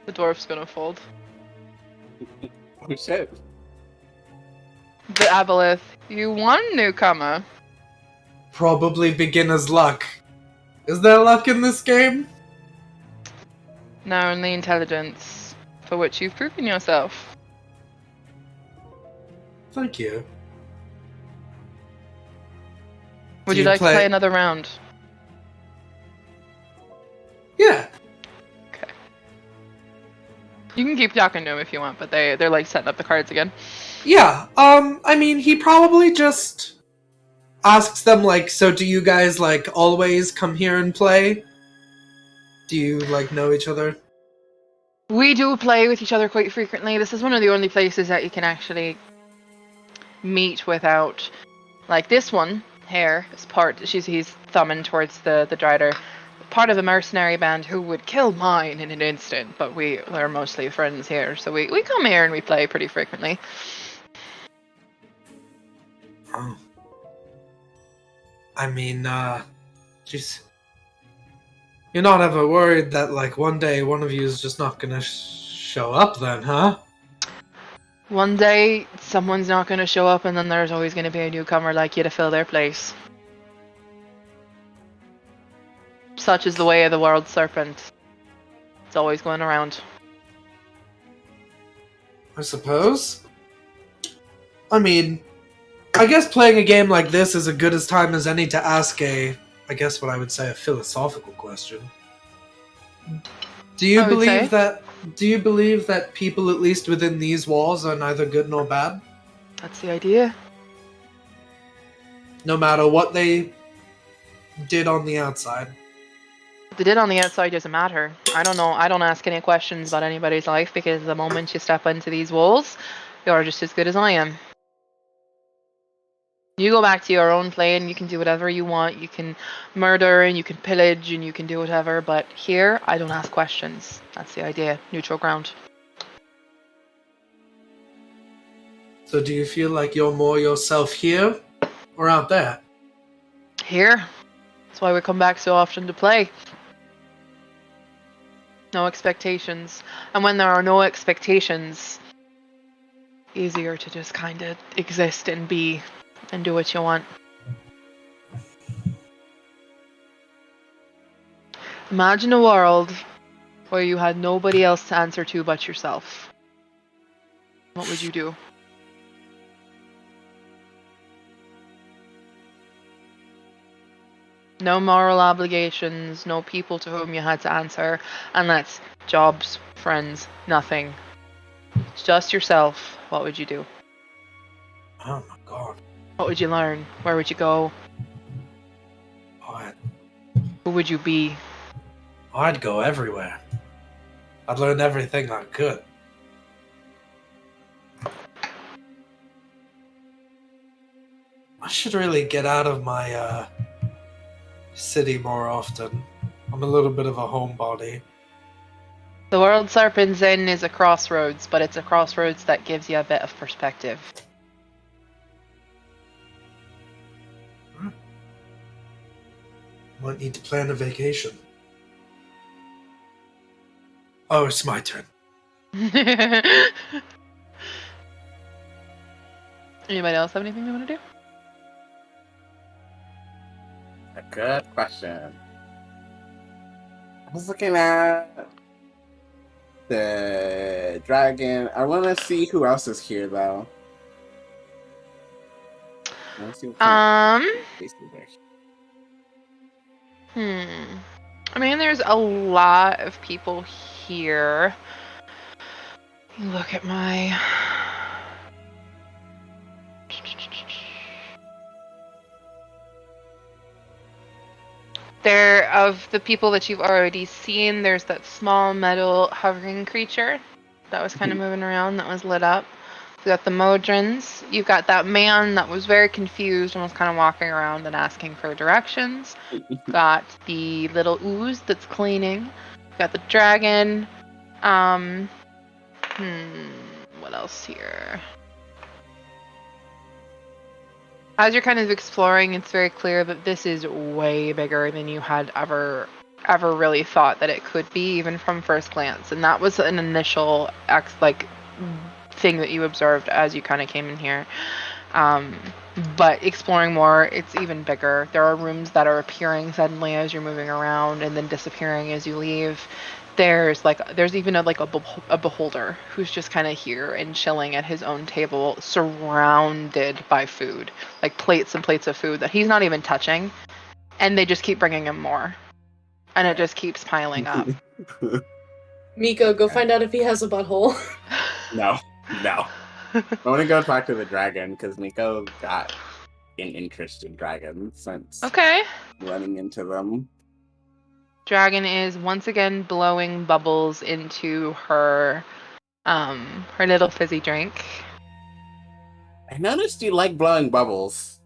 The dwarf's gonna fold. Who said? The aboleth. You one newcomer. Probably beginner's luck. Is there luck in this game? Now only intelligence, for which you've proven yourself. Thank you. Would Do you you like to play- play another round? Yeah. You can keep talking to him if you want, but they're like setting up the cards again. Yeah. I mean, he probably just asks them, like, so do you guys, like, always come here and play? Do you, like, know each other? We do play with each other quite frequently. This is one of the only places that you can actually meet without, like, this one here is he's thumbing towards the Drider, part of a mercenary band who would kill mine in an instant, but we are mostly friends here, so we come here and we play pretty frequently. Oh. I mean, jeez. You're not ever worried that, like, one day one of you is just not gonna show up then, huh? One day, someone's not going to show up, and then there's always going to be a newcomer like you to fill their place. Such is the way of the world serpent. It's always going around. I suppose. I mean, I guess playing a game like this is as good as time as any to ask I guess what I would say, a philosophical question. Do you I would say. believe that people, at least within these walls, are neither good nor bad? That's the idea. No matter what they did on the outside. What they did on the outside doesn't matter. I don't know. I don't ask any questions about anybody's life, because the moment you step into these walls, you're just as good as I am. You go back to your own plane, you can do whatever you want, you can murder and you can pillage and you can do whatever, but here, I don't ask questions. That's the idea. Neutral ground. So do you feel like you're more yourself here or out there? Here. That's why we come back so often to play. No expectations. And when there are no expectations, easier to just kind of exist and be and do what you want. Imagine a world where you had nobody else to answer to but yourself. What would you do? No moral obligations, no people to whom you had to answer, and that's jobs, friends, nothing. It's just yourself. What would you do? Oh my god. What would you learn? Where would you go? What? Who would you be? I'd go everywhere. I'd learn everything I could. I should really get out of my city more often. I'm a little bit of a homebody. The world Serpent's Inn is a crossroads, but it's a crossroads that gives you a bit of perspective. Might need to plan a vacation. Oh, it's my turn. Anybody else have anything they want to do? A good question. I was looking at the dragon. I want to see who else is here, though. I wanna see what kind of places they're here. I mean, there's a lot of people here. Look at my... There, of the people that you've already seen, there's that small metal hovering creature that was kind of moving around that was lit up. You got the Modrons. You've got that man that was very confused and was kind of walking around and asking for directions. Got the little ooze that's cleaning. Got the dragon. What else here? As you're kind of exploring, it's very clear that this is way bigger than you had ever really thought that it could be, even from first glance. And that was an initial thing that you observed as you kind of came in here. But exploring more, it's even bigger. There are rooms that are appearing suddenly as you're moving around and then disappearing as you leave. There's even a beholder who's just kind of here and chilling at his own table, surrounded by food, like plates and plates of food that he's not even touching, and they just keep bringing him more, and it just keeps piling up. Mico, go find out if he has a butthole. No. I want to go talk to the dragon because Mico got an interest in dragons since running into them. Dragon is once again blowing bubbles into her little fizzy drink. I noticed you like blowing bubbles.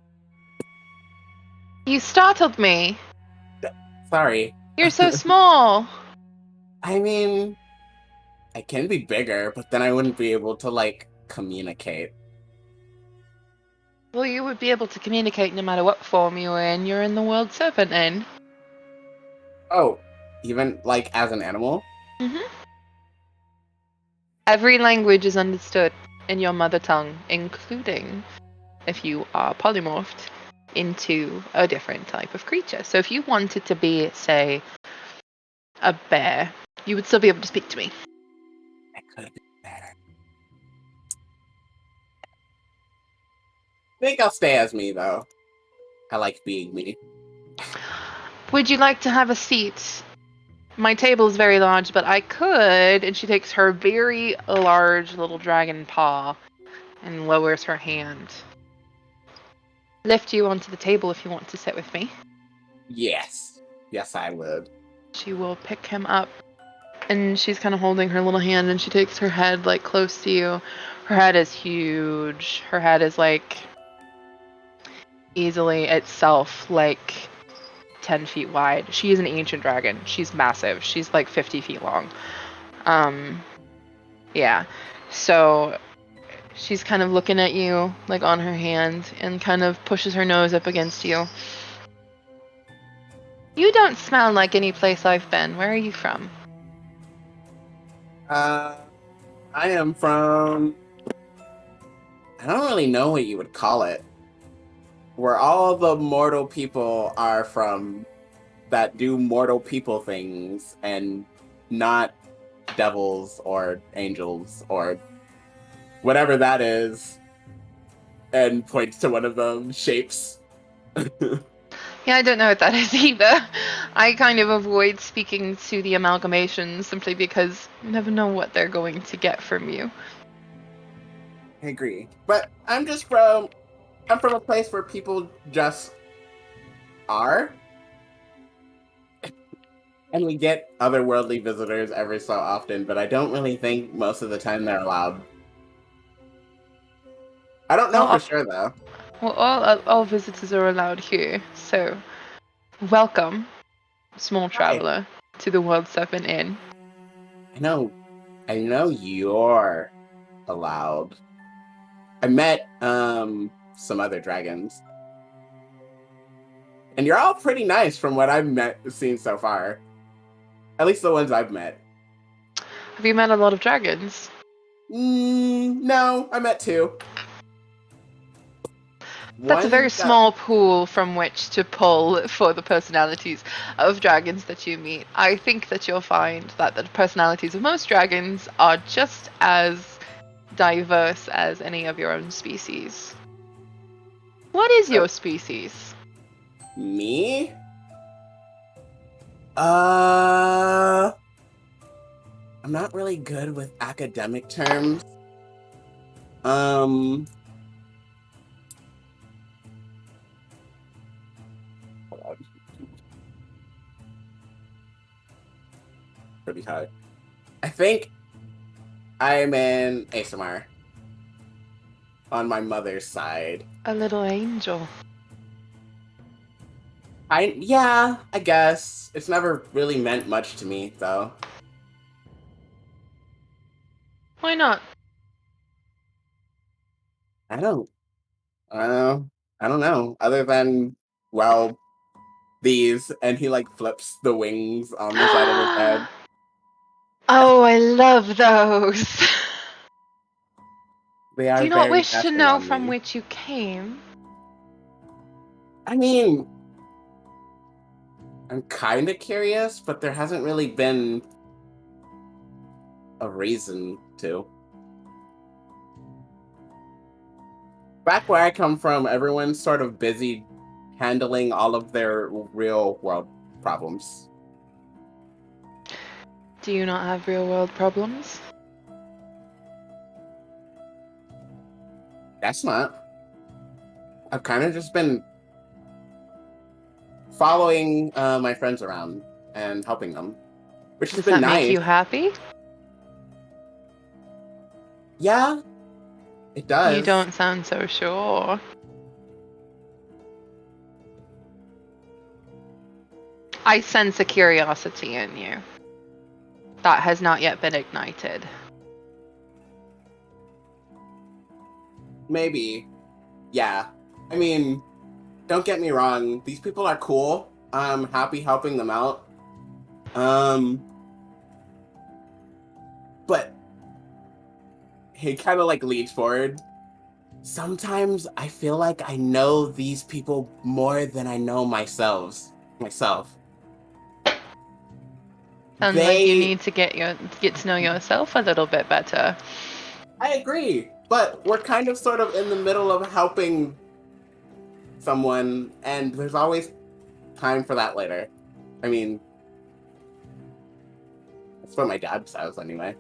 You startled me. Sorry. You're so small. I mean, I can be bigger, but then I wouldn't be able to, communicate. Well, you would be able to communicate no matter what form you were in. You're in the World Serpent Inn. Oh, even, as an animal? Mm-hmm. Every language is understood in your mother tongue, including if you are polymorphed into a different type of creature. So if you wanted to be, say, a bear, you would still be able to speak to me. I could be a bear. I think I'll stay as me, though. I like being me. Would you like to have a seat? My table is very large, but I could, and she takes her very large little dragon paw and lowers her hand. Lift you onto the table if you want to sit with me. Yes. Yes, I would. She will pick him up, and she's kind of holding her little hand, and she takes her head, close to you. Her head is huge. Her head is, easily itself, 10 feet wide. She is an ancient dragon. She's massive. She's 50 feet long. Yeah. So she's kind of looking at you, on her hand, and kind of pushes her nose up against you. You don't smell like any place I've been. Where are you from? I am from... I don't really know what you would call it. Where all the mortal people are from that do mortal people things and not devils or angels or whatever that is, and points to one of the shapes. Yeah, I don't know what that is either. I kind of avoid speaking to the amalgamations simply because you never know what they're going to get from you. I agree. But I'm from a place where people just are. And we get otherworldly visitors every so often, but I don't really think most of the time they're allowed. I don't know for sure, though. Well, all visitors are allowed here, so welcome, small traveler, to the World Serpent Inn. I know you're allowed. I met some other dragons, and you're all pretty nice from what I've seen so far. At least the ones I've met. Have you met a lot of dragons? No, I met 2. That's a very small pool from which to pull for the personalities of dragons that you meet. I think that you'll find that the personalities of most dragons are just as diverse as any of your own species. What is your species? Me? I'm not really good with academic terms. Hold on. Pretty high. I think I'm an Aasimar. On my mother's side. A little angel. Yeah, I guess. It's never really meant much to me, though. Why not? I don't know. Other than, well, these, and he like flips the wings on the side of his head. Oh, I love those. They are Do you not very wish to testing know on from me. which you came? I mean, I'm kind of curious, but there hasn't really been a reason to. Back where I come from, everyone's sort of busy handling all of their real world problems. Do you not have real world problems? That's not. I've kind of just been following my friends around and helping them, which has Does been that nice. make you happy? Yeah, it does. You don't sound so sure. I sense a curiosity in you that has not yet been ignited. Maybe. Yeah. I mean, don't get me wrong. These people are cool. I'm happy helping them out. But he kind of like leans forward. Sometimes I feel like I know these people more than I know myself. Sounds like you need to get to know yourself a little bit better. I agree, but we're kind of sort of in the middle of helping someone, and there's always time for that later. I mean, that's what my dad says anyway.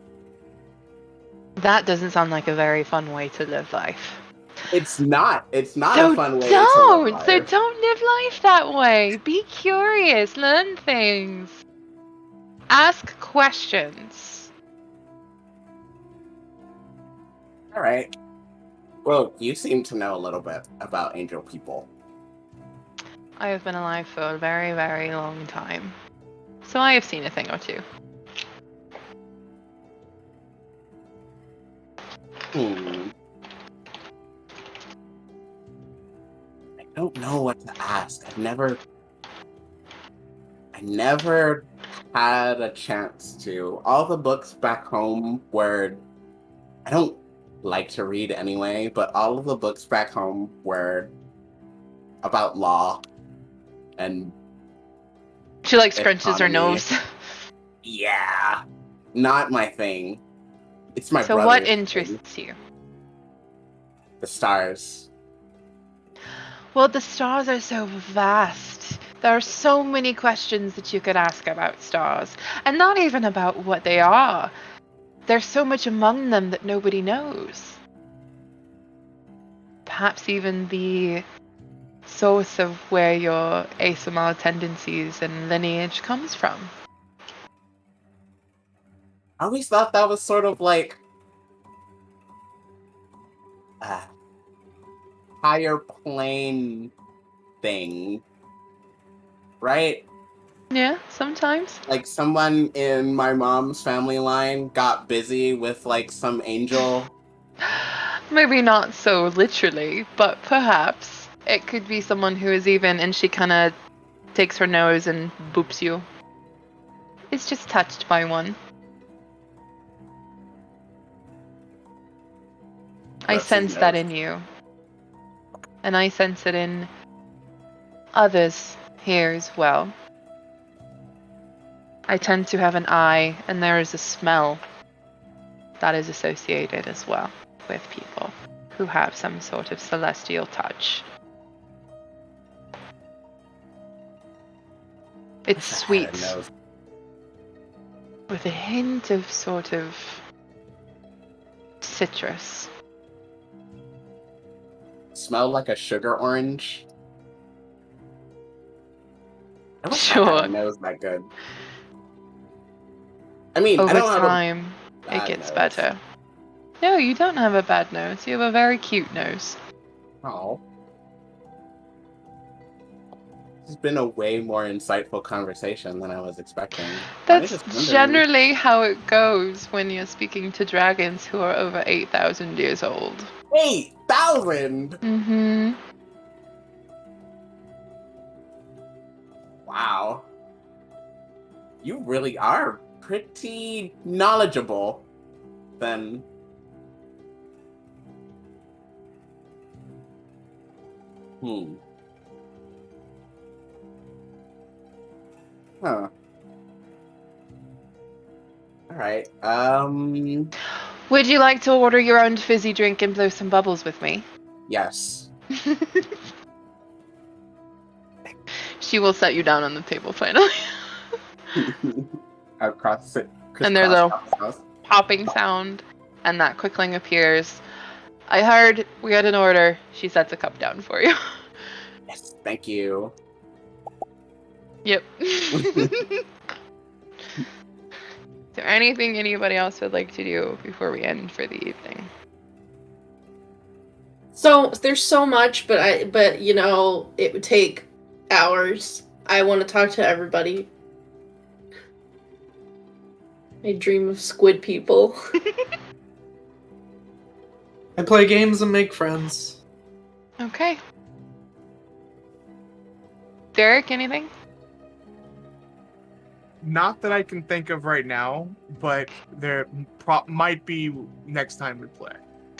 That doesn't sound like a very fun way to live life. It's not a fun way to live life. So don't live life that way. Be curious, learn things. Ask questions. All right. Well, you seem to know a little bit about angel people. I have been alive for a very, very long time. So I have seen a thing or two. I don't know what to ask. I never had a chance to. All the books back home were... I don't like to read anyway, but all of the books back home were about law and... She like scrunches her economy. nose. Yeah. Not my thing. It's my So brother's what thing. interests you? The stars. Well, the stars are so vast. There are so many questions that you could ask about stars. And not even about what they are. There's so much among them that nobody knows. Perhaps even the source of where your Aasimar tendencies and lineage comes from. I always thought that was sort of like a higher plane thing, right? Yeah, sometimes. Like someone in my mom's family line got busy with like some angel. Maybe not so literally, but perhaps it could be someone who is even, and she kind of takes her nose and boops you. It's just touched by one. I That's sense his that nose. in you. And I sense it in others here as well. I tend to have an eye, and there is a smell that is associated as well with people who have some sort of celestial touch. It's I had a sweet, nose. with a hint of sort of citrus. Smelled like a sugar orange. I wish I Sure. had a nose that good. I mean, I Over don't have a time, it bad gets nose. better. No, you don't have a bad nose. You have a very cute nose. Oh. This has been a way more insightful conversation than I was expecting. That's just wondering- generally how it goes when you're speaking to dragons who are over 8,000 years old. 8,000! Mm-hmm. Wow. You really are pretty knowledgeable, then. Huh. Alright, Would you like to order your own fizzy drink and blow some bubbles with me? yes. She will set you down on the table finally. Across it. And there's a popping sound, and that quickling appears. I heard we had an order. She sets a cup down for you. Yes, thank you. Yep. Is there anything anybody else would like to do before we end for the evening? So there's so much, but you know, it would take hours. I want to talk to everybody. I dream of squid people. I play games and make friends. Okay. Derek, anything? Not that I can think of right now, but there might be next time we play.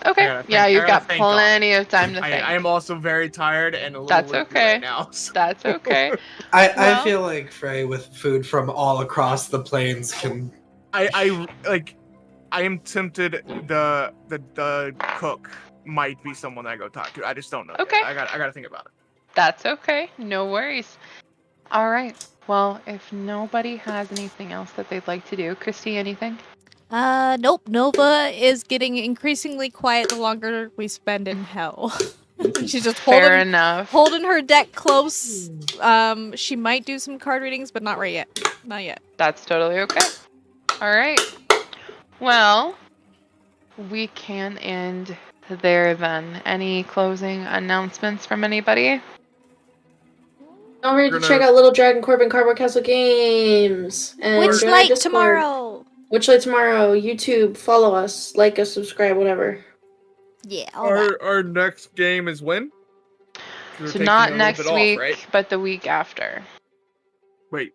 Okay. gotta Yeah, think- I you've gotta got think on it. plenty of time to I think. am also very tired and a little That's loopy okay. right now. So. That's okay. I Well- feel like Frey with food from all across the plains can. I am tempted. The cook might be someone that I go talk to. I just don't know. yet. Okay. I gotta think about it. That's okay. No worries. All right. Well, if nobody has anything else that they'd like to do, Kristy, anything? Nope. Nova is getting increasingly quiet the longer we spend in hell. She's just Fair enough. holding her deck close. She might do some card readings, but not right yet. Not yet. That's totally okay. All right. Well, we can end there then. Any closing announcements from anybody? Don't forget to Gonna- check out Little Dragon Corbin Cardboard Castle Games. And join our Witchlight Discord. tomorrow. Witchlight tomorrow. YouTube. Follow us. Like us. Subscribe. Whatever. Yeah. All that. Our next game is when? We're So taking not a little next bit off, week, right? but the week after, Wait,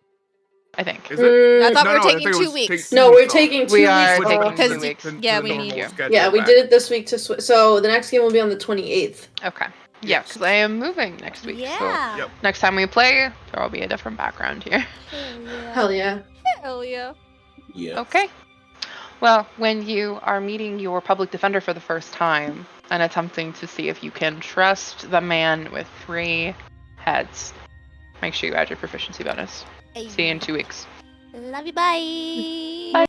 I think. is it? I Mm, thought No, we were no, I taking think it 2 was weeks. no, we're off. taking 2 We weeks are off. taking Because 2 weeks. yeah, the we normal need you. schedule Yeah, we back. did it this week so the next game will be on the 28th. Okay. Yeah, Yes. because I am moving next week. So Yeah. Yep. next time we play, there will be a different background here. Hell yeah. Hell yeah. Hell yeah. Yeah. Okay. Well, when you are meeting your public defender for the first time and attempting to see if you can trust the man with 3 heads, make sure you add your proficiency bonus. See you in 2 weeks. Love you. Bye. Bye.